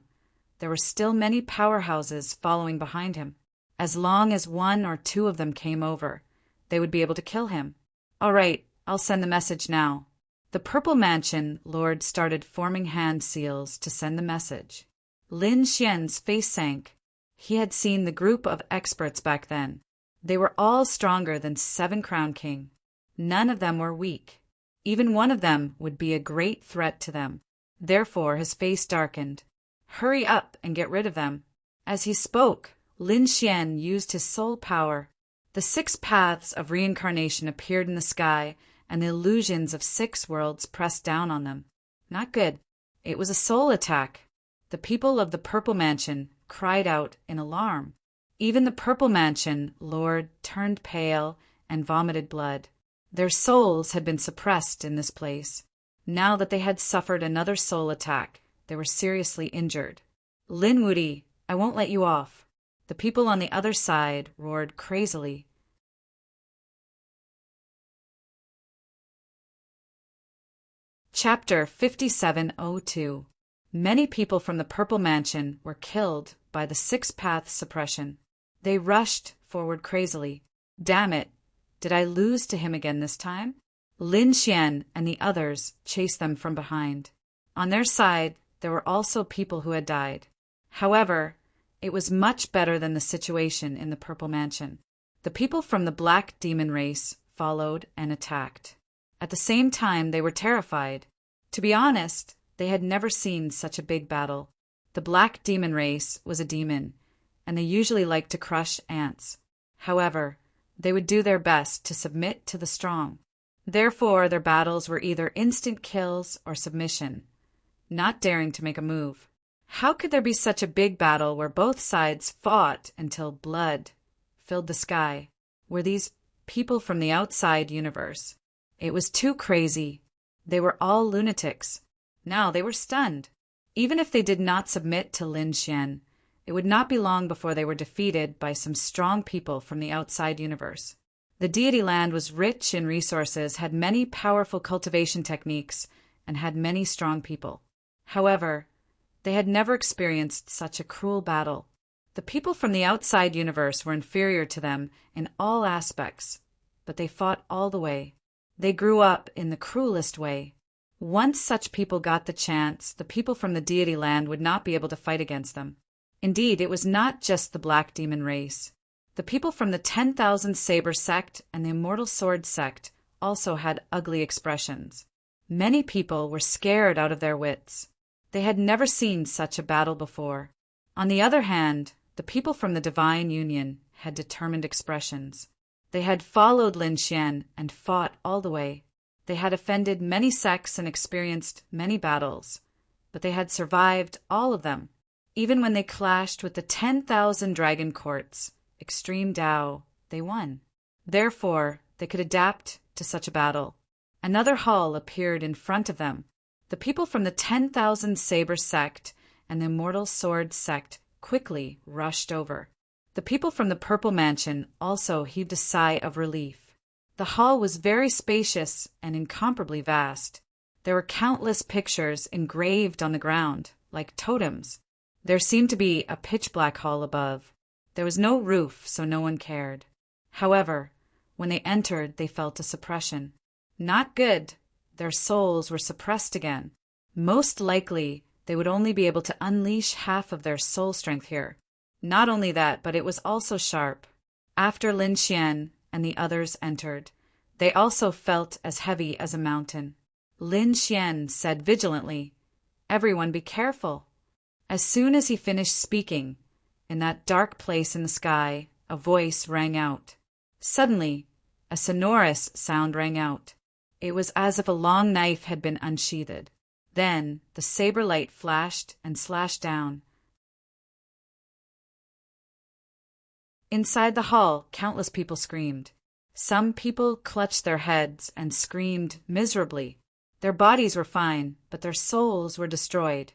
there were still many powerhouses following behind him. As long as 1 or 2 of them came over, they would be able to kill him. All right, I'll send the message now. The Purple Mansion Lord started forming hand seals to send the message. Lin Xian's face sank. He had seen the group of experts back then. They were all stronger than 7-Crown King. None of them were weak. Even one of them would be a great threat to them. Therefore, his face darkened. Hurry up and get rid of them. As he spoke, Lin Xian used his soul power. The 6 paths of reincarnation appeared in the sky, and the illusions of 6 worlds pressed down on them. Not good. It was a soul attack. The people of the Purple Mansion cried out in alarm. Even the Purple Mansion Lord turned pale and vomited blood. Their souls had been suppressed in this place. Now that they had suffered another soul attack, they were seriously injured. Lin Wudi, I won't let you off. The people on the other side roared crazily. Chapter 5702. Many people from the Purple Mansion were killed by the 6-path suppression. They rushed forward crazily. Damn it! Did I lose to him again this time? Lin Xian and the others chased them from behind. On their side, there were also people who had died. However, it was much better than the situation in the Purple Mansion. The people from the Black Demon race followed and attacked. At the same time, they were terrified. To be honest, they had never seen such a big battle. The Black Demon race was a demon, and they usually liked to crush ants. However, they would do their best to submit to the strong. Therefore, their battles were either instant kills or submission, not daring to make a move. How could there be such a big battle where both sides fought until blood filled the sky? Were these people from the outside universe? It was too crazy. They were all lunatics. Now they were stunned. Even if they did not submit to Lin Xian, it would not be long before they were defeated by some strong people from the outside universe. The deity land was rich in resources, had many powerful cultivation techniques, and had many strong people. However, they had never experienced such a cruel battle. The people from the outside universe were inferior to them in all aspects, but they fought all the way. They grew up in the cruelest way. Once such people got the chance, the people from the deity land would not be able to fight against them. Indeed, it was not just the Black Demon race. The people from the 10,000 Saber sect and the Immortal Sword sect also had ugly expressions. Many people were scared out of their wits. They had never seen such a battle before. On the other hand, the people from the Divine Union had determined expressions. They had followed Lin Xian and fought all the way. They had offended many sects and experienced many battles, but they had survived all of them. Even when they clashed with the 10,000 dragon courts, extreme Tao, they won. Therefore, they could adapt to such a battle. Another hall appeared in front of them. The people from the 10,000 Saber sect and the Immortal Sword sect quickly rushed over. The people from the Purple Mansion also heaved a sigh of relief. The hall was very spacious and incomparably vast. There were countless pictures engraved on the ground, like totems. There seemed to be a pitch-black hall above. There was no roof, so no one cared. However, when they entered, they felt a suppression. Not good. Their souls were suppressed again. Most likely, they would only be able to unleash half of their soul strength here. Not only that, but it was also sharp. After Lin Xian and the others entered, they also felt as heavy as a mountain. Lin Xian said vigilantly, "Everyone be careful." As soon as he finished speaking, in that dark place in the sky, a voice rang out. Suddenly, a sonorous sound rang out. It was as if a long knife had been unsheathed. Then the saber light flashed and slashed down. Inside the hall, countless people screamed. Some people clutched their heads and screamed miserably. Their bodies were fine, but their souls were destroyed.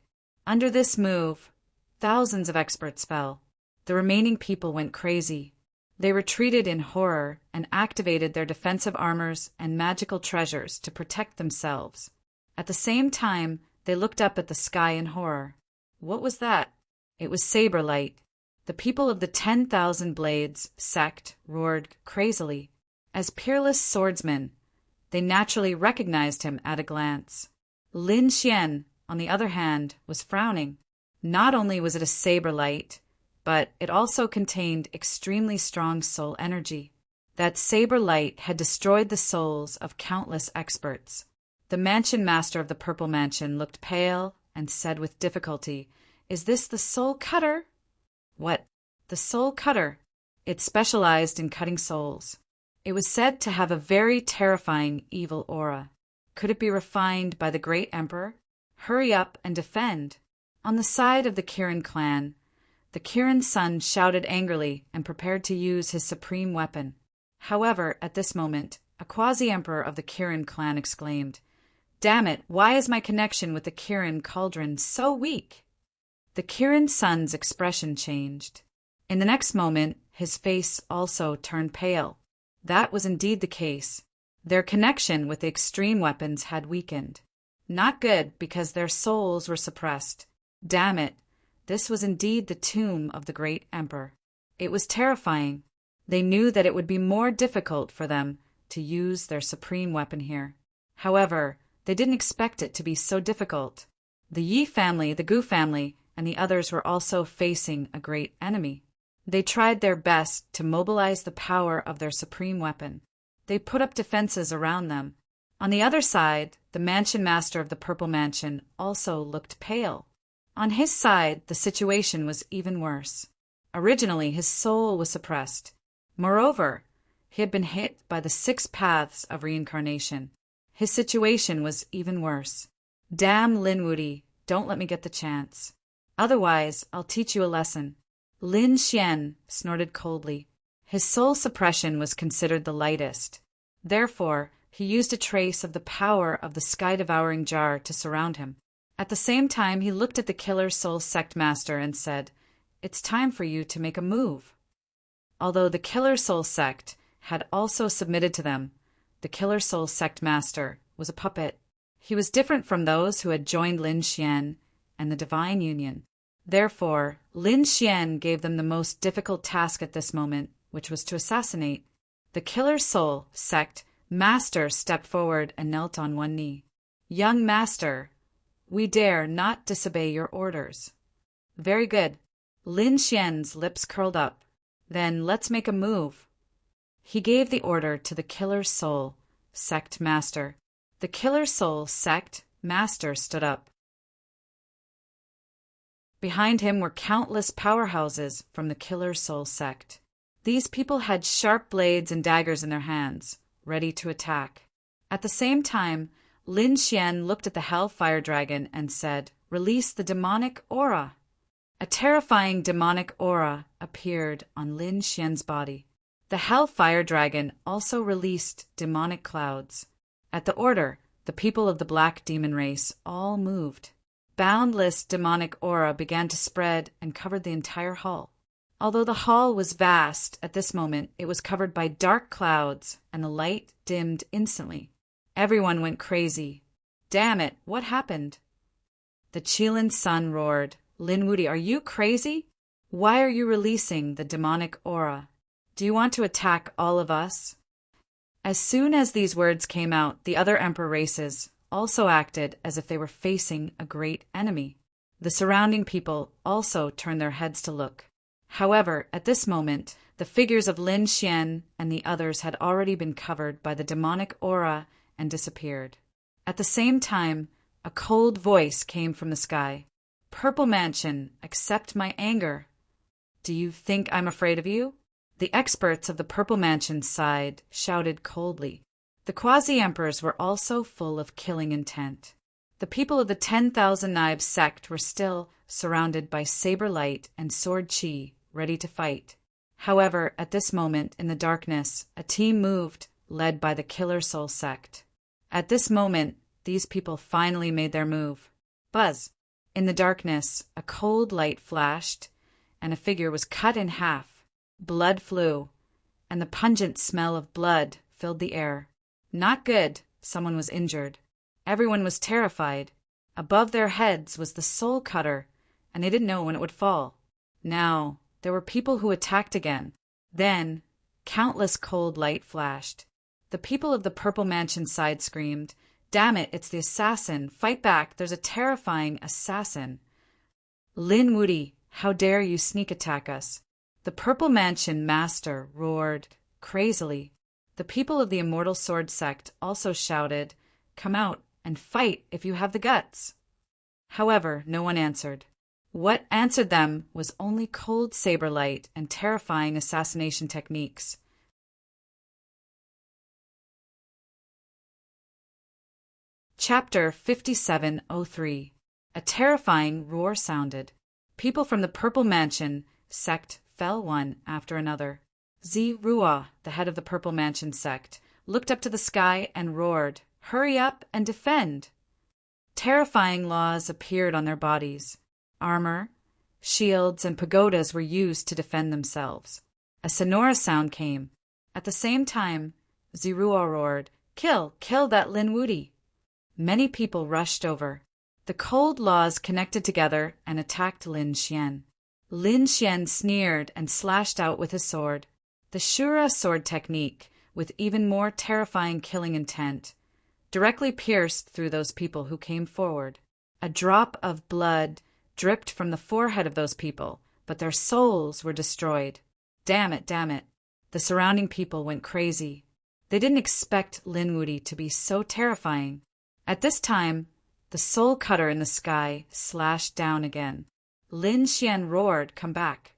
Under this move, thousands of experts fell. The remaining people went crazy. They retreated in horror and activated their defensive armors and magical treasures to protect themselves. At the same time, they looked up at the sky in horror. What was that? It was saber light. The people of the 10,000 Blades sect roared crazily. As peerless swordsmen, they naturally recognized him at a glance. Lin Xian, on the other hand, was frowning. Not only was it a saber light, but it also contained extremely strong soul energy. That saber light had destroyed the souls of countless experts. The mansion master of the Purple Mansion looked pale and said with difficulty, "Is this the soul cutter?" "What? The soul cutter?" It specialized in cutting souls. It was said to have a very terrifying evil aura. Could it be refined by the great emperor? Hurry up and defend. On the side of the Kirin clan, the Kirin son shouted angrily and prepared to use his supreme weapon. However, at this moment, a quasi-emperor of the Kirin clan exclaimed, "Damn it, why is my connection with the Kirin cauldron so weak?" The Kirin son's expression changed. In the next moment, his face also turned pale. That was indeed the case. Their connection with the extreme weapons had weakened. Not good, because their souls were suppressed. Damn it, this was indeed the tomb of the great emperor. It was terrifying. They knew that it would be more difficult for them to use their supreme weapon here. However, they didn't expect it to be so difficult. The Yi family, the Gu family, and the others were also facing a great enemy. They tried their best to mobilize the power of their supreme weapon. They put up defenses around them. On the other side, the mansion master of the Purple Mansion also looked pale. On his side, the situation was even worse. Originally, his soul was suppressed. Moreover, he had been hit by the 6 paths of reincarnation. His situation was even worse. Damn Linwoody, don't let me get the chance. Otherwise, I'll teach you a lesson. Lin Xian snorted coldly. His soul suppression was considered the lightest. Therefore, he used a trace of the power of the sky-devouring jar to surround him. At the same time, he looked at the Killer Soul Sect Master and said, "It's time for you to make a move." Although the Killer Soul Sect had also submitted to them, the Killer Soul Sect Master was a puppet. He was different from those who had joined Lin Xian and the Divine Union. Therefore, Lin Xian gave them the most difficult task at this moment, which was to assassinate. The Killer Soul Sect Master stepped forward and knelt on one knee. "Young Master, we dare not disobey your orders." "Very good." Lin Xian's lips curled up. "Then let's make a move." He gave the order to the Killer Soul Sect Master. The Killer Soul Sect Master stood up. Behind him were countless powerhouses from the Killer Soul Sect. These people had sharp blades and daggers in their hands, ready to attack. At the same time, Lin Xian looked at the Hellfire Dragon and said, "Release the demonic aura." A terrifying demonic aura appeared on Lin Xian's body. The Hellfire Dragon also released demonic clouds. At the order, the people of the Black Demon race all moved. Boundless demonic aura began to spread and covered the entire hall. Although the hall was vast, at this moment it was covered by dark clouds, and the light dimmed instantly. Everyone went crazy. "Damn it, what happened?" The Qilin Sun roared, "Linwoody, are you crazy? Why are you releasing the demonic aura? Do you want to attack all of us?" As soon as these words came out, the other Emperor races also acted as if they were facing a great enemy. The surrounding people also turned their heads to look. However, at this moment, the figures of Lin Xian and the others had already been covered by the demonic aura and disappeared. At the same time, a cold voice came from the sky. "Purple Mansion, accept my anger." "Do you think I'm afraid of you?" The experts of the Purple Mansion side shouted coldly. The quasi-emperors were also full of killing intent. The people of the 10,000 Knives sect were still surrounded by saber light and sword chi, ready to fight. However, at this moment, in the darkness, a team moved, led by the Killer Soul Sect. At this moment, these people finally made their move. Buzz! In the darkness, a cold light flashed, and a figure was cut in half. Blood flew, and the pungent smell of blood filled the air. Not good. Someone was injured. Everyone was terrified. Above their heads was the soul cutter, and they didn't know when it would fall. Now, there were people who attacked again. Then, countless cold light flashed. The people of the Purple Mansion side screamed, "Damn it, it's the assassin! Fight back, there's a terrifying assassin!" "Lin Woody, how dare you sneak attack us?" The Purple Mansion Master roared crazily. The people of the Immortal Sword Sect also shouted, "Come out and fight if you have the guts." However, no one answered. What answered them was only cold saber light and terrifying assassination techniques. Chapter 5703. A terrifying roar sounded. People from the Purple Mansion sect fell one after another. Zirua, the head of the Purple Mansion sect, looked up to the sky and roared, "Hurry up and defend!" Terrifying laws appeared on their bodies. Armor, shields, and pagodas were used to defend themselves. A sonorous sound came. At the same time, Zirua roared, "Kill! Kill that Lin Woody!" Many people rushed over. The cold laws connected together and attacked Lin Xian. Lin Xian sneered and slashed out with his sword. The Shura sword technique, with even more terrifying killing intent, directly pierced through those people who came forward. A drop of blood dripped from the forehead of those people, but their souls were destroyed. Damn it, damn it. The surrounding people went crazy. They didn't expect Lin Woody to be so terrifying. At this time, the soul cutter in the sky slashed down again. Lin Xian roared, "Come back!"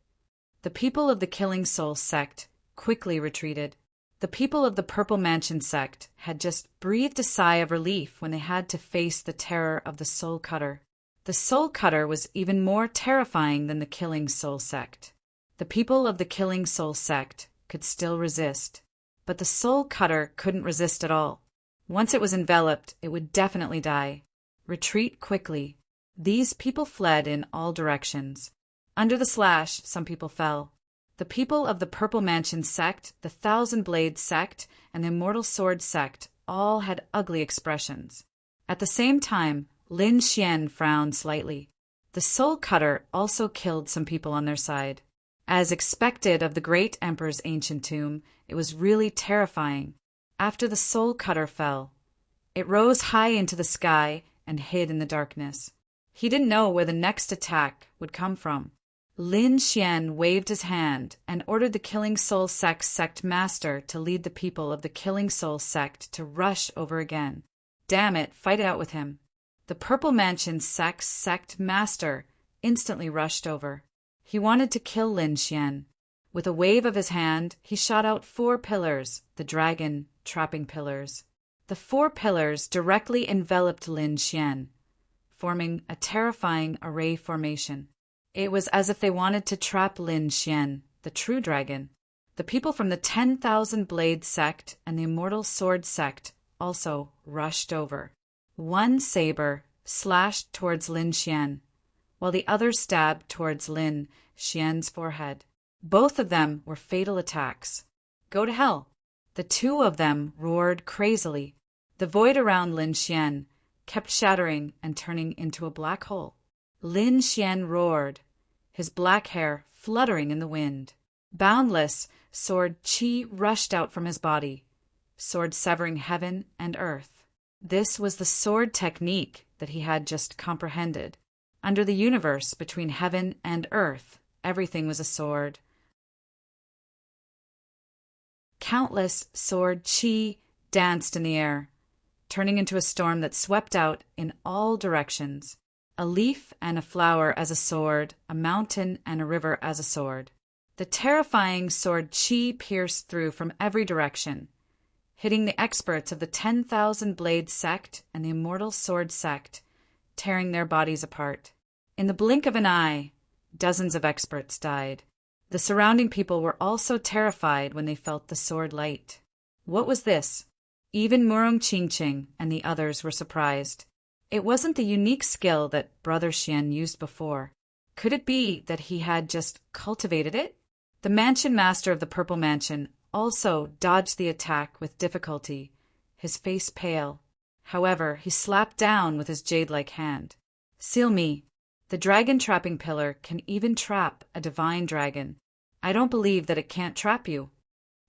The people of the Killing Soul sect quickly retreated. The people of the Purple Mansion sect had just breathed a sigh of relief when they had to face the terror of the Soul Cutter. The Soul Cutter was even more terrifying than the Killing Soul sect. The people of the Killing Soul sect could still resist, but the Soul Cutter couldn't resist at all. Once it was enveloped, it would definitely die. Retreat quickly. These people fled in all directions. Under the slash, some people fell. The people of the Purple Mansion sect, the Thousand Blades sect, and the Immortal Sword sect all had ugly expressions. At the same time, Lin Xian frowned slightly. The Soul Cutter also killed some people on their side. As expected of the great Emperor's ancient tomb, it was really terrifying. After the Soul Cutter fell, it rose high into the sky and hid in the darkness. He didn't know where the next attack would come from. Lin Xian waved his hand and ordered the Killing Soul sect master to lead the people of the Killing Soul sect to rush over again. Damn it, fight it out with him. The Purple Mansion sect master instantly rushed over. He wanted to kill Lin Xian. With a wave of his hand, he shot out 4 pillars, the dragon trapping pillars. The 4 pillars directly enveloped Lin Xian, forming a terrifying array formation. It was as if they wanted to trap Lin Xian, the true dragon. The people from the 10,000 Blade sect and the Immortal Sword sect also rushed over. One saber slashed towards Lin Xian, while the other stabbed towards Lin Xian's forehead. Both of them were fatal attacks. Go to hell! The 2 of them roared crazily. The void around Lin Xian kept shattering and turning into a black hole. Lin Xian roared, his black hair fluttering in the wind. Boundless sword chi rushed out from his body, sword severing heaven and earth. This was the sword technique that he had just comprehended. Under the universe between heaven and earth, everything was a sword. Countless sword chi danced in the air, turning into a storm that swept out in all directions. A leaf and a flower as a sword, a mountain and a river as a sword. The terrifying sword chi pierced through from every direction, hitting the experts of the 10,000 Blade sect and the Immortal Sword sect, tearing their bodies apart. In the blink of an eye, dozens of experts died. The surrounding people were also terrified when they felt the sword light. What was this? Even Murong Qingqing and the others were surprised. It wasn't the unique skill that Brother Xian used before. Could it be that he had just cultivated it? The mansion master of the Purple Mansion also dodged the attack with difficulty, his face pale. However, he slapped down with his jade-like hand. Seal me. The dragon trapping pillar can even trap a divine dragon. I don't believe that it can't trap you.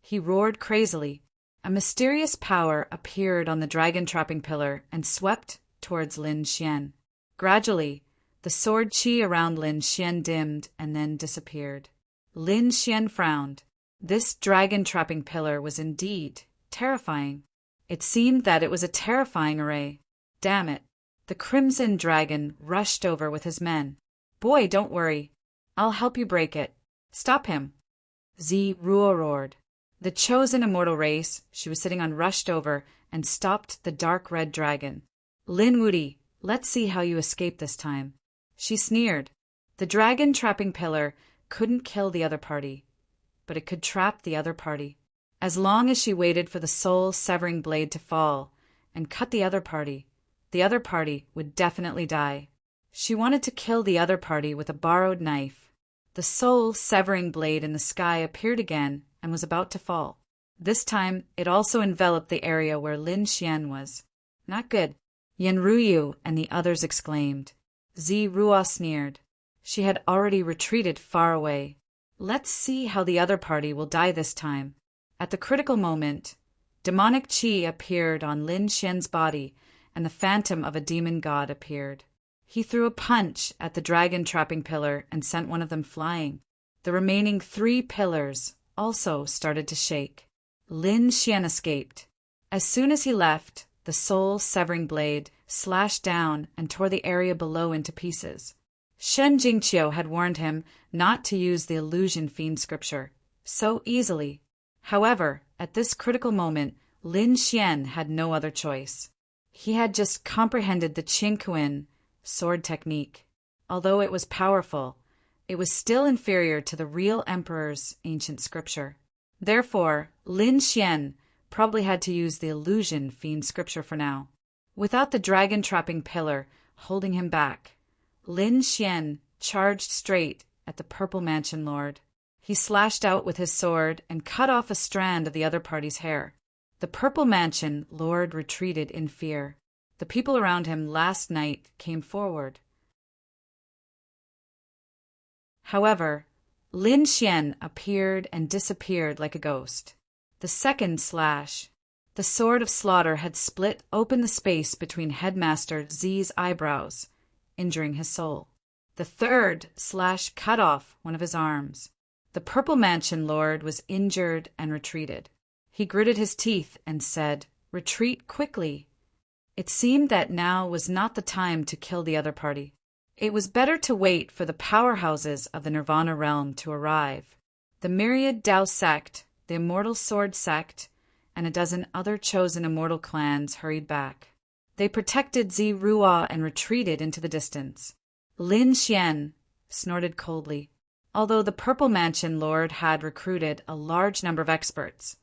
He roared crazily. A mysterious power appeared on the dragon trapping pillar and swept towards Lin Xian. Gradually, the sword chi around Lin Xian dimmed and then disappeared. Lin Xian frowned. This dragon trapping pillar was indeed terrifying. It seemed that it was a terrifying array. Damn it. The Crimson Dragon rushed over with his men. Boy, don't worry. I'll help you break it. Stop him. Zi Ruo roared. The chosen immortal race, she was sitting on, rushed over and stopped the dark red dragon. Lin Wudi, let's see how you escape this time. She sneered. The dragon trapping pillar couldn't kill the other party, but it could trap the other party. As long as she waited for the soul-severing blade to fall and cut the other party would definitely die. She wanted to kill the other party with a borrowed knife. The soul-severing blade in the sky appeared again and was about to fall. This time, it also enveloped the area where Lin Xian was. Not good. Yen Ruyu and the others exclaimed. Zi Ruo sneered. She had already retreated far away. Let's see how the other party will die this time. At the critical moment, demonic chi appeared on Lin Xian's body, and the phantom of a demon god appeared. He threw a punch at the dragon trapping pillar and sent one of them flying. The remaining 3 pillars also started to shake. Lin Xian escaped. As soon as he left, the soul-severing blade slashed down and tore the area below into pieces. Shen Jingqiu had warned him not to use the illusion fiend scripture so easily. However, at this critical moment, Lin Xian had no other choice. He had just comprehended the Qingquan sword technique. Although it was powerful, it was still inferior to the real emperor's ancient scripture. Therefore, Lin Xian probably had to use the illusion fiend scripture for now. Without the dragon-trapping pillar holding him back, Lin Xian charged straight at the Purple Mansion Lord. He slashed out with his sword and cut off a strand of the other party's hair. The Purple Mansion Lord retreated in fear. The people around him last night came forward. However, Lin Xian appeared and disappeared like a ghost. The second slash, the sword of slaughter, had split open the space between Headmaster Zi's eyebrows, injuring his soul. The third slash cut off one of his arms. The Purple Mansion Lord was injured and retreated. He gritted his teeth and said, "Retreat quickly." It seemed that now was not the time to kill the other party. It was better to wait for the powerhouses of the Nirvana realm to arrive. The Myriad Dao sect, the Immortal Sword sect, and a dozen other chosen immortal clans hurried back. They protected Zi Ruo and retreated into the distance. Lin Xian snorted coldly. Although the Purple Mansion Lord had recruited a large number of experts,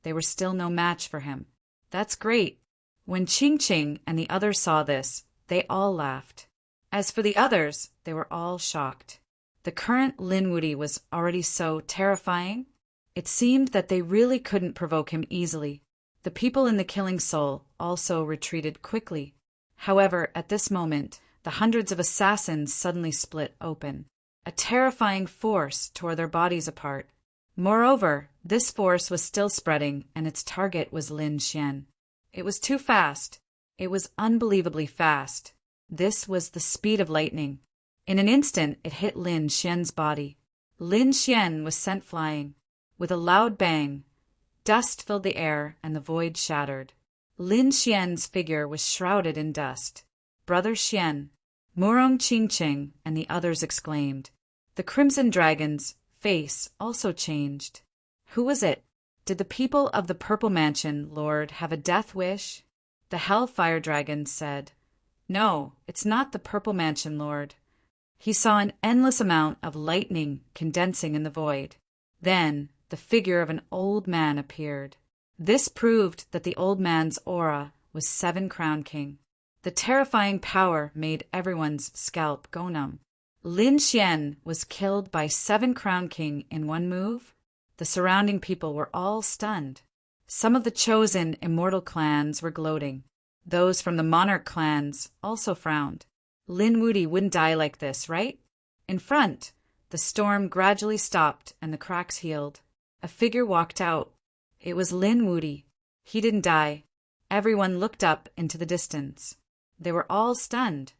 they were still no match for him. That's great. When Qingqing and the others saw this, they all laughed. As for the others, they were all shocked. The current Lin Wuti was already so terrifying. It seemed that they really couldn't provoke him easily. The people in the Killing Soul also retreated quickly. However, at this moment, the hundreds of assassins suddenly split open. A terrifying force tore their bodies apart. Moreover, this force was still spreading, and its target was Lin Xian. It was too fast. It was unbelievably fast. This was the speed of lightning. In an instant, it hit Lin Xian's body. Lin Xian was sent flying. With a loud bang, dust filled the air and the void shattered. Lin Xian's figure was shrouded in dust. Brother Xian, Murong Qingqing, and the others exclaimed. The Crimson Dragon's face also changed. Who was it? Did the people of the Purple Mansion Lord have a death wish? The Hellfire Dragon said, "No, it's not the Purple Mansion Lord." He saw an endless amount of lightning condensing in the void. Then the figure of an old man appeared. This proved that the old man's aura was 7 Crown King. The terrifying power made everyone's scalp go numb. Lin Xian was killed by 7 Crown King in one move. The surrounding people were all stunned. Some of the chosen immortal clans were gloating. Those from the monarch clans also frowned. Lin Wuti wouldn't die like this, right? In front, the storm gradually stopped and the cracks healed. A figure walked out. It was Lin Wuti. He didn't die. Everyone looked up into the distance. They were all stunned.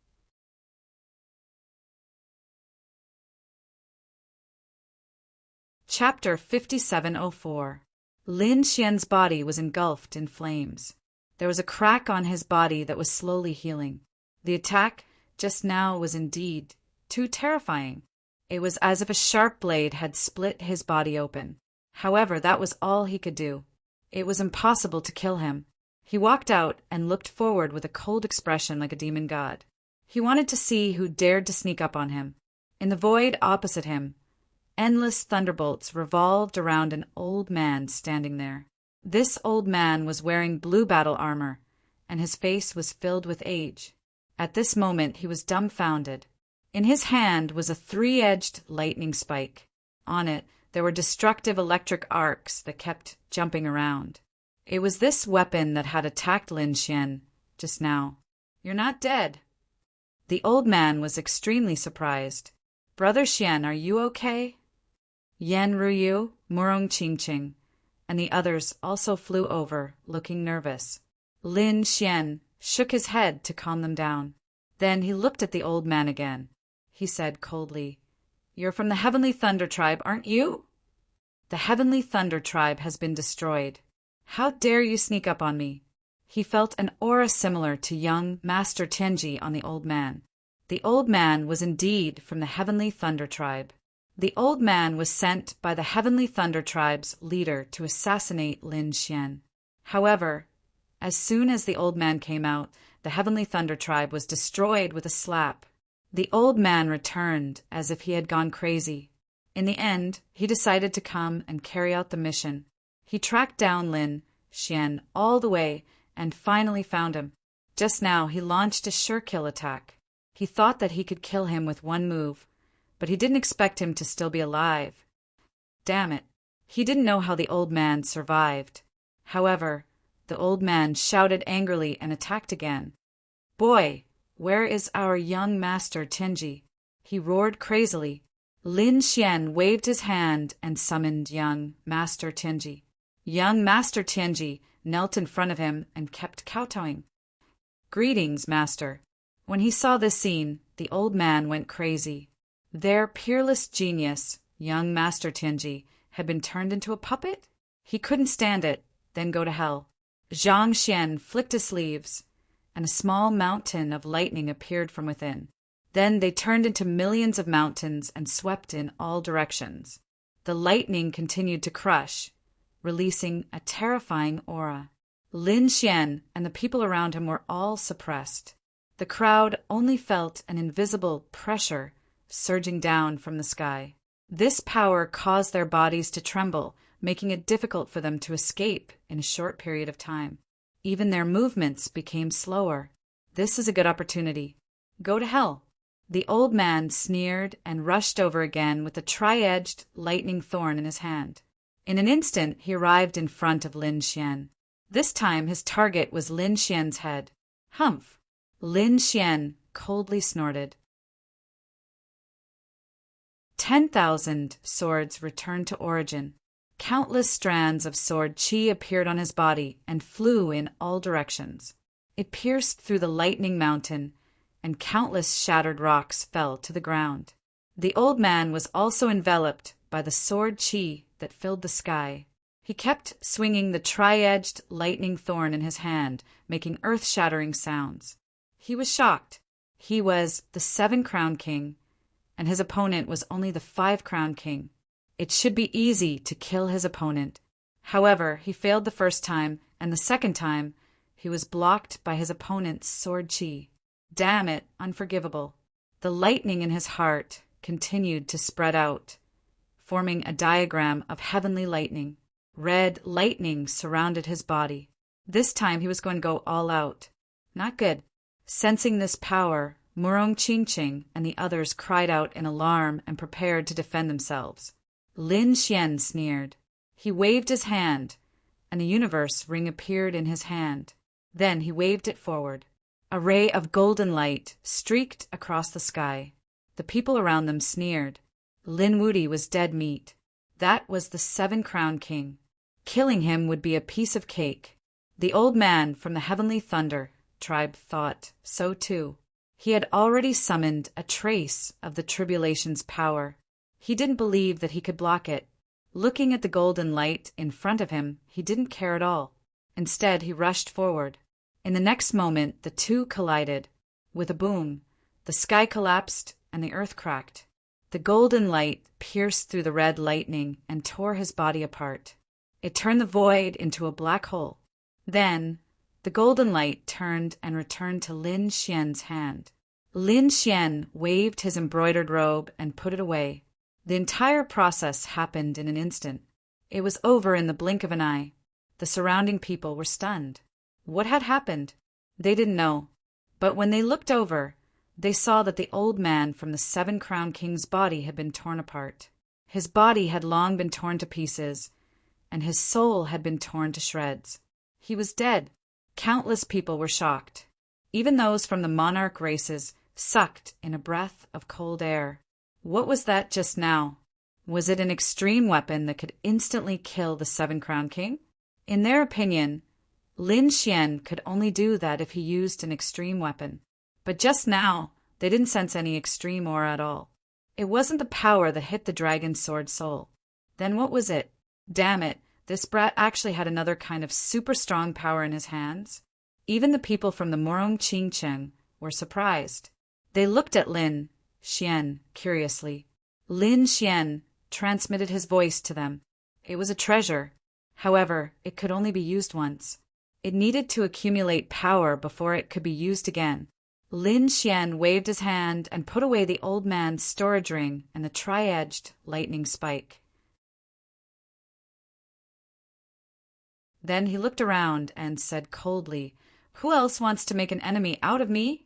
Chapter 5704. Lin Xian's body was engulfed in flames. There was a crack on his body that was slowly healing. The attack just now was indeed too terrifying. It was as if a sharp blade had split his body open. However, that was all he could do. It was impossible to kill him. He walked out and looked forward with a cold expression like a demon god. He wanted to see who dared to sneak up on him. In the void opposite him, endless thunderbolts revolved around an old man standing there. This old man was wearing blue battle armor, and his face was filled with age. At this moment he was dumbfounded. In his hand was a 3-edged lightning spike. On it there were destructive electric arcs that kept jumping around. It was this weapon that had attacked Lin Xian just now. "You're not dead." The old man was extremely surprised. "Brother Xian, are you okay?" Yan Ruyu, Murong Qingqing, and the others also flew over, looking nervous. Lin Xian shook his head to calm them down. Then he looked at the old man again. He said coldly, "You're from the Heavenly Thunder Tribe, aren't you?" "The Heavenly Thunder Tribe has been destroyed. How dare you sneak up on me?" He felt an aura similar to young Master Tianji on the old man. The old man was indeed from the Heavenly Thunder Tribe. The old man was sent by the Heavenly Thunder Tribe's leader to assassinate Lin Xian. However, as soon as the old man came out, the Heavenly Thunder Tribe was destroyed with a slap. The old man returned as if he had gone crazy. In the end, he decided to come and carry out the mission. He tracked down Lin Xian all the way and finally found him. Just now, he launched a sure-kill attack. He thought that he could kill him with one move, but he didn't expect him to still be alive. Damn it. He didn't know how the old man survived. However, the old man shouted angrily and attacked again. "Boy, where is our young master Tianji?" he roared crazily. Lin Xian waved his hand and summoned young Master Tianji. Young Master Tianji knelt in front of him and kept kowtowing. "Greetings, Master." When he saw this scene, the old man went crazy. Their peerless genius, young Master Tianji, had been turned into a puppet? He couldn't stand it, then go to hell. Zhang Xian flicked his sleeves, and a small mountain of lightning appeared from within. Then they turned into millions of mountains and swept in all directions. The lightning continued to crush, releasing a terrifying aura. Lin Xian and the people around him were all suppressed. The crowd only felt an invisible pressure surging down from the sky. This power caused their bodies to tremble, making it difficult for them to escape in a short period of time. Even their movements became slower. This is a good opportunity. Go to hell. The old man sneered and rushed over again with a tri-edged lightning thorn in his hand. In an instant, he arrived in front of Lin Xian. This time, his target was Lin Xian's head. Humph! Lin Xian coldly snorted. 10,000 swords returned to origin. Countless strands of sword qi appeared on his body and flew in all directions. It pierced through the lightning mountain, and countless shattered rocks fell to the ground. The old man was also enveloped by the sword qi that filled the sky. He kept swinging the tri-edged lightning thorn in his hand, making earth-shattering sounds. He was shocked. He was the 7-crown king, and his opponent was only the 5-crown king. It should be easy to kill his opponent. However, he failed the first time, and the second time, he was blocked by his opponent's sword qi. Damn it, unforgivable. The lightning in his heart continued to spread out, forming a diagram of heavenly lightning. Red lightning surrounded his body. This time he was going to go all out. Not good. Sensing this power, Murong Qingqing and the others cried out in alarm and prepared to defend themselves. Lin Xian sneered. He waved his hand, and a universe ring appeared in his hand. Then he waved it forward. A ray of golden light streaked across the sky. The people around them sneered. Lin Wuti was dead meat. That was the 7-crown king. Killing him would be a piece of cake. The old man from the Heavenly Thunder Tribe thought so too. He had already summoned a trace of the tribulation's power. He didn't believe that he could block it. Looking at the golden light in front of him, he didn't care at all. Instead, he rushed forward. In the next moment, the two collided. With a boom, the sky collapsed and the earth cracked. The golden light pierced through the red lightning and tore his body apart. It turned the void into a black hole. Then, the golden light turned and returned to Lin Xian's hand. Lin Xian waved his embroidered robe and put it away. The entire process happened in an instant. It was over in the blink of an eye. The surrounding people were stunned. What had happened? They didn't know. But when they looked over, they saw that the old man from the 7-crown king's body had been torn apart. His body had long been torn to pieces, and his soul had been torn to shreds. He was dead. Countless people were shocked. Even those from the monarch races sucked in a breath of cold air. What was that just now? Was it an extreme weapon that could instantly kill the 7-crown king? In their opinion, Lin Xian could only do that if he used an extreme weapon. But just now, they didn't sense any extreme aura at all. It wasn't the power that hit the dragon's sword soul. Then what was it? Damn it, this brat actually had another kind of super strong power in his hands. Even the people from the Murong Qingqing were surprised. They looked at Lin Xian curiously. Lin Xian transmitted his voice to them. It was a treasure. However, it could only be used once. It needed to accumulate power before it could be used again. Lin Xian waved his hand and put away the old man's storage ring and the tri-edged lightning spike. Then he looked around and said coldly, "Who else wants to make an enemy out of me?"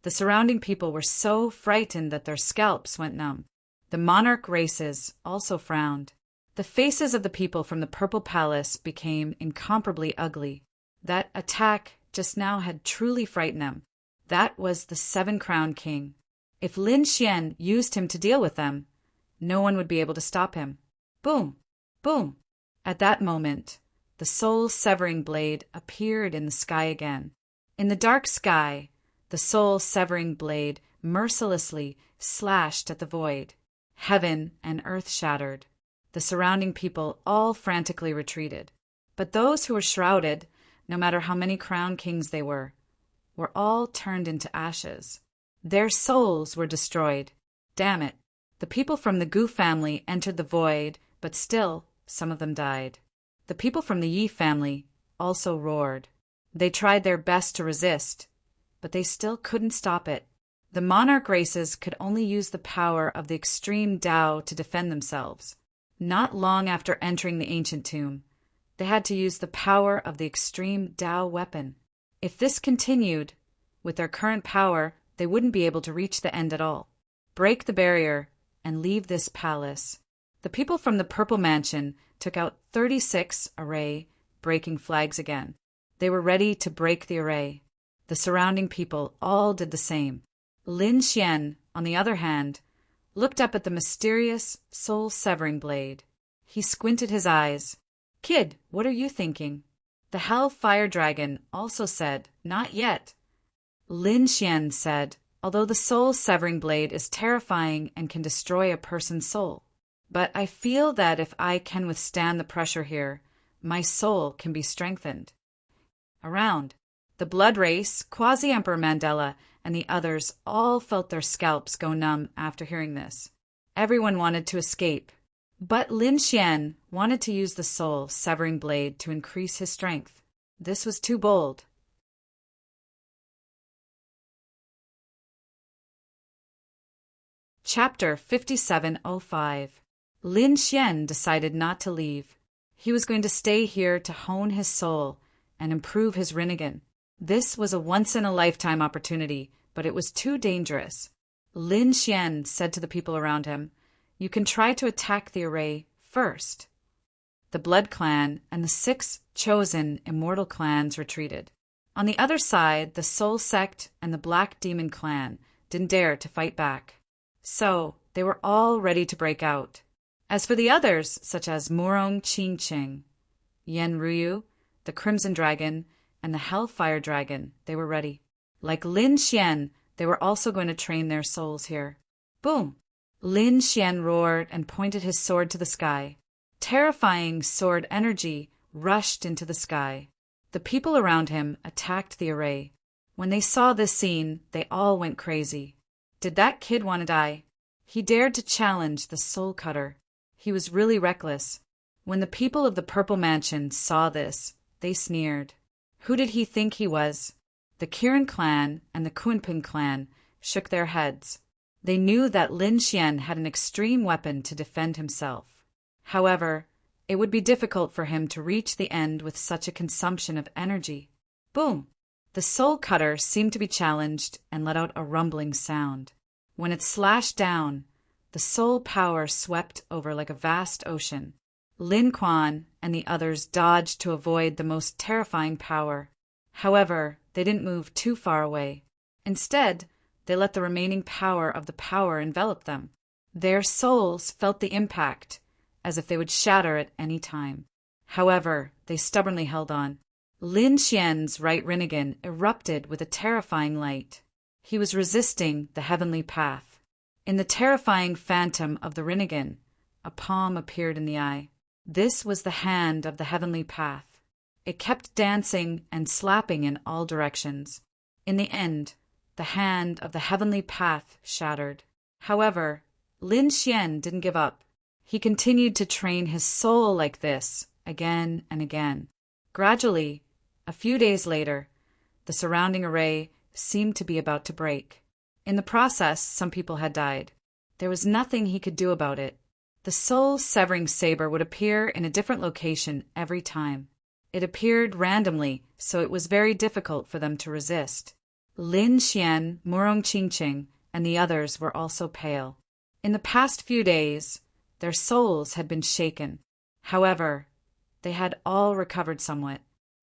The surrounding people were so frightened that their scalps went numb. The monarch races also frowned. The faces of the people from the Purple Palace became incomparably ugly. That attack just now had truly frightened them. That was the Seven-Crowned King. If Lin Xian used him to deal with them, no one would be able to stop him. Boom! Boom! At that moment, the soul-severing blade appeared in the sky again. In the dark sky, the soul-severing blade mercilessly slashed at the void. Heaven and earth shattered. The surrounding people all frantically retreated. But those who were shrouded, no matter how many crown kings they were all turned into ashes. Their souls were destroyed. Damn it. The people from the Gu family entered the void, but still, some of them died. The people from the Yi family also roared. They tried their best to resist, but they still couldn't stop it. The monarch races could only use the power of the extreme Tao to defend themselves. Not long after entering the ancient tomb, they had to use the power of the extreme Tao weapon. If this continued, with their current power, they wouldn't be able to reach the end at all. Break the barrier and leave this palace. The people from the Purple Mansion took out 36 array breaking flags again. They were ready to break the array. The surrounding people all did the same. Lin Xian, on the other hand, looked up at the mysterious soul-severing blade. He squinted his eyes. "Kid, what are you thinking?" The Hell-Fire Dragon also said, "Not yet." Lin Xian said, "Although the soul-severing blade is terrifying and can destroy a person's soul, but I feel that if I can withstand the pressure here, my soul can be strengthened." Around, the Blood Race, Quasi-Emperor Mandela, and the others all felt their scalps go numb after hearing this. Everyone wanted to escape, but Lin Xian wanted to use the soul-severing blade to increase his strength. This was too bold. Chapter 5705. Lin Xian decided not to leave. He was going to stay here to hone his soul and improve his Rinnegan. This was a once-in-a-lifetime opportunity, but it was too dangerous. Lin Xian said to the people around him, "You can try to attack the array first." The Blood Clan and the 6 chosen immortal clans retreated. On the other side, the Soul Sect and the Black Demon Clan didn't dare to fight back. So, they were all ready to break out. As for the others, such as Murong Qingqing, Yen Ruyu, the Crimson Dragon, and the Hellfire Dragon, they were ready. Like Lin Xian, they were also going to train their souls here. Boom! Lin Xian roared and pointed his sword to the sky. Terrifying sword energy rushed into the sky. The people around him attacked the array. When they saw this scene, they all went crazy. Did that kid want to die? He dared to challenge the Soul Cutter. He was really reckless. When the people of the Purple Mansion saw this, they sneered. Who did he think he was? The Kirin clan and the Kunping clan shook their heads. They knew that Lin Xian had an extreme weapon to defend himself. However, it would be difficult for him to reach the end with such a consumption of energy. Boom! The Soul Cutter seemed to be challenged and let out a rumbling sound. When it slashed down, the soul power swept over like a vast ocean. Lin Quan and the others dodged to avoid the most terrifying power. However, they didn't move too far away. Instead, they let the remaining power of the power envelop them. Their souls felt the impact, as if they would shatter at any time. However, they stubbornly held on. Lin Xian's right Rinnegan erupted with a terrifying light. He was resisting the heavenly path. In the terrifying phantom of the Rinnegan, a palm appeared in the eye. This was the hand of the heavenly path. It kept dancing and slapping in all directions. In the end, the hand of the heavenly path shattered. However, Lin Xian didn't give up. He continued to train his soul like this, again and again. Gradually, a few days later, the surrounding array seemed to be about to break. In the process, some people had died. There was nothing he could do about it. The soul-severing saber would appear in a different location every time. It appeared randomly, so it was very difficult for them to resist. Lin Xian, Murong Qingqing, and the others were also pale. In the past few days, their souls had been shaken. However, they had all recovered somewhat.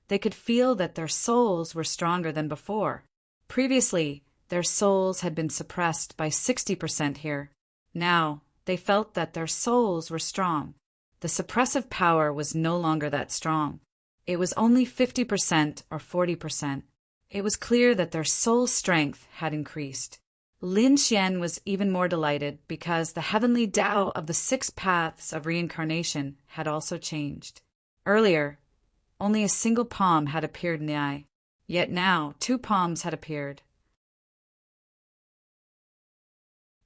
They could feel that their souls were stronger than before. Previously, their souls had been suppressed by 60% here. Now, they felt that their souls were strong. The suppressive power was no longer that strong. It was only 50% or 40%. It was clear that their soul strength had increased. Lin Xian was even more delighted because the heavenly Tao of the 6 paths of reincarnation had also changed. Earlier, only a single palm had appeared in the eye. Yet now, 2 palms had appeared.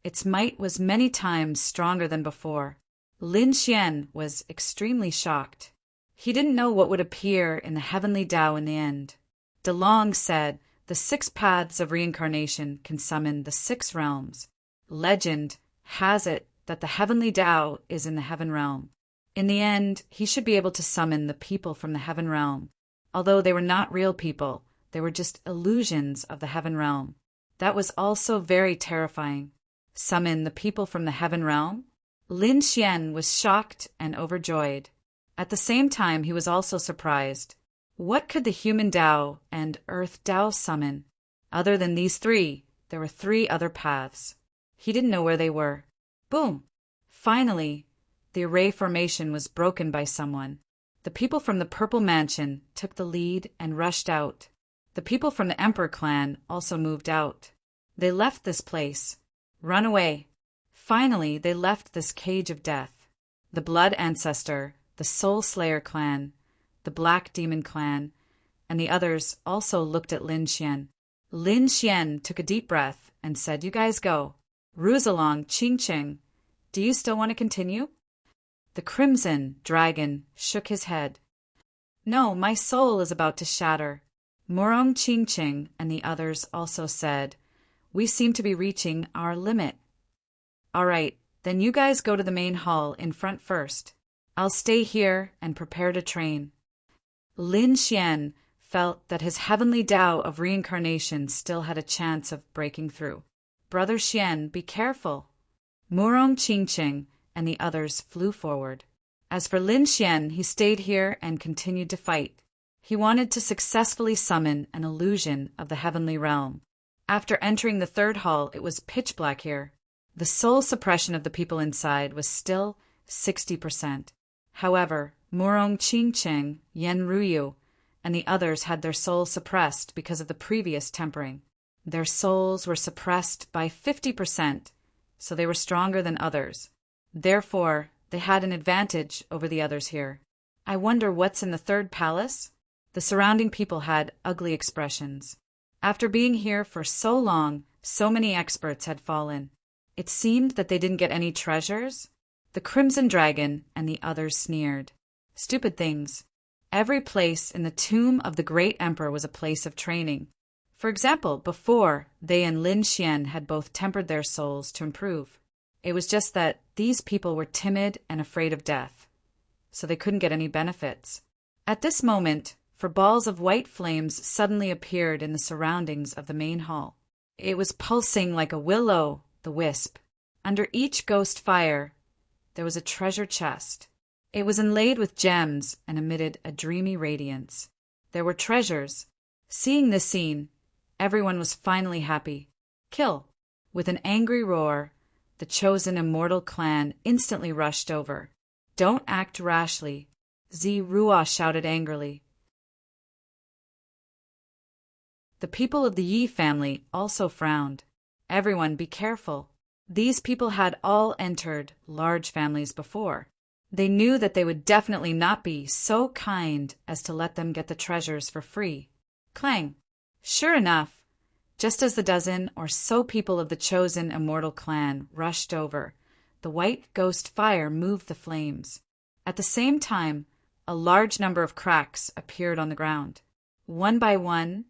Its might was many times stronger than before. Lin Xian was extremely shocked. He didn't know what would appear in the heavenly Tao in the end. De Long said the 6 paths of reincarnation can summon the 6 realms. Legend has it that the heavenly Tao is in the heaven realm. In the end, he should be able to summon the people from the heaven realm. Although they were not real people, they were just illusions of the heaven realm. That was also very terrifying. Summon the people from the heaven realm? Lin Xian was shocked and overjoyed. At the same time, he was also surprised. What could the human Tao and earth Tao summon? Other than these 3, there were 3 other paths. He didn't know where they were. Boom! Finally, the array formation was broken by someone. The people from the Purple Mansion took the lead and rushed out. The people from the Emperor clan also moved out. They left this place. Run away. Finally, they left this cage of death. The Blood Ancestor, the Soul Slayer clan, the Black Demon clan, and the others also looked at Lin Xian. Lin Xian took a deep breath and said, "You guys go. Ruzalong, Qingqing, do you still want to continue?" The Crimson Dragon shook his head. "No, my soul is about to shatter." Murong Qingqing and the others also said, "We seem to be reaching our limit." "All right, then you guys go to the main hall in front first. I'll stay here and prepare to train." Lin Xian felt that his heavenly Tao of reincarnation still had a chance of breaking through. "Brother Xian, be careful." Murong Qingqing and the others flew forward. As for Lin Xian, he stayed here and continued to fight. He wanted to successfully summon an illusion of the heavenly realm. After entering the 3rd hall, it was pitch black here. The soul suppression of the people inside was still 60%. However, Murong Qingqing, Yen Ruyu, and the others had their souls suppressed because of the previous tempering. Their souls were suppressed by 50%, so they were stronger than others. Therefore, they had an advantage over the others here. I wonder what's in the 3rd palace? The surrounding people had ugly expressions. After being here for so long, so many experts had fallen. It seemed that they didn't get any treasures. The Crimson Dragon and the others sneered. Stupid things. Every place in the tomb of the great emperor was a place of training. For example, before, they and Lin Xian had both tempered their souls to improve. It was just that these people were timid and afraid of death, so they couldn't get any benefits. At this moment, balls of white flames suddenly appeared in the surroundings of the main hall. It was pulsing like a will-o'-the-wisp. Under each ghost fire, there was a treasure chest. It was inlaid with gems and emitted a dreamy radiance. There were treasures. Seeing this scene, everyone was finally happy. Kill! With an angry roar, the chosen immortal clan instantly rushed over. "Don't act rashly," Zi Ruo shouted angrily. The people of the Yi family also frowned. "Everyone be careful." These people had all entered large families before. They knew that they would definitely not be so kind as to let them get the treasures for free. Clang! Sure enough, just as the dozen or so people of the chosen immortal clan rushed over, the white ghost fire moved the flames. At the same time, a large number of cracks appeared on the ground. One by one,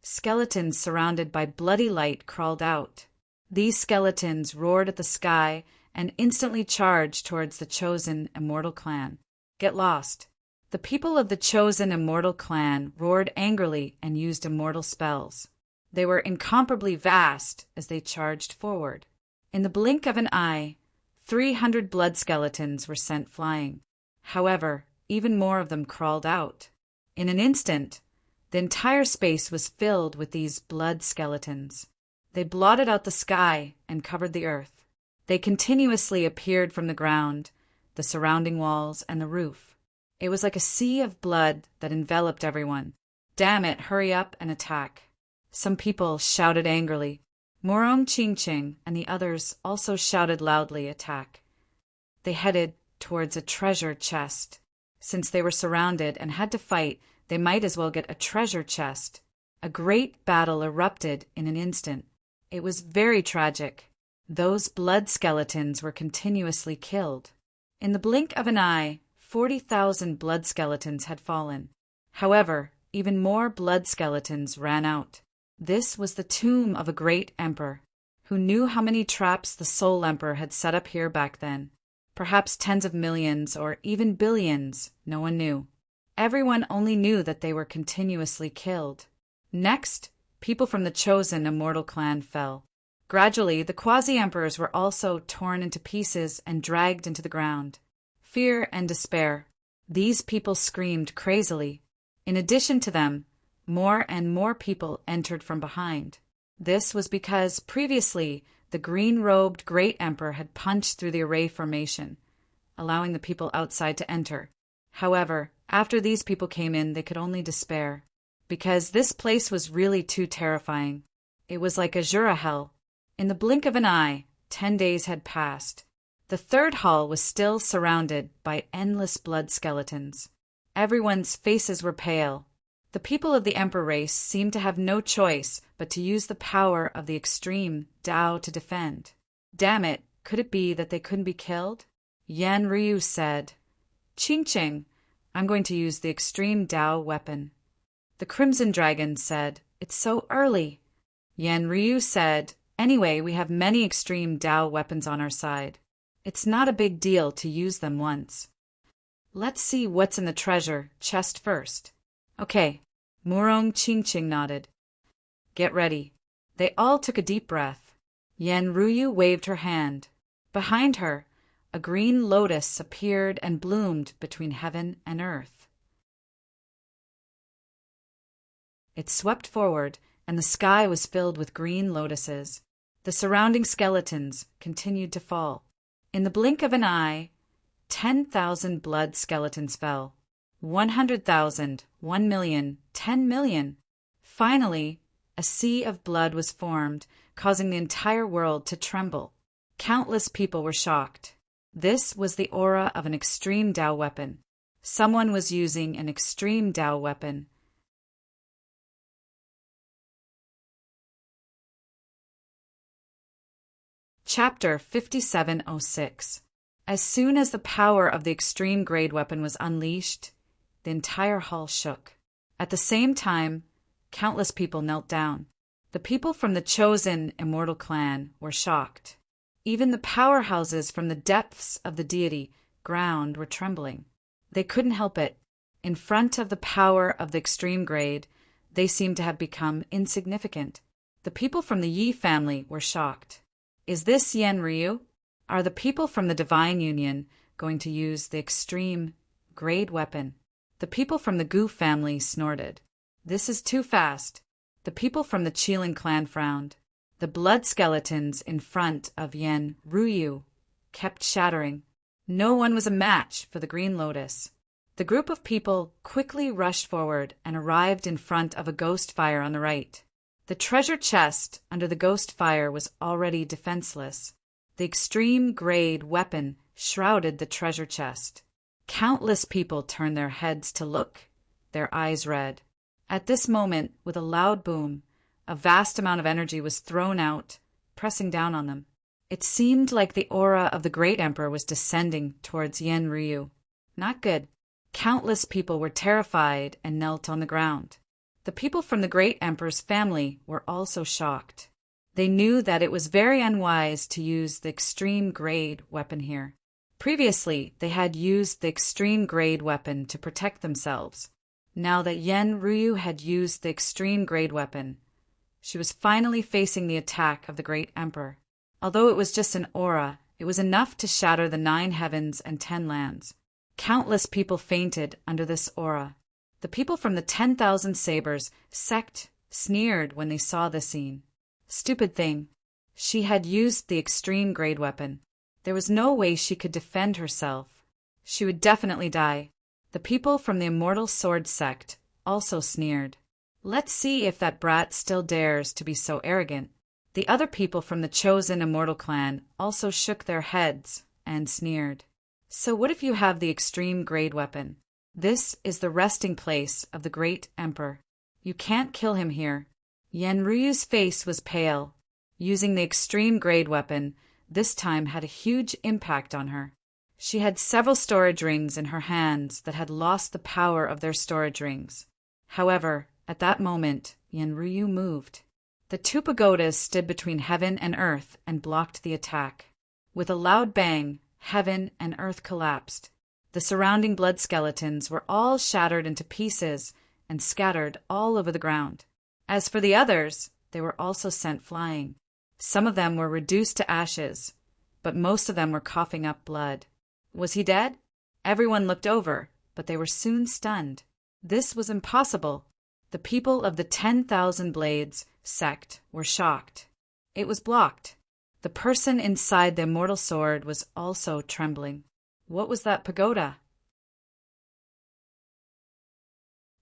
skeletons surrounded by bloody light crawled out. These skeletons roared at the sky and instantly charged towards the chosen immortal clan. Get lost. The people of the chosen immortal clan roared angrily and used immortal spells. They were incomparably vast as they charged forward. In the blink of an eye, 300 blood skeletons were sent flying. However, even more of them crawled out. In an instant, the entire space was filled with these blood skeletons. They blotted out the sky and covered the earth. They continuously appeared from the ground, the surrounding walls, and the roof. It was like a sea of blood that enveloped everyone. Damn it, hurry up and attack. Some people shouted angrily. Morong Ching and the others also shouted loudly, attack. They headed towards a treasure chest. Since they were surrounded and had to fight, they might as well get a treasure chest. A great battle erupted in an instant. It was very tragic. Those blood skeletons were continuously killed. In the blink of an eye, 40,000 blood skeletons had fallen. However, even more blood skeletons ran out. This was the tomb of a great emperor. Who knew how many traps the Soul Emperor had set up here back then? Perhaps tens of millions or even billions, no one knew. Everyone only knew that they were continuously killed. Next, people from the chosen immortal clan fell. Gradually, the quasi-emperors were also torn into pieces and dragged into the ground. Fear and despair. These people screamed crazily. In addition to them, more and more people entered from behind. This was because previously the green-robed great emperor had punched through the array formation, allowing the people outside to enter. However, after these people came in, they could only despair, because this place was really too terrifying. It was like a Jura hell. In the blink of an eye, 10 days had passed. The third hall was still surrounded by endless blood skeletons. Everyone's faces were pale. The people of the Emperor race seemed to have no choice but to use the power of the extreme Tao to defend. Damn it, could it be that they couldn't be killed? Yan Ryu said, Ching, I'm going to use the extreme Tao weapon. The Crimson Dragon said, it's so early. Yan Ryu said, anyway, we have many extreme Tao weapons on our side. It's not a big deal to use them once. Let's see what's in the treasure chest first. Okay, Murong Ching nodded. Get ready. They all took a deep breath. Yan Ryu waved her hand. Behind her, a green lotus appeared and bloomed between heaven and earth. It swept forward, and the sky was filled with green lotuses. The surrounding skeletons continued to fall. In the blink of an eye, 10,000 blood skeletons fell. 100,000, 1 million, 10 million. Finally, a sea of blood was formed, causing the entire world to tremble. Countless people were shocked. This was the aura of an extreme Tao weapon. Someone was using an extreme Tao weapon. Chapter 5706. As soon as the power of the extreme grade weapon was unleashed, the entire hall shook. At the same time, countless people knelt down. The people from the chosen immortal clan were shocked. Even the powerhouses from the depths of the deity ground were trembling. They couldn't help it. In front of the power of the extreme grade, they seemed to have become insignificant. The people from the Yi family were shocked. Is this Yan Ryu? Are the people from the Divine Union going to use the extreme grade weapon? The people from the Gu family snorted. This is too fast. The people from the Qilin clan frowned. The blood skeletons in front of Yan Ryu kept shattering. No one was a match for the Green Lotus. The group of people quickly rushed forward and arrived in front of a ghost fire on the right. The treasure chest under the ghost fire was already defenseless. The extreme grade weapon shrouded the treasure chest. Countless people turned their heads to look, their eyes red. At this moment, with a loud boom, a vast amount of energy was thrown out, pressing down on them. It seemed like the aura of the great emperor was descending towards Yen Ryu. Not good. Countless people were terrified and knelt on the ground. The people from the great emperor's family were also shocked. They knew that it was very unwise to use the extreme grade weapon here. Previously, they had used the extreme grade weapon to protect themselves. Now that Yen Ryu had used the extreme grade weapon, she was finally facing the attack of the great emperor. Although it was just an aura, it was enough to shatter the 9 heavens and 10 lands. Countless people fainted under this aura. The people from the 10,000 Sabers sect sneered when they saw the scene. Stupid thing. She had used the extreme grade weapon. There was no way she could defend herself. She would definitely die. The people from the Immortal Sword sect also sneered. Let's see if that brat still dares to be so arrogant. The other people from the chosen Immortal clan also shook their heads and sneered. So what if you have the extreme grade weapon? This is the resting place of the great emperor. You can't kill him here. Yen Ryu's face was pale. Using the extreme grade weapon, this time had a huge impact on her. She had several storage rings in her hands that had lost the power of their storage rings. However, at that moment, Yen Ryu moved. The 2 pagodas stood between heaven and earth and blocked the attack. With a loud bang, heaven and earth collapsed. The surrounding blood skeletons were all shattered into pieces and scattered all over the ground. As for the others, they were also sent flying. Some of them were reduced to ashes, but most of them were coughing up blood. Was he dead? Everyone looked over, but they were soon stunned. This was impossible. The people of the 10,000 Blades sect were shocked. It was blocked. The person inside the immortal sword was also trembling. What was that pagoda?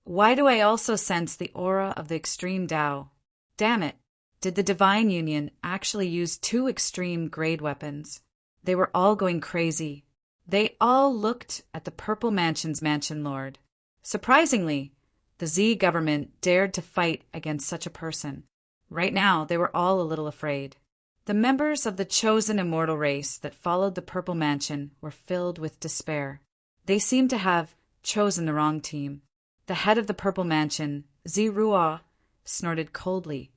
Why do I also sense the aura of the extreme Tao? Damn it! Did the Divine Union actually use 2 extreme grade weapons? They were all going crazy. They all looked at the Purple Mansion's Mansion Lord. Surprisingly, the Z government dared to fight against such a person. Right now, they were all a little afraid. The members of the chosen immortal race that followed the Purple Mansion were filled with despair. They seemed to have chosen the wrong team. The head of the Purple Mansion, Zirua, snorted coldly.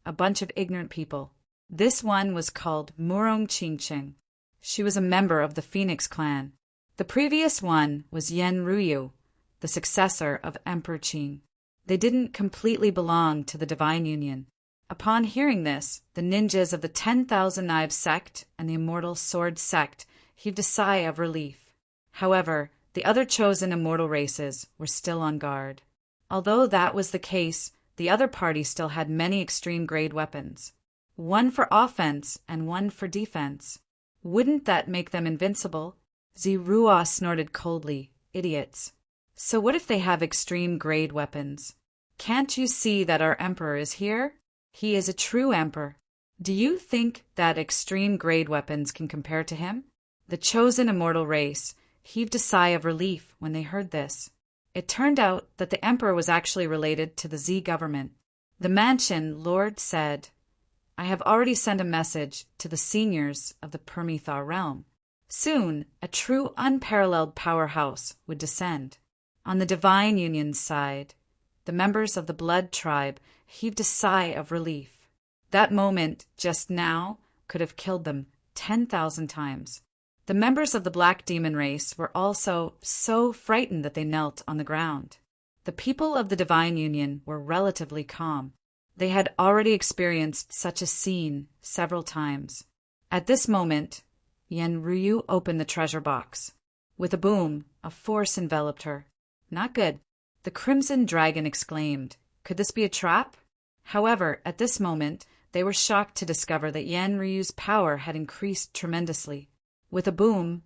A bunch of ignorant people. This one was called Murong Qingcheng. She was a member of the Phoenix clan. The previous one was Yen Ryu, the successor of Emperor Qing. They didn't completely belong to the Divine Union. Upon hearing this, the ninjas of the 10,000 Knives sect and the Immortal Sword sect heaved a sigh of relief. However, the other chosen immortal races were still on guard. Although that was the case, the other party still had many extreme grade weapons. One for offense and one for defense. Wouldn't that make them invincible? Zirua snorted coldly. Idiots. So what if they have extreme grade weapons? Can't you see that our emperor is here? He is a true emperor. Do you think that extreme grade weapons can compare to him? The chosen immortal race heaved a sigh of relief when they heard this. It turned out that the emperor was actually related to the Z government. The Mansion Lord said, I have already sent a message to the seniors of the Permethar realm. Soon, a true unparalleled powerhouse would descend. On the Divine Union's side, the members of the Blood tribe heaved a sigh of relief. That moment, just now, could have killed them 10,000 times. The members of the Black Demon race were also so frightened that they knelt on the ground. The people of the Divine Union were relatively calm. They had already experienced such a scene several times. At this moment, Yen Ryu opened the treasure box. With a boom, a force enveloped her. Not good. The Crimson Dragon exclaimed, could this be a trap? However, at this moment, they were shocked to discover that Yen Ryu's power had increased tremendously. With a boom,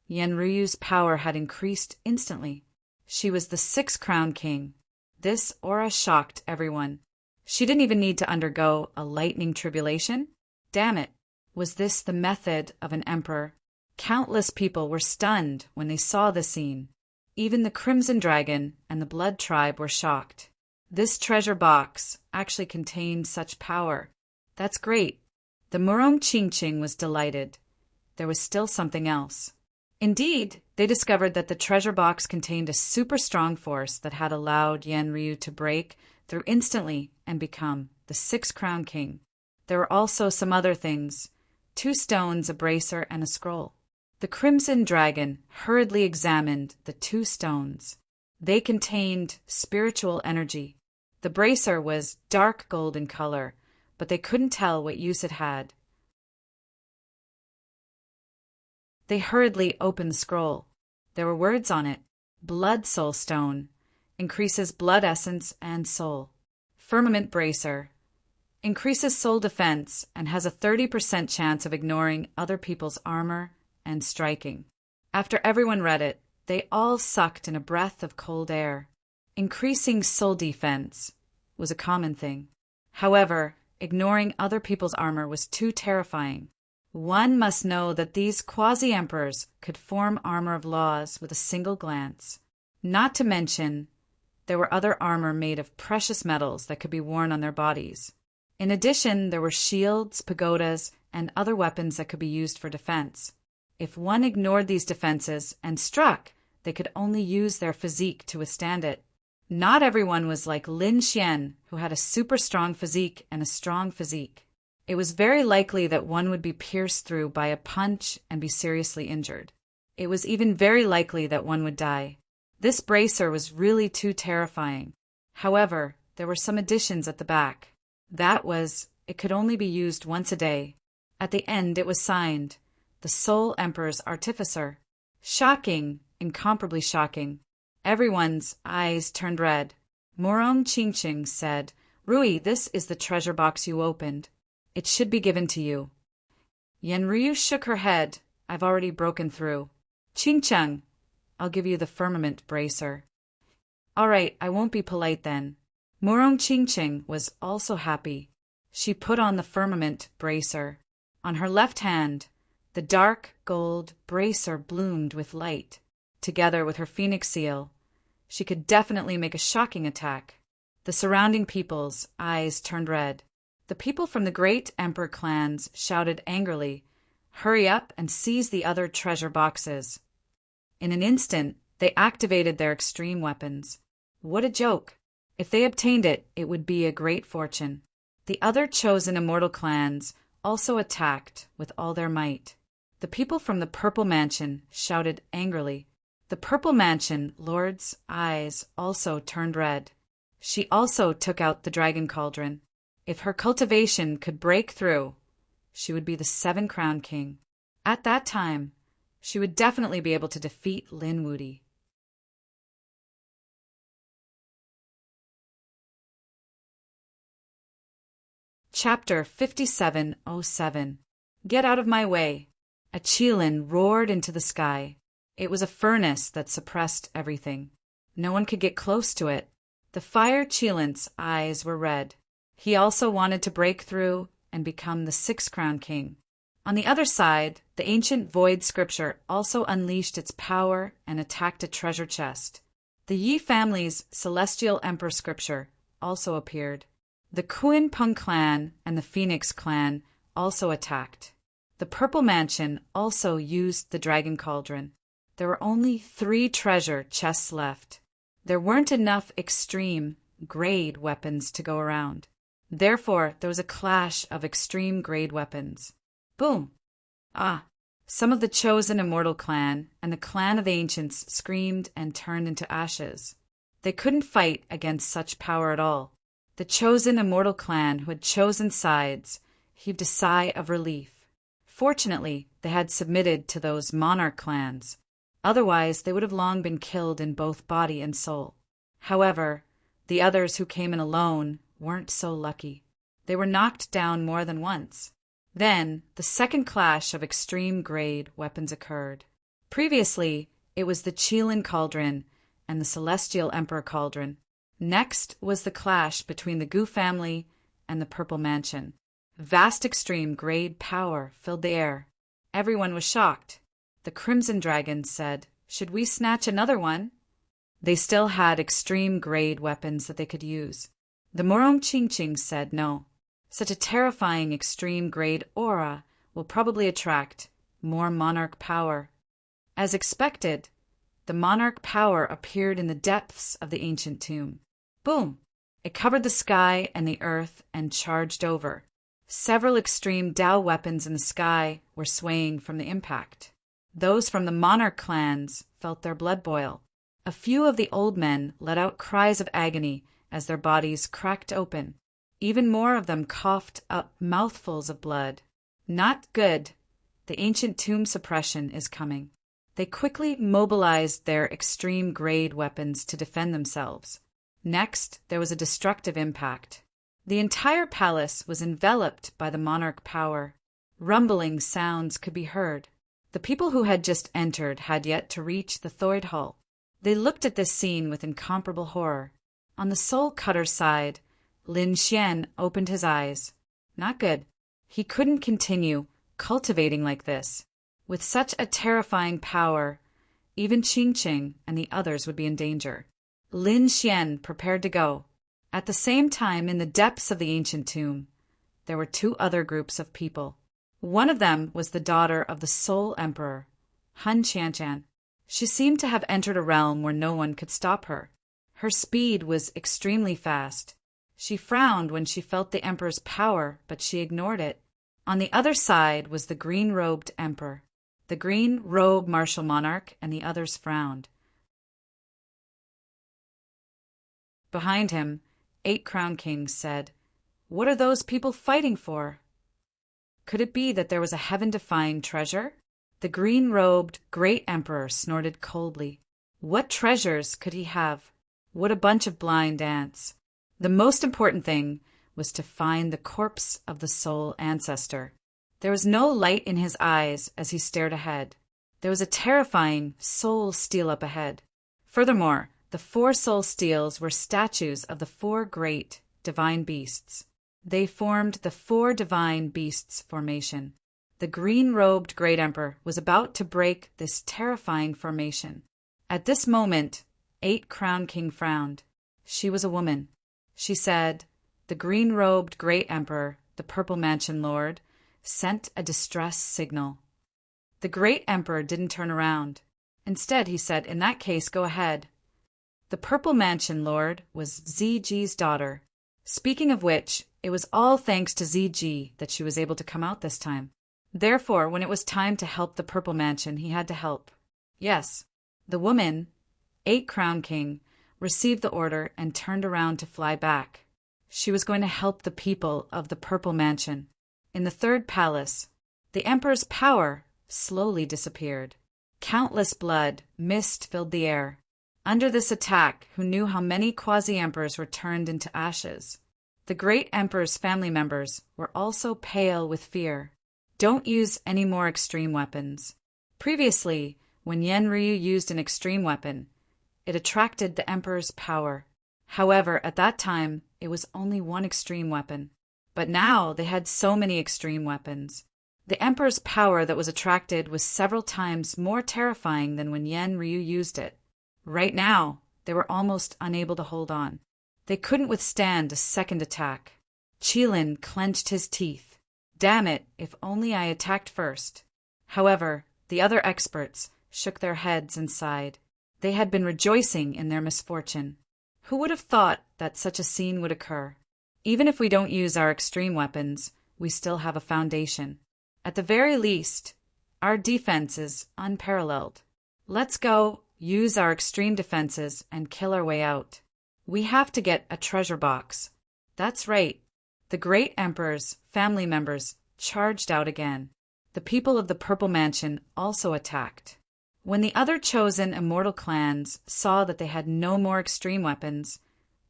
Yen Ryu's power had increased instantly. She was the 6th Crown King. This aura shocked everyone. She didn't even need to undergo a lightning tribulation. Damn it! Was this the method of an emperor? Countless people were stunned when they saw the scene. Even the Crimson Dragon and the Blood tribe were shocked. This treasure box actually contained such power. That's great. The Murong Chingching was delighted. There was still something else. Indeed, they discovered that the treasure box contained a super strong force that had allowed Yenryu to break through instantly and become the 6-crown king. There were also some other things: 2 stones, a bracer, and a scroll. The Crimson Dragon hurriedly examined the 2 stones. They contained spiritual energy. The bracer was dark gold in color, but they couldn't tell what use it had. They hurriedly opened the scroll. There were words on it. Blood Soul Stone. Increases blood essence and soul. Firmament Bracer. Increases soul defense and has a 30% chance of ignoring other people's armor and striking. After everyone read it, they all sucked in a breath of cold air. Increasing soul defense was a common thing. However, ignoring other people's armor was too terrifying. One must know that these quasi-emperors could form armor of laws with a single glance. Not to mention, there were other armor made of precious metals that could be worn on their bodies. In addition, there were shields, pagodas, and other weapons that could be used for defense. If one ignored these defenses and struck, they could only use their physique to withstand it. Not everyone was like Lin Xian, who had a super strong physique and a strong physique. It was very likely that one would be pierced through by a punch and be seriously injured. It was even very likely that one would die. This bracer was really too terrifying. However, there were some additions at the back. That was, it could only be used once a day. At the end it was signed, the Soul Emperor's Artificer. Shocking, incomparably shocking. Everyone's eyes turned red. Murong Chingching said, "Rui, this is the treasure box you opened. It should be given to you." Yenryu shook her head. "I've already broken through." "Chingcheng, I'll give you the firmament bracer." "All right, I won't be polite then." Murong Chingcheng was also happy. She put on the firmament bracer. On her left hand, the dark gold bracer bloomed with light. Together with her phoenix seal, she could definitely make a shocking attack. The surrounding people's eyes turned red. The people from the great emperor clans shouted angrily, "Hurry up and seize the other treasure boxes." In an instant, they activated their extreme weapons. What a joke! If they obtained it, it would be a great fortune. The other chosen immortal clans also attacked with all their might. The people from the Purple Mansion shouted angrily. The Purple Mansion Lord's eyes also turned red. She also took out the Dragon Cauldron. If her cultivation could break through, she would be the 7-crown king. At that time, she would definitely be able to defeat Lin Wudi. Chapter 5707. Get out of my way. A Qilin roared into the sky. It was a furnace that suppressed everything. No one could get close to it. The Fire Qilin's eyes were red. He also wanted to break through and become the 6-crown king. On the other side, the ancient Void Scripture also unleashed its power and attacked a treasure chest. The Yi family's Celestial Emperor Scripture also appeared. The Kuin Peng clan and the Phoenix clan also attacked. The Purple Mansion also used the Dragon Cauldron. There were only 3 treasure chests left. There weren't enough extreme grade weapons to go around. Therefore, there was a clash of extreme grade weapons. Boom! Ah! Some of the chosen immortal clan and the clan of the ancients screamed and turned into ashes. They couldn't fight against such power at all. The chosen immortal clan who had chosen sides heaved a sigh of relief. Fortunately, they had submitted to those monarch clans. Otherwise, they would have long been killed in both body and soul. However, the others who came in alone weren't so lucky. They were knocked down more than once. Then, the second clash of extreme grade weapons occurred. Previously, it was the Qilin Cauldron and the Celestial Emperor Cauldron. Next was the clash between the Gu family and the Purple Mansion. Vast extreme grade power filled the air. Everyone was shocked. The Crimson Dragon said, "Should we snatch another one?" They still had extreme grade weapons that they could use. The Murong Chingching said no. Such a terrifying extreme-grade aura will probably attract more monarch power. As expected, the monarch power appeared in the depths of the ancient tomb. Boom! It covered the sky and the earth and charged over. Several extreme Dao weapons in the sky were swaying from the impact. Those from the monarch clans felt their blood boil. A few of the old men let out cries of agony as their bodies cracked open. Even more of them coughed up mouthfuls of blood. Not good. The ancient tomb suppression is coming. They quickly mobilized their extreme-grade weapons to defend themselves. Next, there was a destructive impact. The entire palace was enveloped by the monarch power. Rumbling sounds could be heard. The people who had just entered had yet to reach the Thoid Hall. They looked at this scene with incomparable horror. On the Soul Cutter's side, Lin Xian opened his eyes. Not good. He couldn't continue cultivating like this. With such a terrifying power, even Qingqing and the others would be in danger. Lin Xian prepared to go. At the same time, in the depths of the ancient tomb, there were two other groups of people. One of them was the daughter of the Soul Emperor, Han Qianshan. She seemed to have entered a realm where no one could stop her. Her speed was extremely fast. She frowned when she felt the Emperor's power, but she ignored it. On the other side was the green-robed Emperor. The green-robed martial monarch and the others frowned. Behind him, 8 crown kings said, "What are those people fighting for?" Could it be that there was a heaven-defying treasure? The green-robed great emperor snorted coldly. What treasures could he have? What a bunch of blind ants. The most important thing was to find the corpse of the soul ancestor. There was no light in his eyes as he stared ahead. There was a terrifying soul steel up ahead. Furthermore, the 4 soul steels were statues of the 4 great divine beasts. They formed the 4 divine beasts formation. The green-robed great emperor was about to break this terrifying formation. At this moment, 8 crown king frowned. She was a woman. She said, "The green-robed great emperor, the purple mansion lord, sent a distress signal." The great emperor didn't turn around. Instead, he said, "In that case, go ahead." The purple mansion lord was Ziji's daughter. Speaking of which, it was all thanks to Ziji that she was able to come out this time. Therefore, when it was time to help the purple mansion, he had to help. Yes, the woman, 8 crown king, received the order and turned around to fly back. She was going to help the people of the purple mansion. In the 3rd palace, the emperor's power slowly disappeared. Countless blood, mist filled the air. Under this attack, who knew how many quasi-emperors were turned into ashes? The great emperor's family members were also pale with fear. Don't use any more extreme weapons. Previously, when Yenryu used an extreme weapon, it attracted the emperor's power. However, at that time, it was only one extreme weapon. But now they had so many extreme weapons. The emperor's power that was attracted was several times more terrifying than when Yenryu used it. Right now, they were almost unable to hold on. They couldn't withstand a second attack. Qilin clenched his teeth. Damn it, if only I attacked first. However, the other experts shook their heads and sighed. They had been rejoicing in their misfortune. Who would have thought that such a scene would occur? Even if we don't use our extreme weapons, we still have a foundation. At the very least, our defense is unparalleled. Let's go use our extreme defenses and kill our way out. We have to get a treasure box. That's right. The great emperor's family members charged out again. The people of the Purple Mansion also attacked. When the other chosen immortal clans saw that they had no more extreme weapons,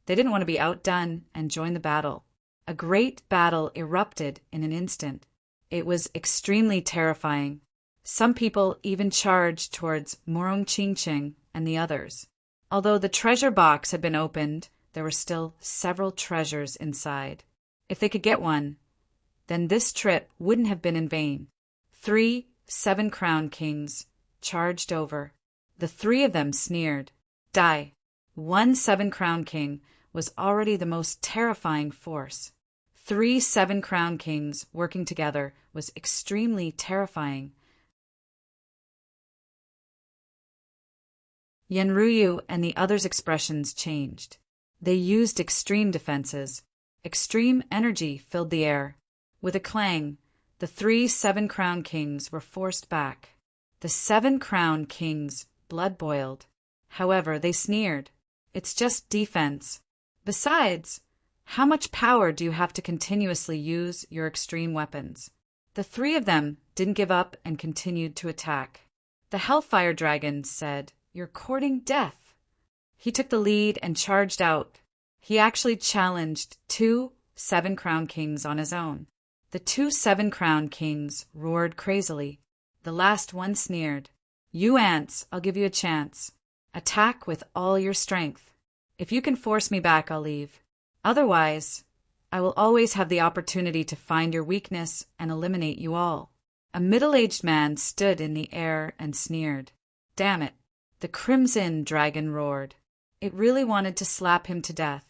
they didn't want to be outdone and joined the battle. A great battle erupted in an instant. It was extremely terrifying. Some people even charged towards Morong Qingqing and the others. Although the treasure box had been opened, there were still several treasures inside. If they could get one, then this trip wouldn't have been in vain. 3 7 crown kings charged over. The 3 of them sneered. Die. 1 7 crown king was already the most terrifying force. 3 7-crown kings working together was extremely terrifying. Yenryu and the others' expressions changed. They used extreme defenses. Extreme energy filled the air. With a clang, the 3 7-crown kings were forced back. The 7-crown kings' blood boiled. However, they sneered. It's just defense. Besides, how much power do you have to continuously use your extreme weapons? The 3 of them didn't give up and continued to attack. The Hellfire Dragon said, "You're courting death." He took the lead and charged out. He actually challenged 2 7-crown kings on his own. The 2 7-crown kings roared crazily. The last one sneered, "You ants, I'll give you a chance. Attack with all your strength. If you can force me back, I'll leave. Otherwise, I will always have the opportunity to find your weakness and eliminate you all." A middle-aged man stood in the air and sneered. Damn it, the Crimson Dragon roared. It really wanted to slap him to death.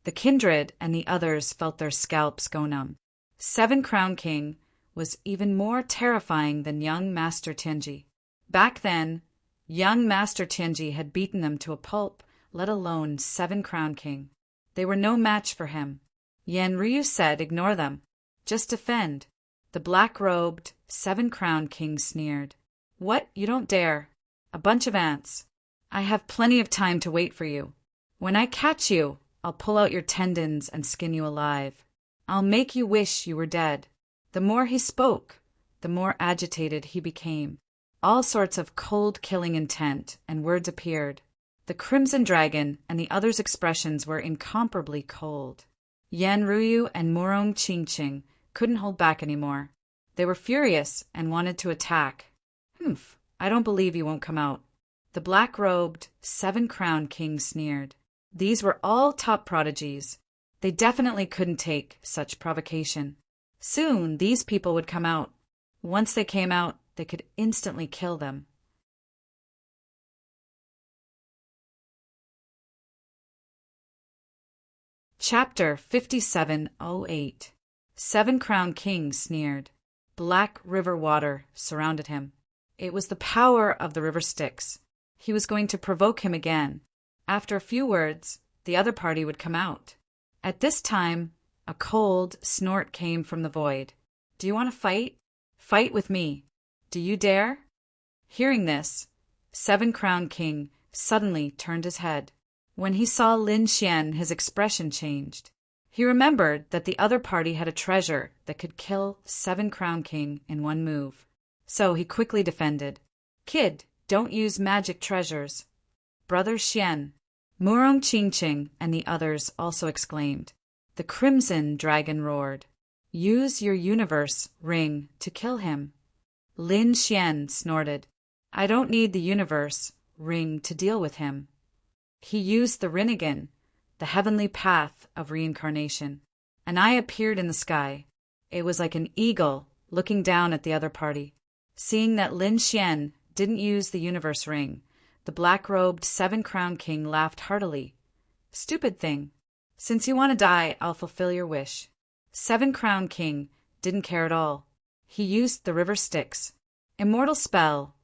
The kindred and the others felt their scalps go numb. 7-crown king was even more terrifying than young Master Tianji. Back then, young Master Tianji had beaten them to a pulp, let alone 7-crown king. They were no match for him. Yenryu said, "Ignore them. Just defend." The black-robed 7-crown king sneered. "What? You don't dare. A bunch of ants. I have plenty of time to wait for you. When I catch you, I'll pull out your tendons and skin you alive. I'll make you wish you were dead." The more he spoke, the more agitated he became. All sorts of cold-killing intent and words appeared. The Crimson Dragon and the others' expressions were incomparably cold. Yenryu and Murong Qingqing couldn't hold back anymore. They were furious and wanted to attack. "Humph, I don't believe you won't come out." The black-robed 7-crown king sneered. These were all top prodigies. They definitely couldn't take such provocation. Soon these people would come out. Once they came out, they could instantly kill them. Chapter 5708. 7-crown king sneered. Black river water surrounded him. It was the power of the river Styx. He was going to provoke him again. After a few words, the other party would come out. At this time, a cold snort came from the void. "Do you want to fight? Fight with me. Do you dare?" Hearing this, 7-crown king suddenly turned his head. When he saw Lin Xian, his expression changed. He remembered that the other party had a treasure that could kill 7-crown king in one move. So he quickly defended. "Kid, don't use magic treasures." "Brother Xian." Murong Qingqing and the others also exclaimed. The Crimson Dragon roared. "Use your universe ring to kill him." Lin Xian snorted. "I don't need the universe ring to deal with him." He used the Rinnegan, the heavenly path of reincarnation. An eye appeared in the sky. It was like an eagle looking down at the other party. Seeing that Lin Xian didn't use the universe ring, the black-robed 7-crown king laughed heartily. "Stupid thing. Since you want to die, I'll fulfill your wish." 7-crown king didn't care at all. He used the river Styx. Immortal spell.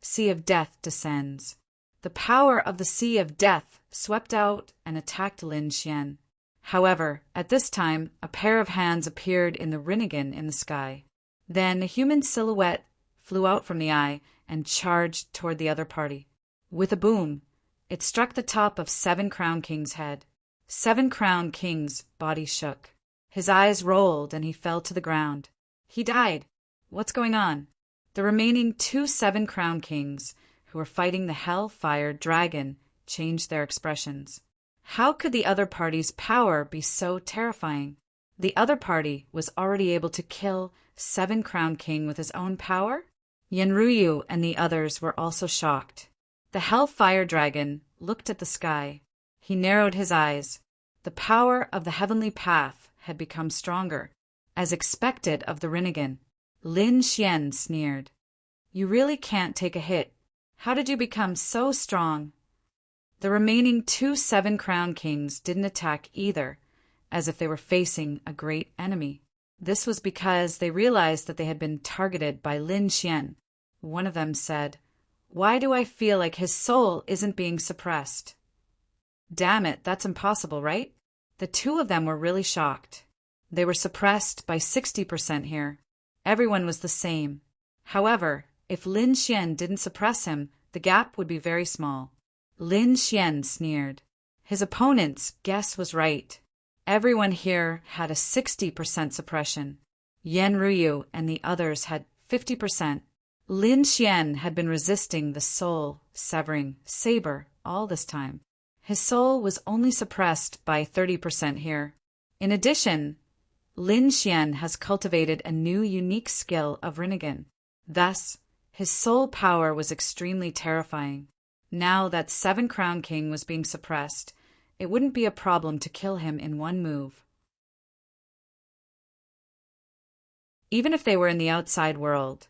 Sea of Death descends. The power of the Sea of Death swept out and attacked Lin Xian. However, at this time, a pair of hands appeared in the Rinnegan in the sky. Then a human silhouette flew out from the eye and charged toward the other party. With a boom, it struck the top of 7-crown king's head. 7-crown king's body shook. His eyes rolled and he fell to the ground. He died. What's going on? The remaining 2 7-crown kings, who were fighting the Hellfire Dragon, changed their expressions. How could the other party's power be so terrifying? The other party was already able to kill 7-crown king with his own power? Yenryu and the others were also shocked. The Hellfire Dragon looked at the sky. He narrowed his eyes. The power of the heavenly path had become stronger, as expected of the Rinnegan. Lin Xian sneered. "You really can't take a hit. How did you become so strong?" The remaining 2 7-crown kings didn't attack either. as if they were facing a great enemy. This was because they realized that they had been targeted by Lin Xian. One of them said, "Why do I feel like his soul isn't being suppressed?" Damn it, that's impossible, right? The two of them were really shocked. They were suppressed by 60% here. Everyone was the same. However, if Lin Xian didn't suppress him, the gap would be very small. Lin Xian sneered. His opponent's guess was right. Everyone here had a 60% suppression. Yan Ruyu and the others had 50%. Lin Xian had been resisting the soul-severing saber all this time. His soul was only suppressed by 30% here. In addition, Lin Xian has cultivated a new unique skill of Rinnegan. Thus, his soul power was extremely terrifying. Now that 7 Crown King was being suppressed, it wouldn't be a problem to kill him in one move. Even if they were in the outside world,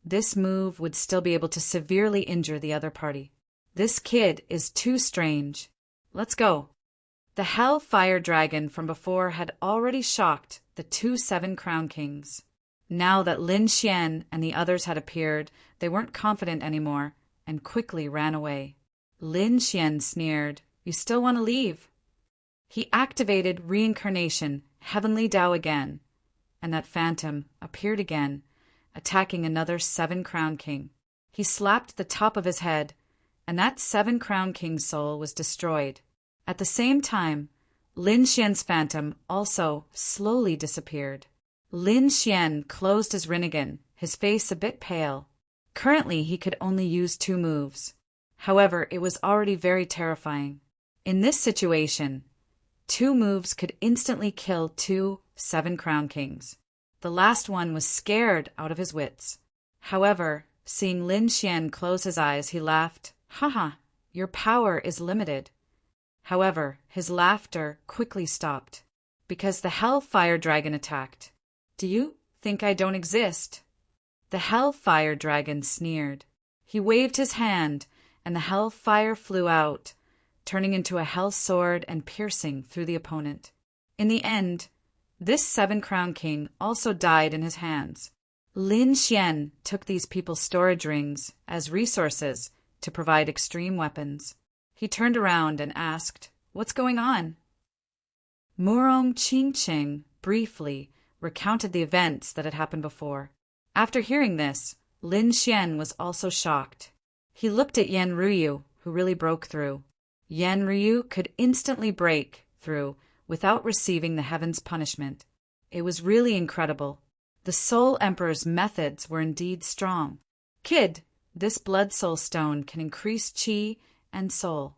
this move would still be able to severely injure the other party. This kid is too strange. Let's go. The Hellfire Dragon from before had already shocked the 2 7 Crown Kings. Now that Lin Xian and the others had appeared, they weren't confident anymore and quickly ran away. Lin Xian sneered, "You still want to leave?" He activated Reincarnation, Heavenly Tao again, and that phantom appeared again, attacking another 7 Crown King. He slapped the top of his head, and that 7 Crown King's soul was destroyed. At the same time, Lin Xian's phantom also slowly disappeared. Lin Xian closed his Rinnegan, his face a bit pale. Currently, he could only use 2 moves. However, it was already very terrifying. In this situation, 2 moves could instantly kill 2 7 Crown Kings. The last one was scared out of his wits. However, seeing Lin Xian close his eyes, he laughed. "Haha, your power is limited." However, his laughter quickly stopped, because the Hellfire Dragon attacked. "Do you think I don't exist?" The Hellfire Dragon sneered. He waved his hand, and the hellfire flew out, turning into a hell sword and piercing through the opponent. In the end, this 7 Crown King also died in his hands. Lin Xian took these people's storage rings as resources to provide extreme weapons. He turned around and asked, "What's going on?" Murong Qingqing briefly recounted the events that had happened before. After hearing this, Lin Xian was also shocked. He looked at Yan Ruyu, who really broke through. Yan Ruyu could instantly break through without receiving the heaven's punishment. It was really incredible. The Soul Emperor's methods were indeed strong. "Kid, this Blood Soul Stone can increase chi and soul."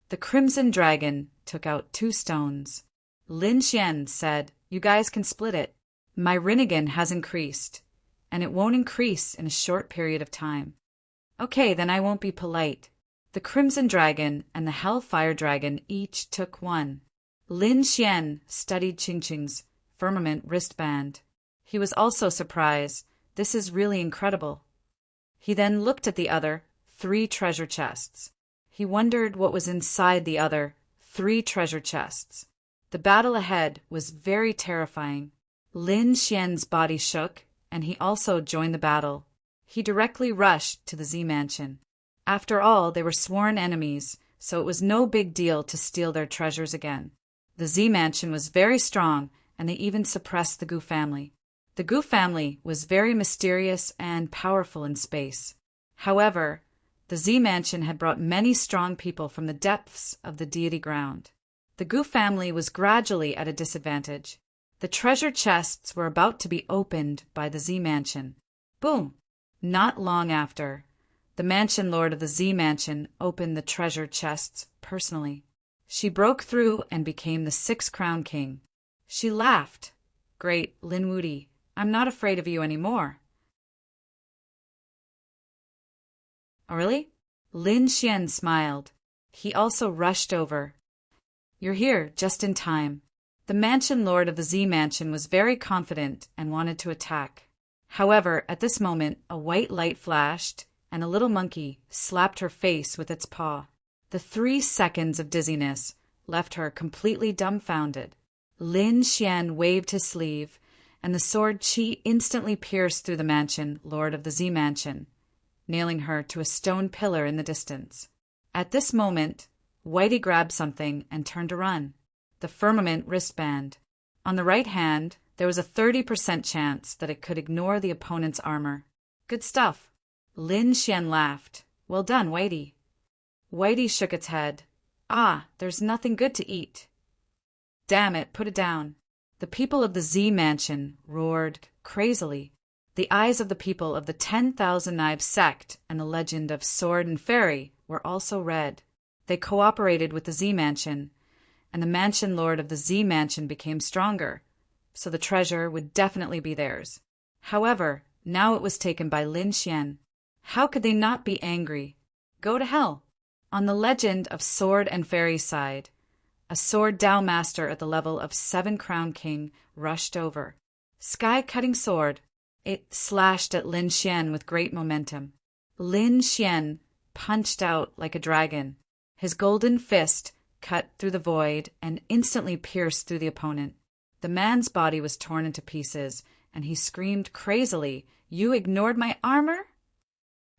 The Crimson Dragon took out 2 stones. Lin Xian said, "You guys can split it. My Rinnegan has increased, and it won't increase in a short period of time." "Okay, then I won't be polite." The Crimson Dragon and the Hellfire Dragon each took 1. Lin Xian studied Qingqing's firmament wristband. He was also surprised. This is really incredible. He then looked at the other 3 treasure chests. He wondered what was inside the other 3 treasure chests. The battle ahead was very terrifying. Lin Xian's body shook, and he also joined the battle. He directly rushed to the Z Mansion. After all, they were sworn enemies, so it was no big deal to steal their treasures again. The Z Mansion was very strong, and they even suppressed the Gu family. The Gu family was very mysterious and powerful in space. However, the Z Mansion had brought many strong people from the depths of the deity ground. The Gu family was gradually at a disadvantage. The treasure chests were about to be opened by the Z Mansion. Boom! Not long after, the Mansion Lord of the Z Mansion opened the treasure chests personally. She broke through and became the 6 Crown King. She laughed. "Great, Lin Wudi, I'm not afraid of you anymore." "Oh, really?" Lin Xian smiled. He also rushed over. "You're here just in time." The Mansion Lord of the Z Mansion was very confident and wanted to attack. However, at this moment, a white light flashed, and a little monkey slapped her face with its paw. The 3 seconds of dizziness left her completely dumbfounded. Lin Xian waved his sleeve, and the sword Qi instantly pierced through the mansion, lord of the Z Mansion, nailing her to a stone pillar in the distance. At this moment, Whitey grabbed something and turned to run. The firmament wristband. On the right hand, there was a 30% chance that it could ignore the opponent's armor. Good stuff. Lin Xian laughed. Well done, Whitey. Whitey shook its head. There's nothing good to eat. Damn it, put it down. The people of the Z Mansion roared crazily. The eyes of the people of the 10,000 Knives sect and the legend of Sword and Fairy were also red. They cooperated with the Z Mansion, and the Mansion Lord of the Z Mansion became stronger, so the treasure would definitely be theirs. However, now it was taken by Lin Xian. How could they not be angry? Go to hell. On the legend of Sword and Fairy side, a sword Dao master at the level of 7 Crown King rushed over. Sky-cutting sword. It slashed at Lin Xian with great momentum. Lin Xian punched out like a dragon. His golden fist cut through the void and instantly pierced through the opponent. The man's body was torn into pieces, and he screamed crazily, "You ignored my armor?"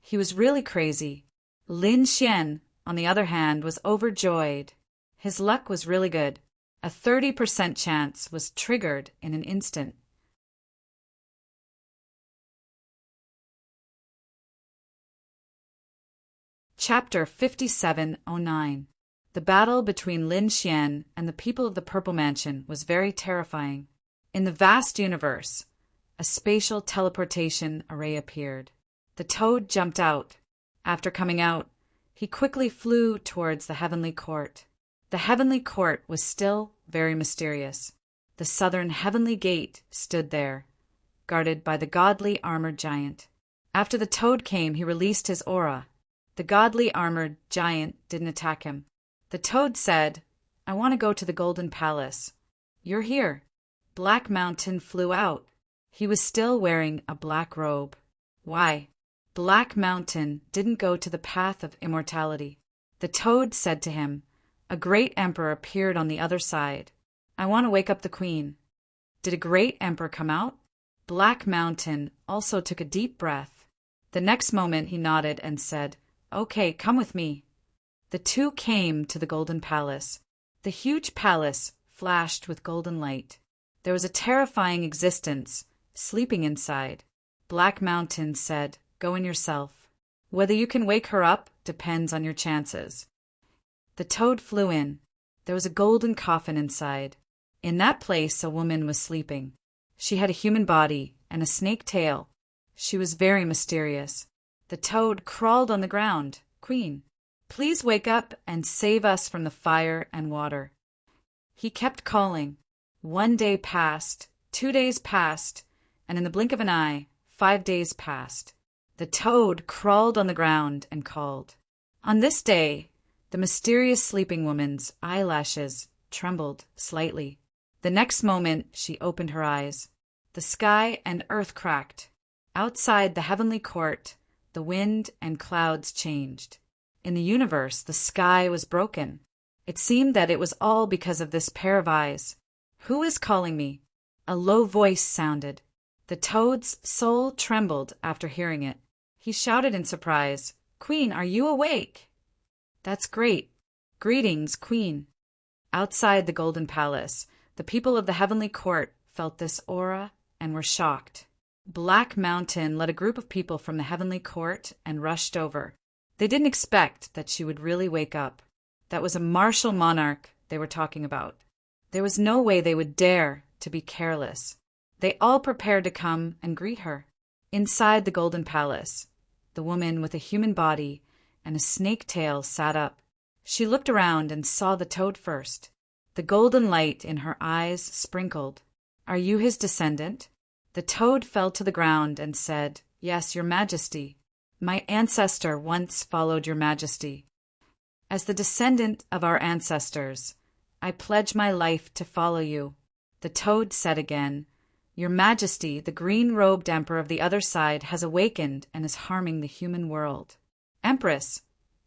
He was really crazy. Lin Xian, on the other hand, was overjoyed. His luck was really good. A 30% chance was triggered in an instant. Chapter 5709. The battle between Lin Xian and the people of the Purple Mansion was very terrifying. In the vast universe, a spatial teleportation array appeared. The toad jumped out. After coming out, he quickly flew towards the Heavenly Court. The Heavenly Court was still very mysterious. The southern Heavenly Gate stood there, guarded by the godly armored giant. After the toad came, he released his aura. The godly armored giant didn't attack him. The toad said, "I want to go to the Golden Palace." "You're here." Black Mountain flew out. He was still wearing a black robe. Why? Black Mountain didn't go to the path of immortality. The toad said to him, "A great emperor appeared on the other side. I want to wake up the queen." Did a great emperor come out? Black Mountain also took a deep breath. The next moment he nodded and said, "Okay, come with me." The two came to the Golden Palace. The huge palace flashed with golden light. There was a terrifying existence sleeping inside. Black Mountain said, "Go in yourself. Whether you can wake her up depends on your chances." The toad flew in. There was a golden coffin inside. In that place a woman was sleeping. She had a human body and a snake tail. She was very mysterious. The toad crawled on the ground. "Queen, please wake up and save us from the fire and water." He kept calling. 1 day passed, 2 days passed, and in the blink of an eye, 5 days passed. The toad crawled on the ground and called. On this day, the mysterious sleeping woman's eyelashes trembled slightly. The next moment, she opened her eyes. The sky and earth cracked. Outside the Heavenly Court, the wind and clouds changed. In the universe, the sky was broken. It seemed that it was all because of this pair of eyes. "Who is calling me?" A low voice sounded. The toad's soul trembled after hearing it. He shouted in surprise, "Queen, are you awake?" "That's great. Greetings, Queen." Outside the Golden Palace, the people of the Heavenly Court felt this aura and were shocked. Black Mountain led a group of people from the Heavenly Court and rushed over. They didn't expect that she would really wake up. That was a martial monarch they were talking about. There was no way they would dare to be careless. They all prepared to come and greet her. Inside the Golden Palace, the woman with a human body and a snake tail sat up. She looked around and saw the toad first. The golden light in her eyes sprinkled. "Are you his descendant?" The toad fell to the ground and said, "Yes, Your Majesty. My ancestor once followed Your Majesty. As the descendant of our ancestors, I pledge my life to follow you." The toad said again, "Your Majesty, the green-robed emperor of the other side has awakened and is harming the human world. Empress,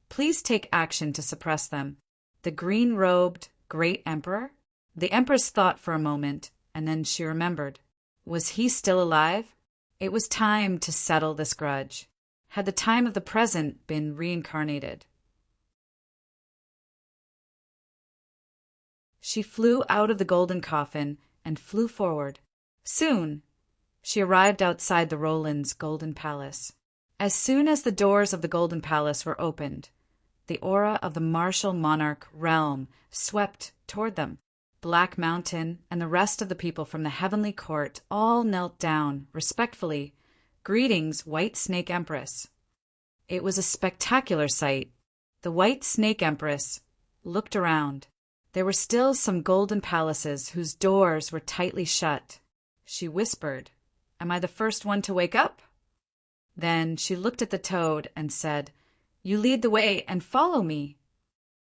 please take action to suppress them." The green-robed great emperor? The Empress thought for a moment, and then she remembered. Was he still alive? It was time to settle this grudge. Had the time of the present been reincarnated? She flew out of the golden coffin and flew forward. Soon, she arrived outside the Roland's golden palace. As soon as the doors of the golden palace were opened, the aura of the martial monarch realm swept toward them. Black Mountain and the rest of the people from the heavenly court all knelt down, respectfully. Greetings, White Snake Empress. It was a spectacular sight. The White Snake Empress looked around. There were still some golden palaces whose doors were tightly shut. She whispered, "Am I the first one to wake up?" Then she looked at the toad and said, "You lead the way and follow me."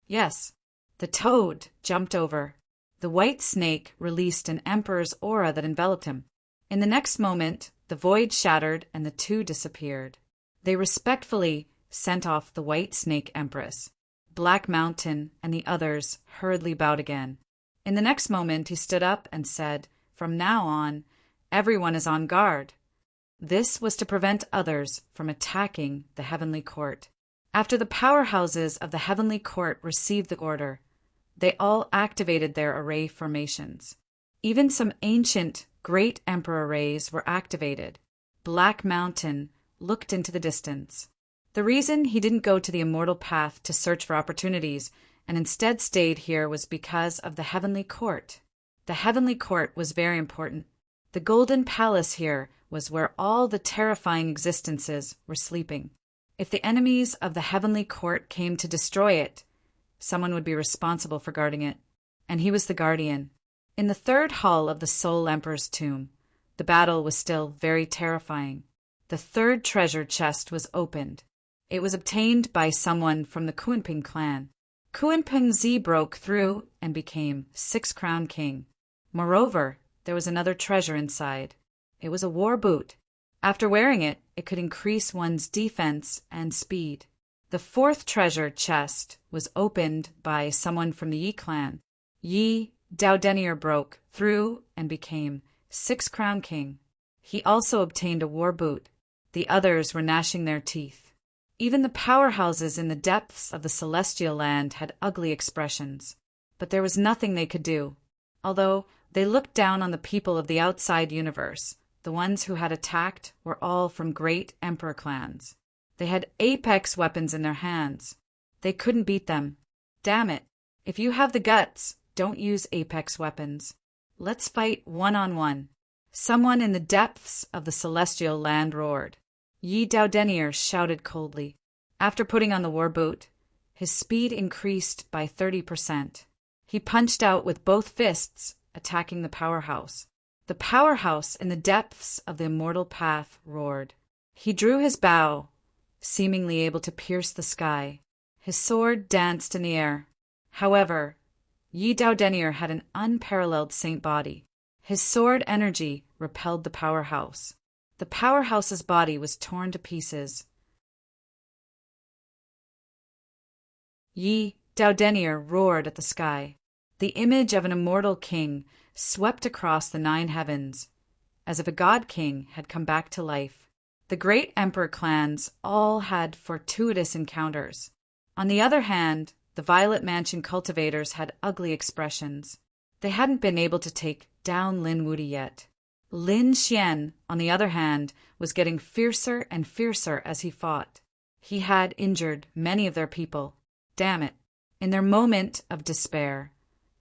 Yes, the toad jumped over. The white snake released an emperor's aura that enveloped him. In the next moment, the void shattered and the two disappeared. They respectfully sent off the White Snake Empress. Black Mountain and the others hurriedly bowed again. In the next moment, he stood up and said, "From now on, everyone is on guard." This was to prevent others from attacking the heavenly court. After the powerhouses of the heavenly court received the order, they all activated their array formations. Even some ancient great emperor arrays were activated. Black Mountain looked into the distance. The reason he didn't go to the immortal path to search for opportunities and instead stayed here was because of the heavenly court. The heavenly court was very important. The golden palace here was where all the terrifying existences were sleeping. If the enemies of the heavenly court came to destroy it, someone would be responsible for guarding it, and he was the guardian. In the third hall of the Soul Emperor's tomb, the battle was still very terrifying. The third treasure chest was opened. It was obtained by someone from the Kuanping clan. Kuanping Z broke through and became 6-crown king. Moreover, there was another treasure inside. It was a war boot. After wearing it, it could increase one's defense and speed. The fourth treasure chest was opened by someone from the Yi clan. Yi Daodenier broke through and became 6-crown king. He also obtained a war boot. The others were gnashing their teeth. Even the powerhouses in the depths of the celestial land had ugly expressions. But there was nothing they could do. Although they looked down on the people of the outside universe, the ones who had attacked were all from great emperor clans. They had apex weapons in their hands. They couldn't beat them. Damn it. If you have the guts, don't use apex weapons. Let's fight one-on-one. Someone in the depths of the celestial land roared. Yi Daodenier shouted coldly. After putting on the war boot, his speed increased by 30%. He punched out with both fists, attacking the powerhouse. The powerhouse in the depths of the immortal path roared. He drew his bow, seemingly able to pierce the sky. His sword danced in the air. However, Yi Daodenier had an unparalleled saint body. His sword energy repelled the powerhouse. The powerhouse's body was torn to pieces. Yi Daodenier roared at the sky. The image of an immortal king swept across the 9 heavens, as if a god king had come back to life. The great emperor clans all had fortuitous encounters. On the other hand, the Violet Mansion cultivators had ugly expressions. They hadn't been able to take down Lin Wudy yet. Lin Xian, on the other hand, was getting fiercer and fiercer as he fought. He had injured many of their people. Damn it. In their moment of despair,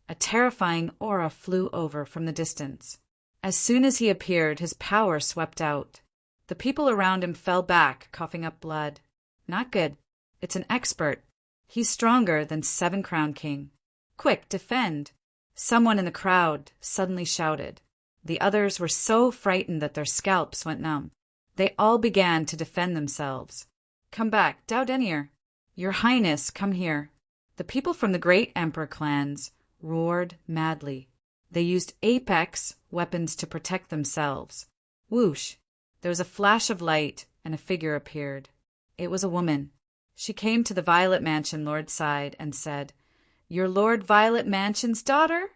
a terrifying aura flew over from the distance. As soon as he appeared, his power swept out. The people around him fell back, coughing up blood. Not good. It's an expert. He's stronger than 7-crown king. Quick, defend! Someone in the crowd suddenly shouted. The others were so frightened that their scalps went numb. They all began to defend themselves. Come back, Daodenier. Your Highness, come here. The people from the great emperor clans roared madly. They used apex weapons to protect themselves. Whoosh! There was a flash of light, and a figure appeared. It was a woman. She came to the Violet Mansion lord's side and said, "You're Lord Violet Mansion's daughter?"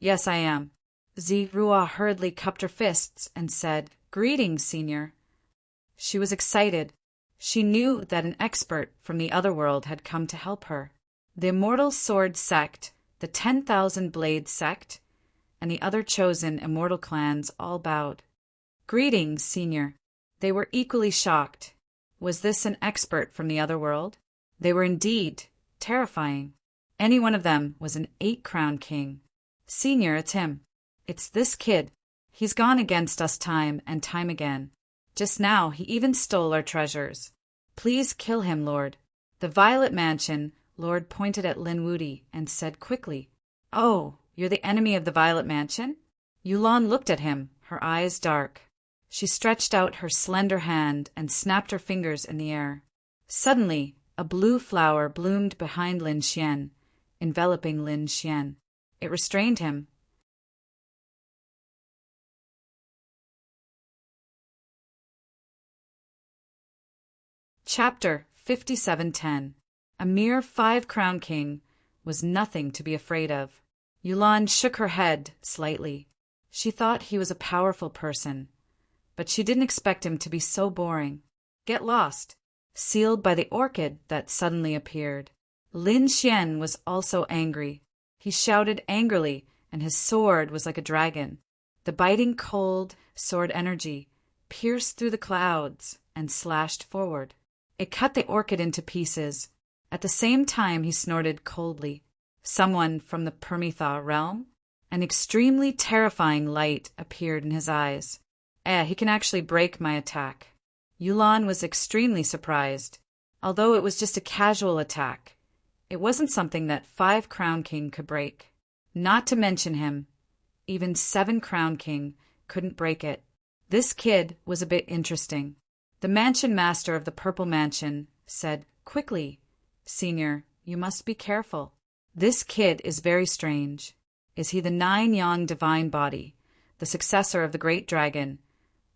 Yes, I am. Zirua hurriedly cupped her fists and said, Greetings, Senior. She was excited. She knew that an expert from the other world had come to help her. The Immortal Sword Sect, the 10,000 Blade Sect, and the other chosen immortal clans all bowed. Greetings, Senior. They were equally shocked. Was this an expert from the other world? They were indeed terrifying. Any one of them was an 8-crown king. Senior, it's him. It's this kid. He's gone against us time and time again. Just now he even stole our treasures. Please kill him, Lord. The Violet Mansion, Lord pointed at Lin Wudy and said quickly, Oh, you're the enemy of the Violet Mansion? Yulan looked at him, her eyes dark. She stretched out her slender hand and snapped her fingers in the air. Suddenly, a blue flower bloomed behind Lin Xian, enveloping Lin Xian. It restrained him. Chapter 5710. A mere 5-crown king was nothing to be afraid of. Yulan shook her head slightly. She thought he was a powerful person, but she didn't expect him to be so boring. Get lost. Sealed by the orchid that suddenly appeared. Lin Xian was also angry. He shouted angrily, and his sword was like a dragon. The biting cold sword energy pierced through the clouds and slashed forward. It cut the orchid into pieces. At the same time he snorted coldly. Someone from the Permitha realm? An extremely terrifying light appeared in his eyes. He can actually break my attack. Yulan was extremely surprised. Although it was just a casual attack, it wasn't something that 5-crown king could break. Not to mention him, even 7-crown king couldn't break it. This kid was a bit interesting. The mansion master of the Purple Mansion said, Quickly, Senior, you must be careful. This kid is very strange. Is he the 9-yang divine body, the successor of the great dragon,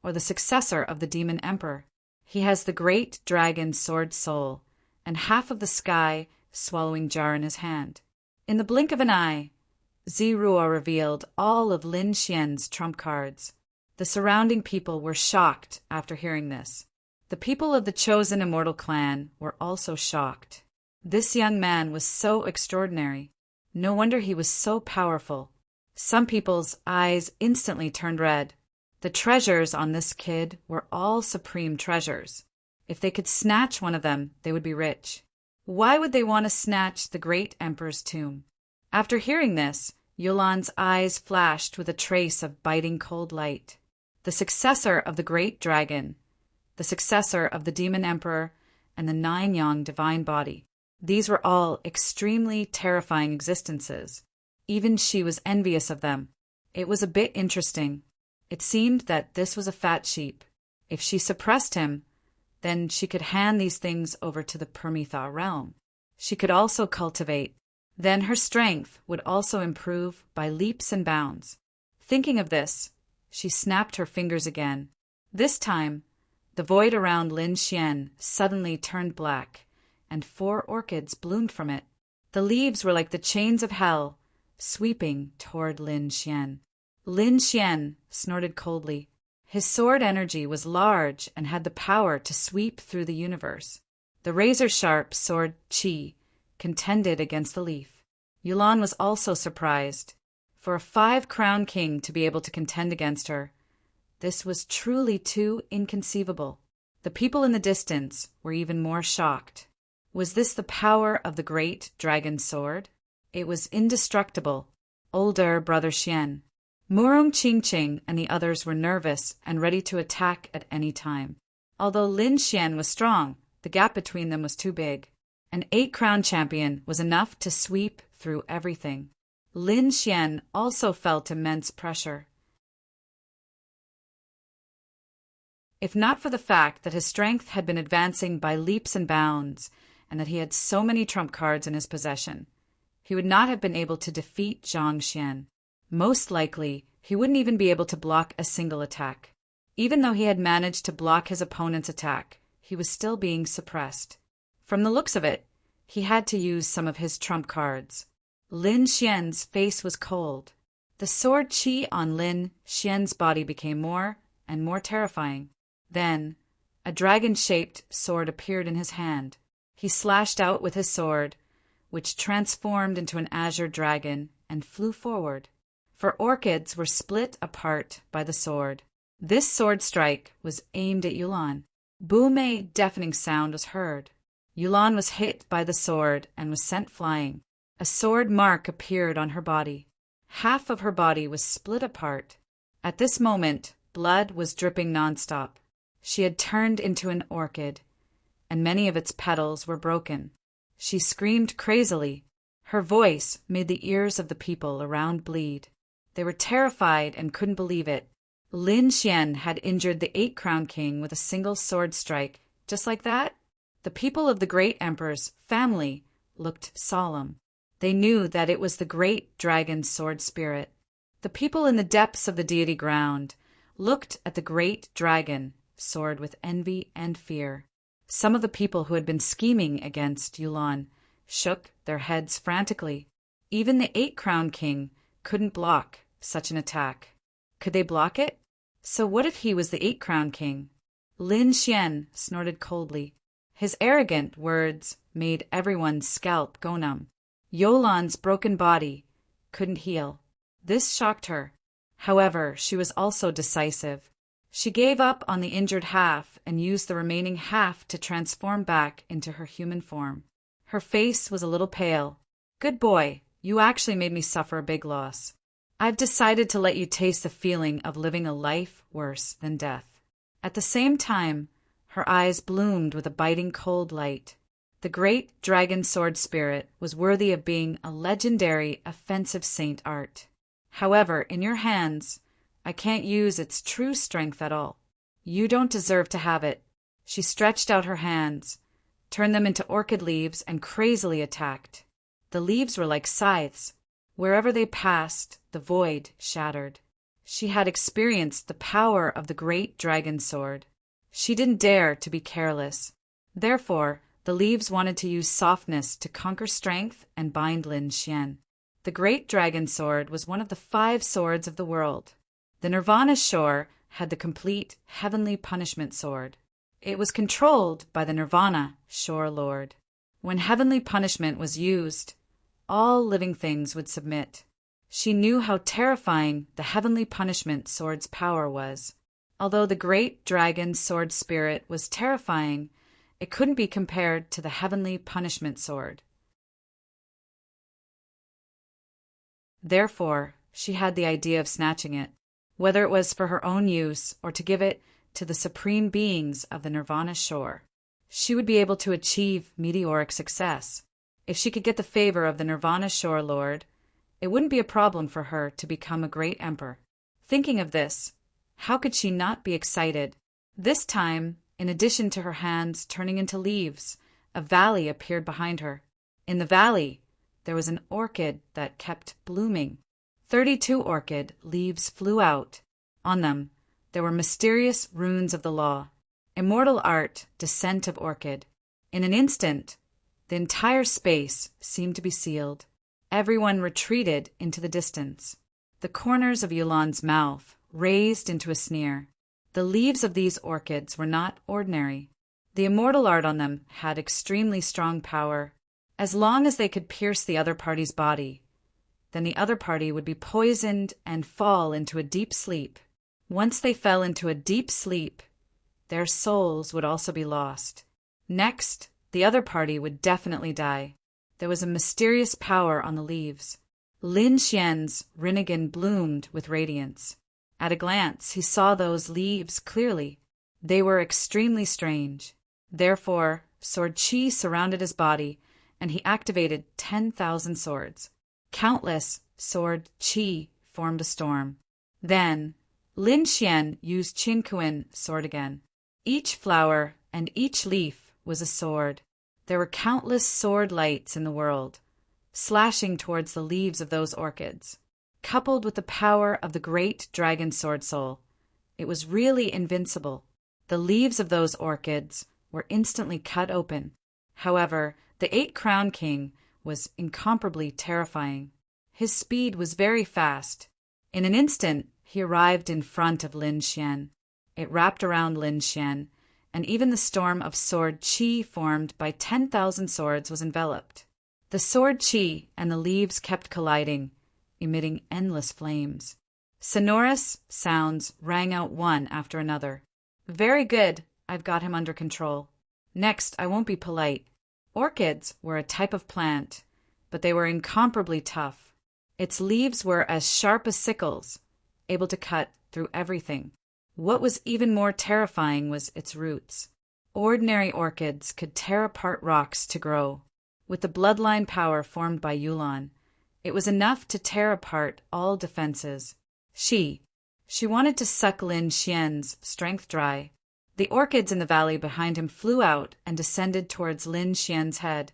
or the successor of the demon emperor? He has the great dragon sword soul, and half of the sky swallowing jar in his hand. In the blink of an eye, Zirua revealed all of Lin Xian's trump cards. The surrounding people were shocked after hearing this. The people of the chosen immortal clan were also shocked. This young man was so extraordinary. No wonder he was so powerful. Some people's eyes instantly turned red. The treasures on this kid were all supreme treasures. If they could snatch one of them, they would be rich. Why would they want to snatch the great emperor's tomb? After hearing this, Yulan's eyes flashed with a trace of biting cold light. The successor of the great dragon, the successor of the demon emperor, and the 9-yang divine body. These were all extremely terrifying existences. Even she was envious of them. It was a bit interesting. It seemed that this was a fat sheep. If she suppressed him, then she could hand these things over to the Permitha realm. She could also cultivate. Then her strength would also improve by leaps and bounds. Thinking of this, she snapped her fingers again. This time, the void around Lin Xian suddenly turned black, and 4 orchids bloomed from it. The leaves were like the chains of hell, sweeping toward Lin Xian. Lin Xian snorted coldly. His sword energy was large and had the power to sweep through the universe. The razor-sharp sword Qi contended against the leaf. Yulan was also surprised. For a 5-crown king to be able to contend against her, this was truly too inconceivable. The people in the distance were even more shocked. Was this the power of the great dragon sword? It was indestructible. Older brother Xian. Murong Qingqing and the others were nervous and ready to attack at any time. Although Lin Xian was strong, the gap between them was too big. An 8-crown champion was enough to sweep through everything. Lin Xian also felt immense pressure. If not for the fact that his strength had been advancing by leaps and bounds, and that he had so many trump cards in his possession, he would not have been able to defeat Zhang Xian. Most likely, he wouldn't even be able to block a single attack. Even though he had managed to block his opponent's attack, he was still being suppressed. From the looks of it, he had to use some of his trump cards. Lin Xian's face was cold. The sword chi on Lin Xian's body became more and more terrifying. Then, a dragon-shaped sword appeared in his hand. He slashed out with his sword, which transformed into an azure dragon and flew forward. For orchids were split apart by the sword. This sword strike was aimed at Yulan. Boom! A deafening sound was heard. Yulan was hit by the sword and was sent flying. A sword mark appeared on her body. Half of her body was split apart. At this moment, blood was dripping nonstop. She had turned into an orchid, and many of its petals were broken. She screamed crazily. Her voice made the ears of the people around bleed. They were terrified and couldn't believe it. Lin Xian had injured the 8-crown king with a single sword strike. Just like that? The people of the great emperor's family looked solemn. They knew that it was the great dragon sword spirit. The people in the depths of the deity ground looked at the great dragon sword with envy and fear. Some of the people who had been scheming against Yulan shook their heads frantically. Even the 8-crown king couldn't block such an attack. Could they block it? So what if he was the 8-crown king? Lin Xian snorted coldly. His arrogant words made everyone's scalp go numb. Yolan's broken body couldn't heal. This shocked her. However, she was also decisive. She gave up on the injured half and used the remaining half to transform back into her human form. Her face was a little pale. Good boy, you actually made me suffer a big loss. I've decided to let you taste the feeling of living a life worse than death. At the same time, her eyes bloomed with a biting cold light. The great dragon sword spirit was worthy of being a legendary offensive saint art. However, in your hands, I can't use its true strength at all. You don't deserve to have it. She stretched out her hands, turned them into orchid leaves, and crazily attacked. The leaves were like scythes. Wherever they passed, the void shattered. She had experienced the power of the great dragon sword. She didn't dare to be careless. Therefore, the leaves wanted to use softness to conquer strength and bind Lin Xian. The great dragon sword was one of the 5 swords of the world. The Nirvana shore had the complete heavenly punishment sword. It was controlled by the Nirvana shore lord. When heavenly punishment was used, all living things would submit. She knew how terrifying the heavenly punishment sword's power was. Although the great dragon sword spirit was terrifying, it couldn't be compared to the heavenly punishment sword. Therefore, she had the idea of snatching it, whether it was for her own use or to give it to the supreme beings of the Nirvana shore. She would be able to achieve meteoric success. If she could get the favor of the Nirvana shore lord, it wouldn't be a problem for her to become a great emperor. Thinking of this, how could she not be excited? This time, in addition to her hands turning into leaves, a valley appeared behind her. In the valley, there was an orchid that kept blooming. 32 orchid leaves flew out. On them, there were mysterious runes of the law. Immortal art, descent of orchid. In an instant, the entire space seemed to be sealed. Everyone retreated into the distance. The corners of Yulan's mouth raised into a sneer. The leaves of these orchids were not ordinary. The immortal art on them had extremely strong power. As long as they could pierce the other party's body, then the other party would be poisoned and fall into a deep sleep. Once they fell into a deep sleep, their souls would also be lost. Next, the other party would definitely die. There was a mysterious power on the leaves. Lin Xian's Rinnegan bloomed with radiance. At a glance, he saw those leaves clearly. They were extremely strange. Therefore, sword chi surrounded his body, and he activated 10,000 swords. Countless sword chi formed a storm. Then, Lin Xian used Qin Kuan sword again. Each flower and each leaf was a sword. There were countless sword lights in the world, slashing towards the leaves of those orchids. Coupled with the power of the great dragon sword soul, it was really invincible. The leaves of those orchids were instantly cut open. However, the 8-crown king was incomparably terrifying. His speed was very fast. In an instant, he arrived in front of Lin Xian. It wrapped around Lin Xian, and even the storm of sword qi formed by 10,000 swords was enveloped. The sword qi and the leaves kept colliding, emitting endless flames. Sonorous sounds rang out one after another. Very good, I've got him under control. Next, I won't be polite. Orchids were a type of plant, but they were incomparably tough. Its leaves were as sharp as sickles, able to cut through everything. What was even more terrifying was its roots. Ordinary orchids could tear apart rocks to grow. With the bloodline power formed by Yulan, it was enough to tear apart all defenses. She wanted to suck Lin Xian's strength dry. The orchids in the valley behind him flew out and descended towards Lin Xian's head,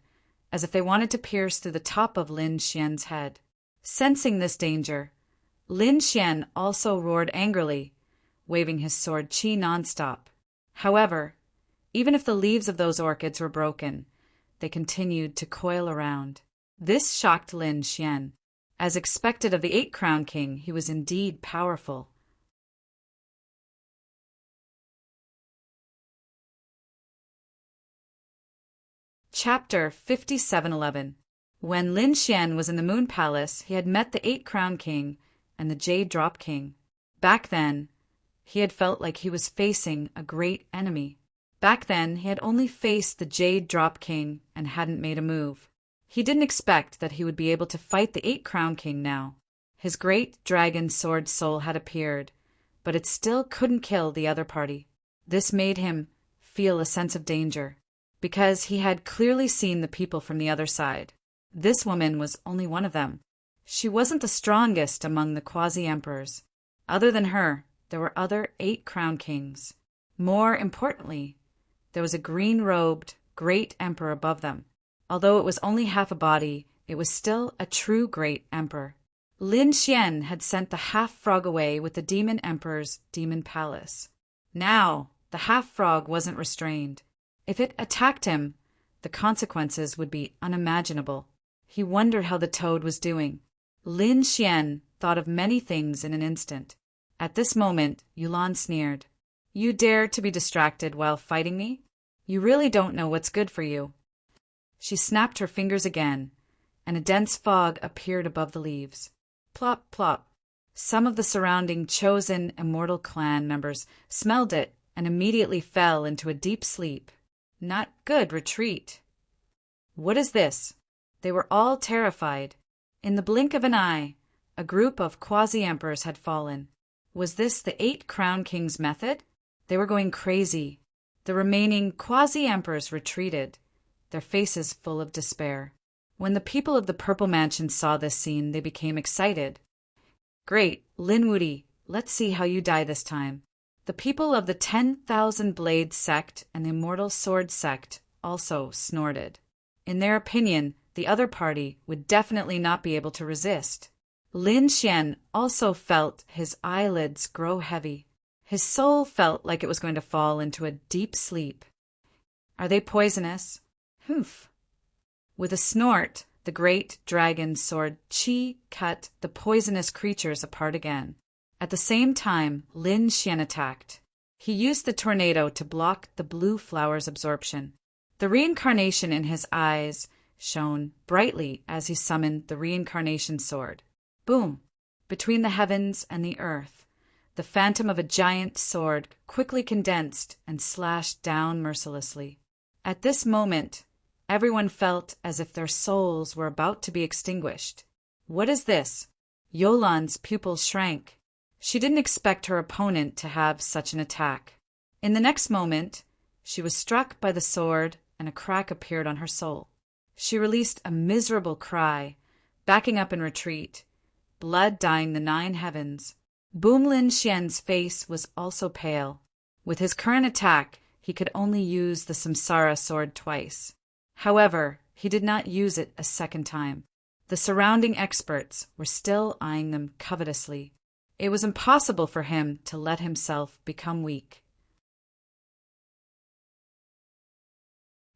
as if they wanted to pierce through the top of Lin Xian's head. Sensing this danger, Lin Xian also roared angrily, waving his sword qi nonstop. However, even if the leaves of those orchids were broken, they continued to coil around. This shocked Lin Xian. As expected of the Eight-Crown King, he was indeed powerful. Chapter 5711. When Lin Xian was in the Moon Palace, he had met the Eight-Crown King and the Jade Drop King. Back then, he had felt like he was facing a great enemy. Back then, he had only faced the Jade Drop King and hadn't made a move. He didn't expect that he would be able to fight the Eight-Crown King now. His great dragon sword soul had appeared, but it still couldn't kill the other party. This made him feel a sense of danger, because he had clearly seen the people from the other side. This woman was only one of them. She wasn't the strongest among the quasi-emperors. Other than her, there were other 8 crown kings. More importantly, there was a green-robed great emperor above them. Although it was only half a body, it was still a true great emperor. Lin Xian had sent the half-frog away with the demon emperor's demon palace. Now, the half-frog wasn't restrained. If it attacked him, the consequences would be unimaginable. He wondered how the toad was doing. Lin Xian thought of many things in an instant. At this moment, Yulan sneered. "You dare to be distracted while fighting me? You really don't know what's good for you." She snapped her fingers again, and a dense fog appeared above the leaves. Plop, plop. Some of the surrounding chosen immortal clan members smelled it and immediately fell into a deep sleep. Not good retreat. What is this? They were all terrified. In the blink of an eye, a group of quasi-emperors had fallen. Was this the 8 crown kings' method? They were going crazy. The remaining quasi-emperors retreated, their faces full of despair. When the people of the Purple Mansion saw this scene, they became excited. "Great, Lin Wuti, let's see how you die this time." The people of the 10,000 Blades sect and the Immortal Sword sect also snorted. In their opinion, the other party would definitely not be able to resist. Lin Xian also felt his eyelids grow heavy. His soul felt like it was going to fall into a deep sleep. Are they poisonous? Humph. With a snort, the great dragon sword Qi cut the poisonous creatures apart again. At the same time, Lin Xian attacked. He used the tornado to block the blue flower's absorption. The reincarnation in his eyes shone brightly as he summoned the reincarnation sword. Boom! Between the heavens and the earth, the phantom of a giant sword quickly condensed and slashed down mercilessly. At this moment, everyone felt as if their souls were about to be extinguished. What is this? Yolan's pupils shrank. She didn't expect her opponent to have such an attack. In the next moment, she was struck by the sword and a crack appeared on her soul. She released a miserable cry, backing up in retreat, blood dyeing the 9 heavens. Boom Lin Xian's face was also pale. With his current attack, he could only use the Samsara sword twice. However, he did not use it a second time. The surrounding experts were still eyeing them covetously. It was impossible for him to let himself become weak.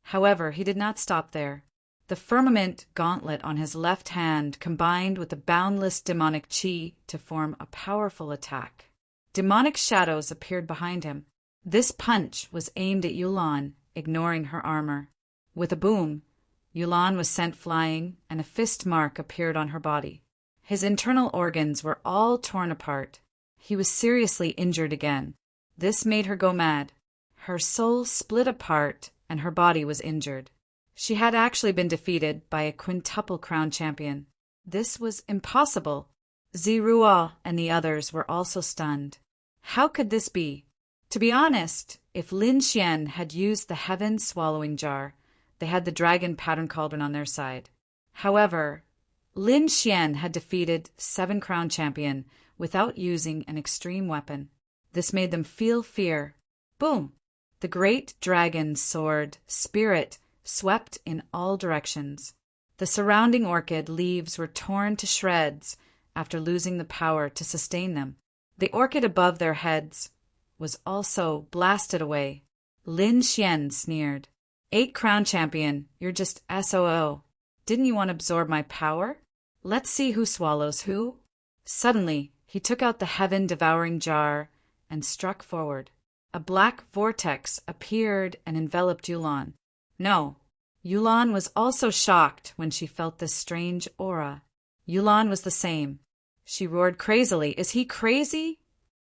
However, he did not stop there. The firmament gauntlet on his left hand combined with the boundless demonic chi to form a powerful attack. Demonic shadows appeared behind him. This punch was aimed at Yulan, ignoring her armor. With a boom, Yulan was sent flying, and a fist mark appeared on her body. His internal organs were all torn apart. He was seriously injured again. This made her go mad. Her soul split apart, and her body was injured. She had actually been defeated by a quintuple crown champion. This was impossible. Zirua and the others were also stunned. How could this be? To be honest, if Lin Xian had used the heaven swallowing jar, they had the dragon pattern cauldron on their side. However, Lin Xian had defeated 7 crown champion without using an extreme weapon. This made them feel fear. Boom! The great dragon sword spirit swept in all directions. The surrounding orchid leaves were torn to shreds after losing the power to sustain them. The orchid above their heads was also blasted away. Lin Xian sneered. 8 crown champion, you're just SOO. Didn't you want to absorb my power? Let's see who swallows who. Suddenly, he took out the heaven-devouring jar and struck forward. A black vortex appeared and enveloped Yulan. No, Yulan was also shocked when she felt this strange aura. Yulan was the same. She roared crazily, "Is he crazy?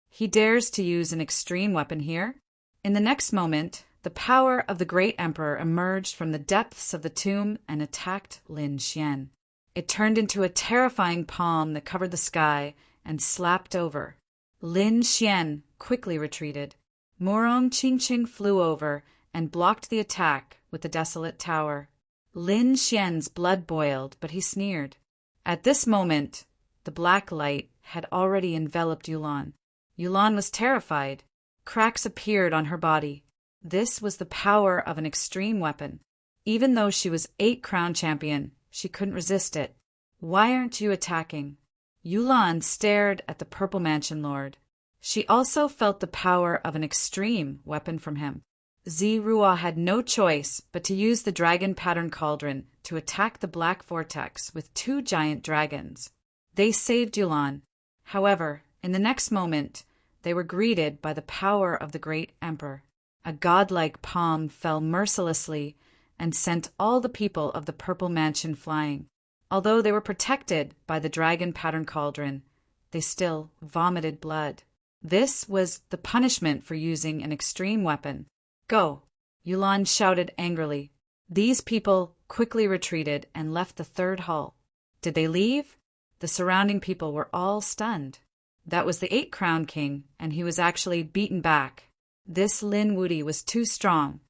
He dares to use an extreme weapon here?" In the next moment, the power of the great emperor emerged from the depths of the tomb and attacked Lin Xian. It turned into a terrifying palm that covered the sky and slapped over. Lin Xian quickly retreated. Murong Qingqing flew over and blocked the attack with the desolate tower. Lin Xian's blood boiled, but he sneered. At this moment, the black light had already enveloped Yulan. Yulan was terrified. Cracks appeared on her body. This was the power of an extreme weapon. Even though she was 8 crown champion, she couldn't resist it. "Why aren't you attacking?" Yulan stared at the Purple Mansion Lord. She also felt the power of an extreme weapon from him. Zirua had no choice but to use the dragon pattern cauldron to attack the black vortex with 2 giant dragons. They saved Yulan. However, in the next moment, they were greeted by the power of the great emperor. A godlike palm fell mercilessly and sent all the people of the Purple Mansion flying. Although they were protected by the dragon pattern cauldron, they still vomited blood. This was the punishment for using an extreme weapon. "Go!" Yulan shouted angrily. These people quickly retreated and left the 3rd hall. Did they leave? The surrounding people were all stunned. That was the 8 crown king, and he was actually beaten back. This Lin Wudi was too strong.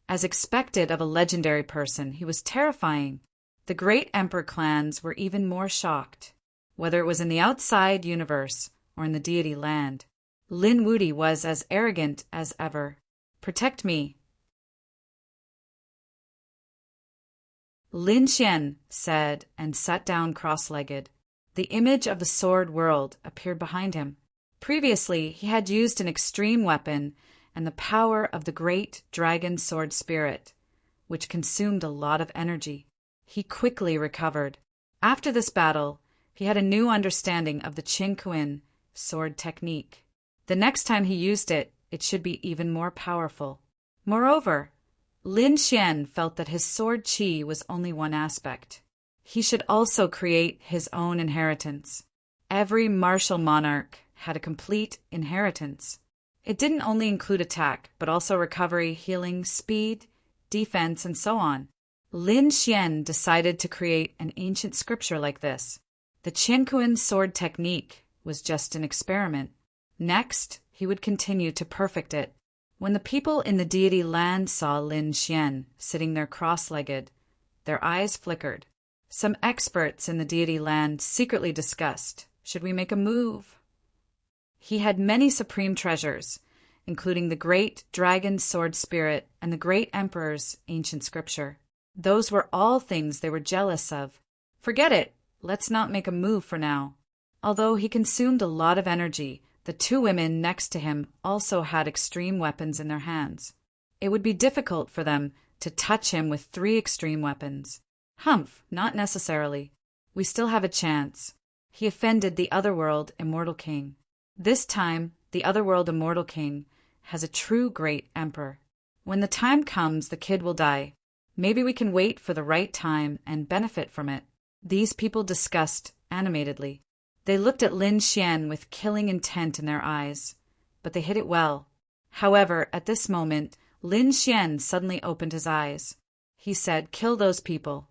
As expected of a legendary person, he was terrifying. The great emperor clans were even more shocked. Whether it was in the outside universe or in the deity land, Lin Wudi was as arrogant as ever. "Protect me." Lin Xian said and sat down cross-legged. The image of the sword world appeared behind him. Previously, he had used an extreme weapon and the power of the great dragon sword spirit, which consumed a lot of energy. He quickly recovered. After this battle, he had a new understanding of the Qingquan sword technique. The next time he used it, it should be even more powerful. Moreover, Lin Xian felt that his sword qi was only one aspect. He should also create his own inheritance. Every martial monarch had a complete inheritance. It didn't only include attack, but also recovery, healing, speed, defense, and so on. Lin Xian decided to create an ancient scripture like this. The Qingquan sword technique was just an experiment. Next, he would continue to perfect it. When the people in the deity land saw Lin Xian sitting there cross-legged, their eyes flickered. Some experts in the deity land secretly discussed, should we make a move? He had many supreme treasures, including the great dragon sword spirit and the great emperor's ancient scripture. Those were all things they were jealous of. Forget it, let's not make a move for now. Although he consumed a lot of energy, the 2 women next to him also had extreme weapons in their hands. It would be difficult for them to touch him with 3 extreme weapons. Humph, not necessarily. We still have a chance. He offended the Otherworld Immortal King. This time, the Otherworld Immortal King has a true great emperor. When the time comes, the kid will die. Maybe we can wait for the right time and benefit from it. These people discussed animatedly. They looked at Lin Xian with killing intent in their eyes, but they hid it well. However, at this moment, Lin Xian suddenly opened his eyes. He said, "Kill those people."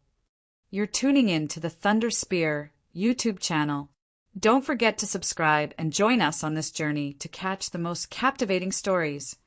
You're tuning in to the Thunder Spear YouTube channel. Don't forget to subscribe and join us on this journey to catch the most captivating stories.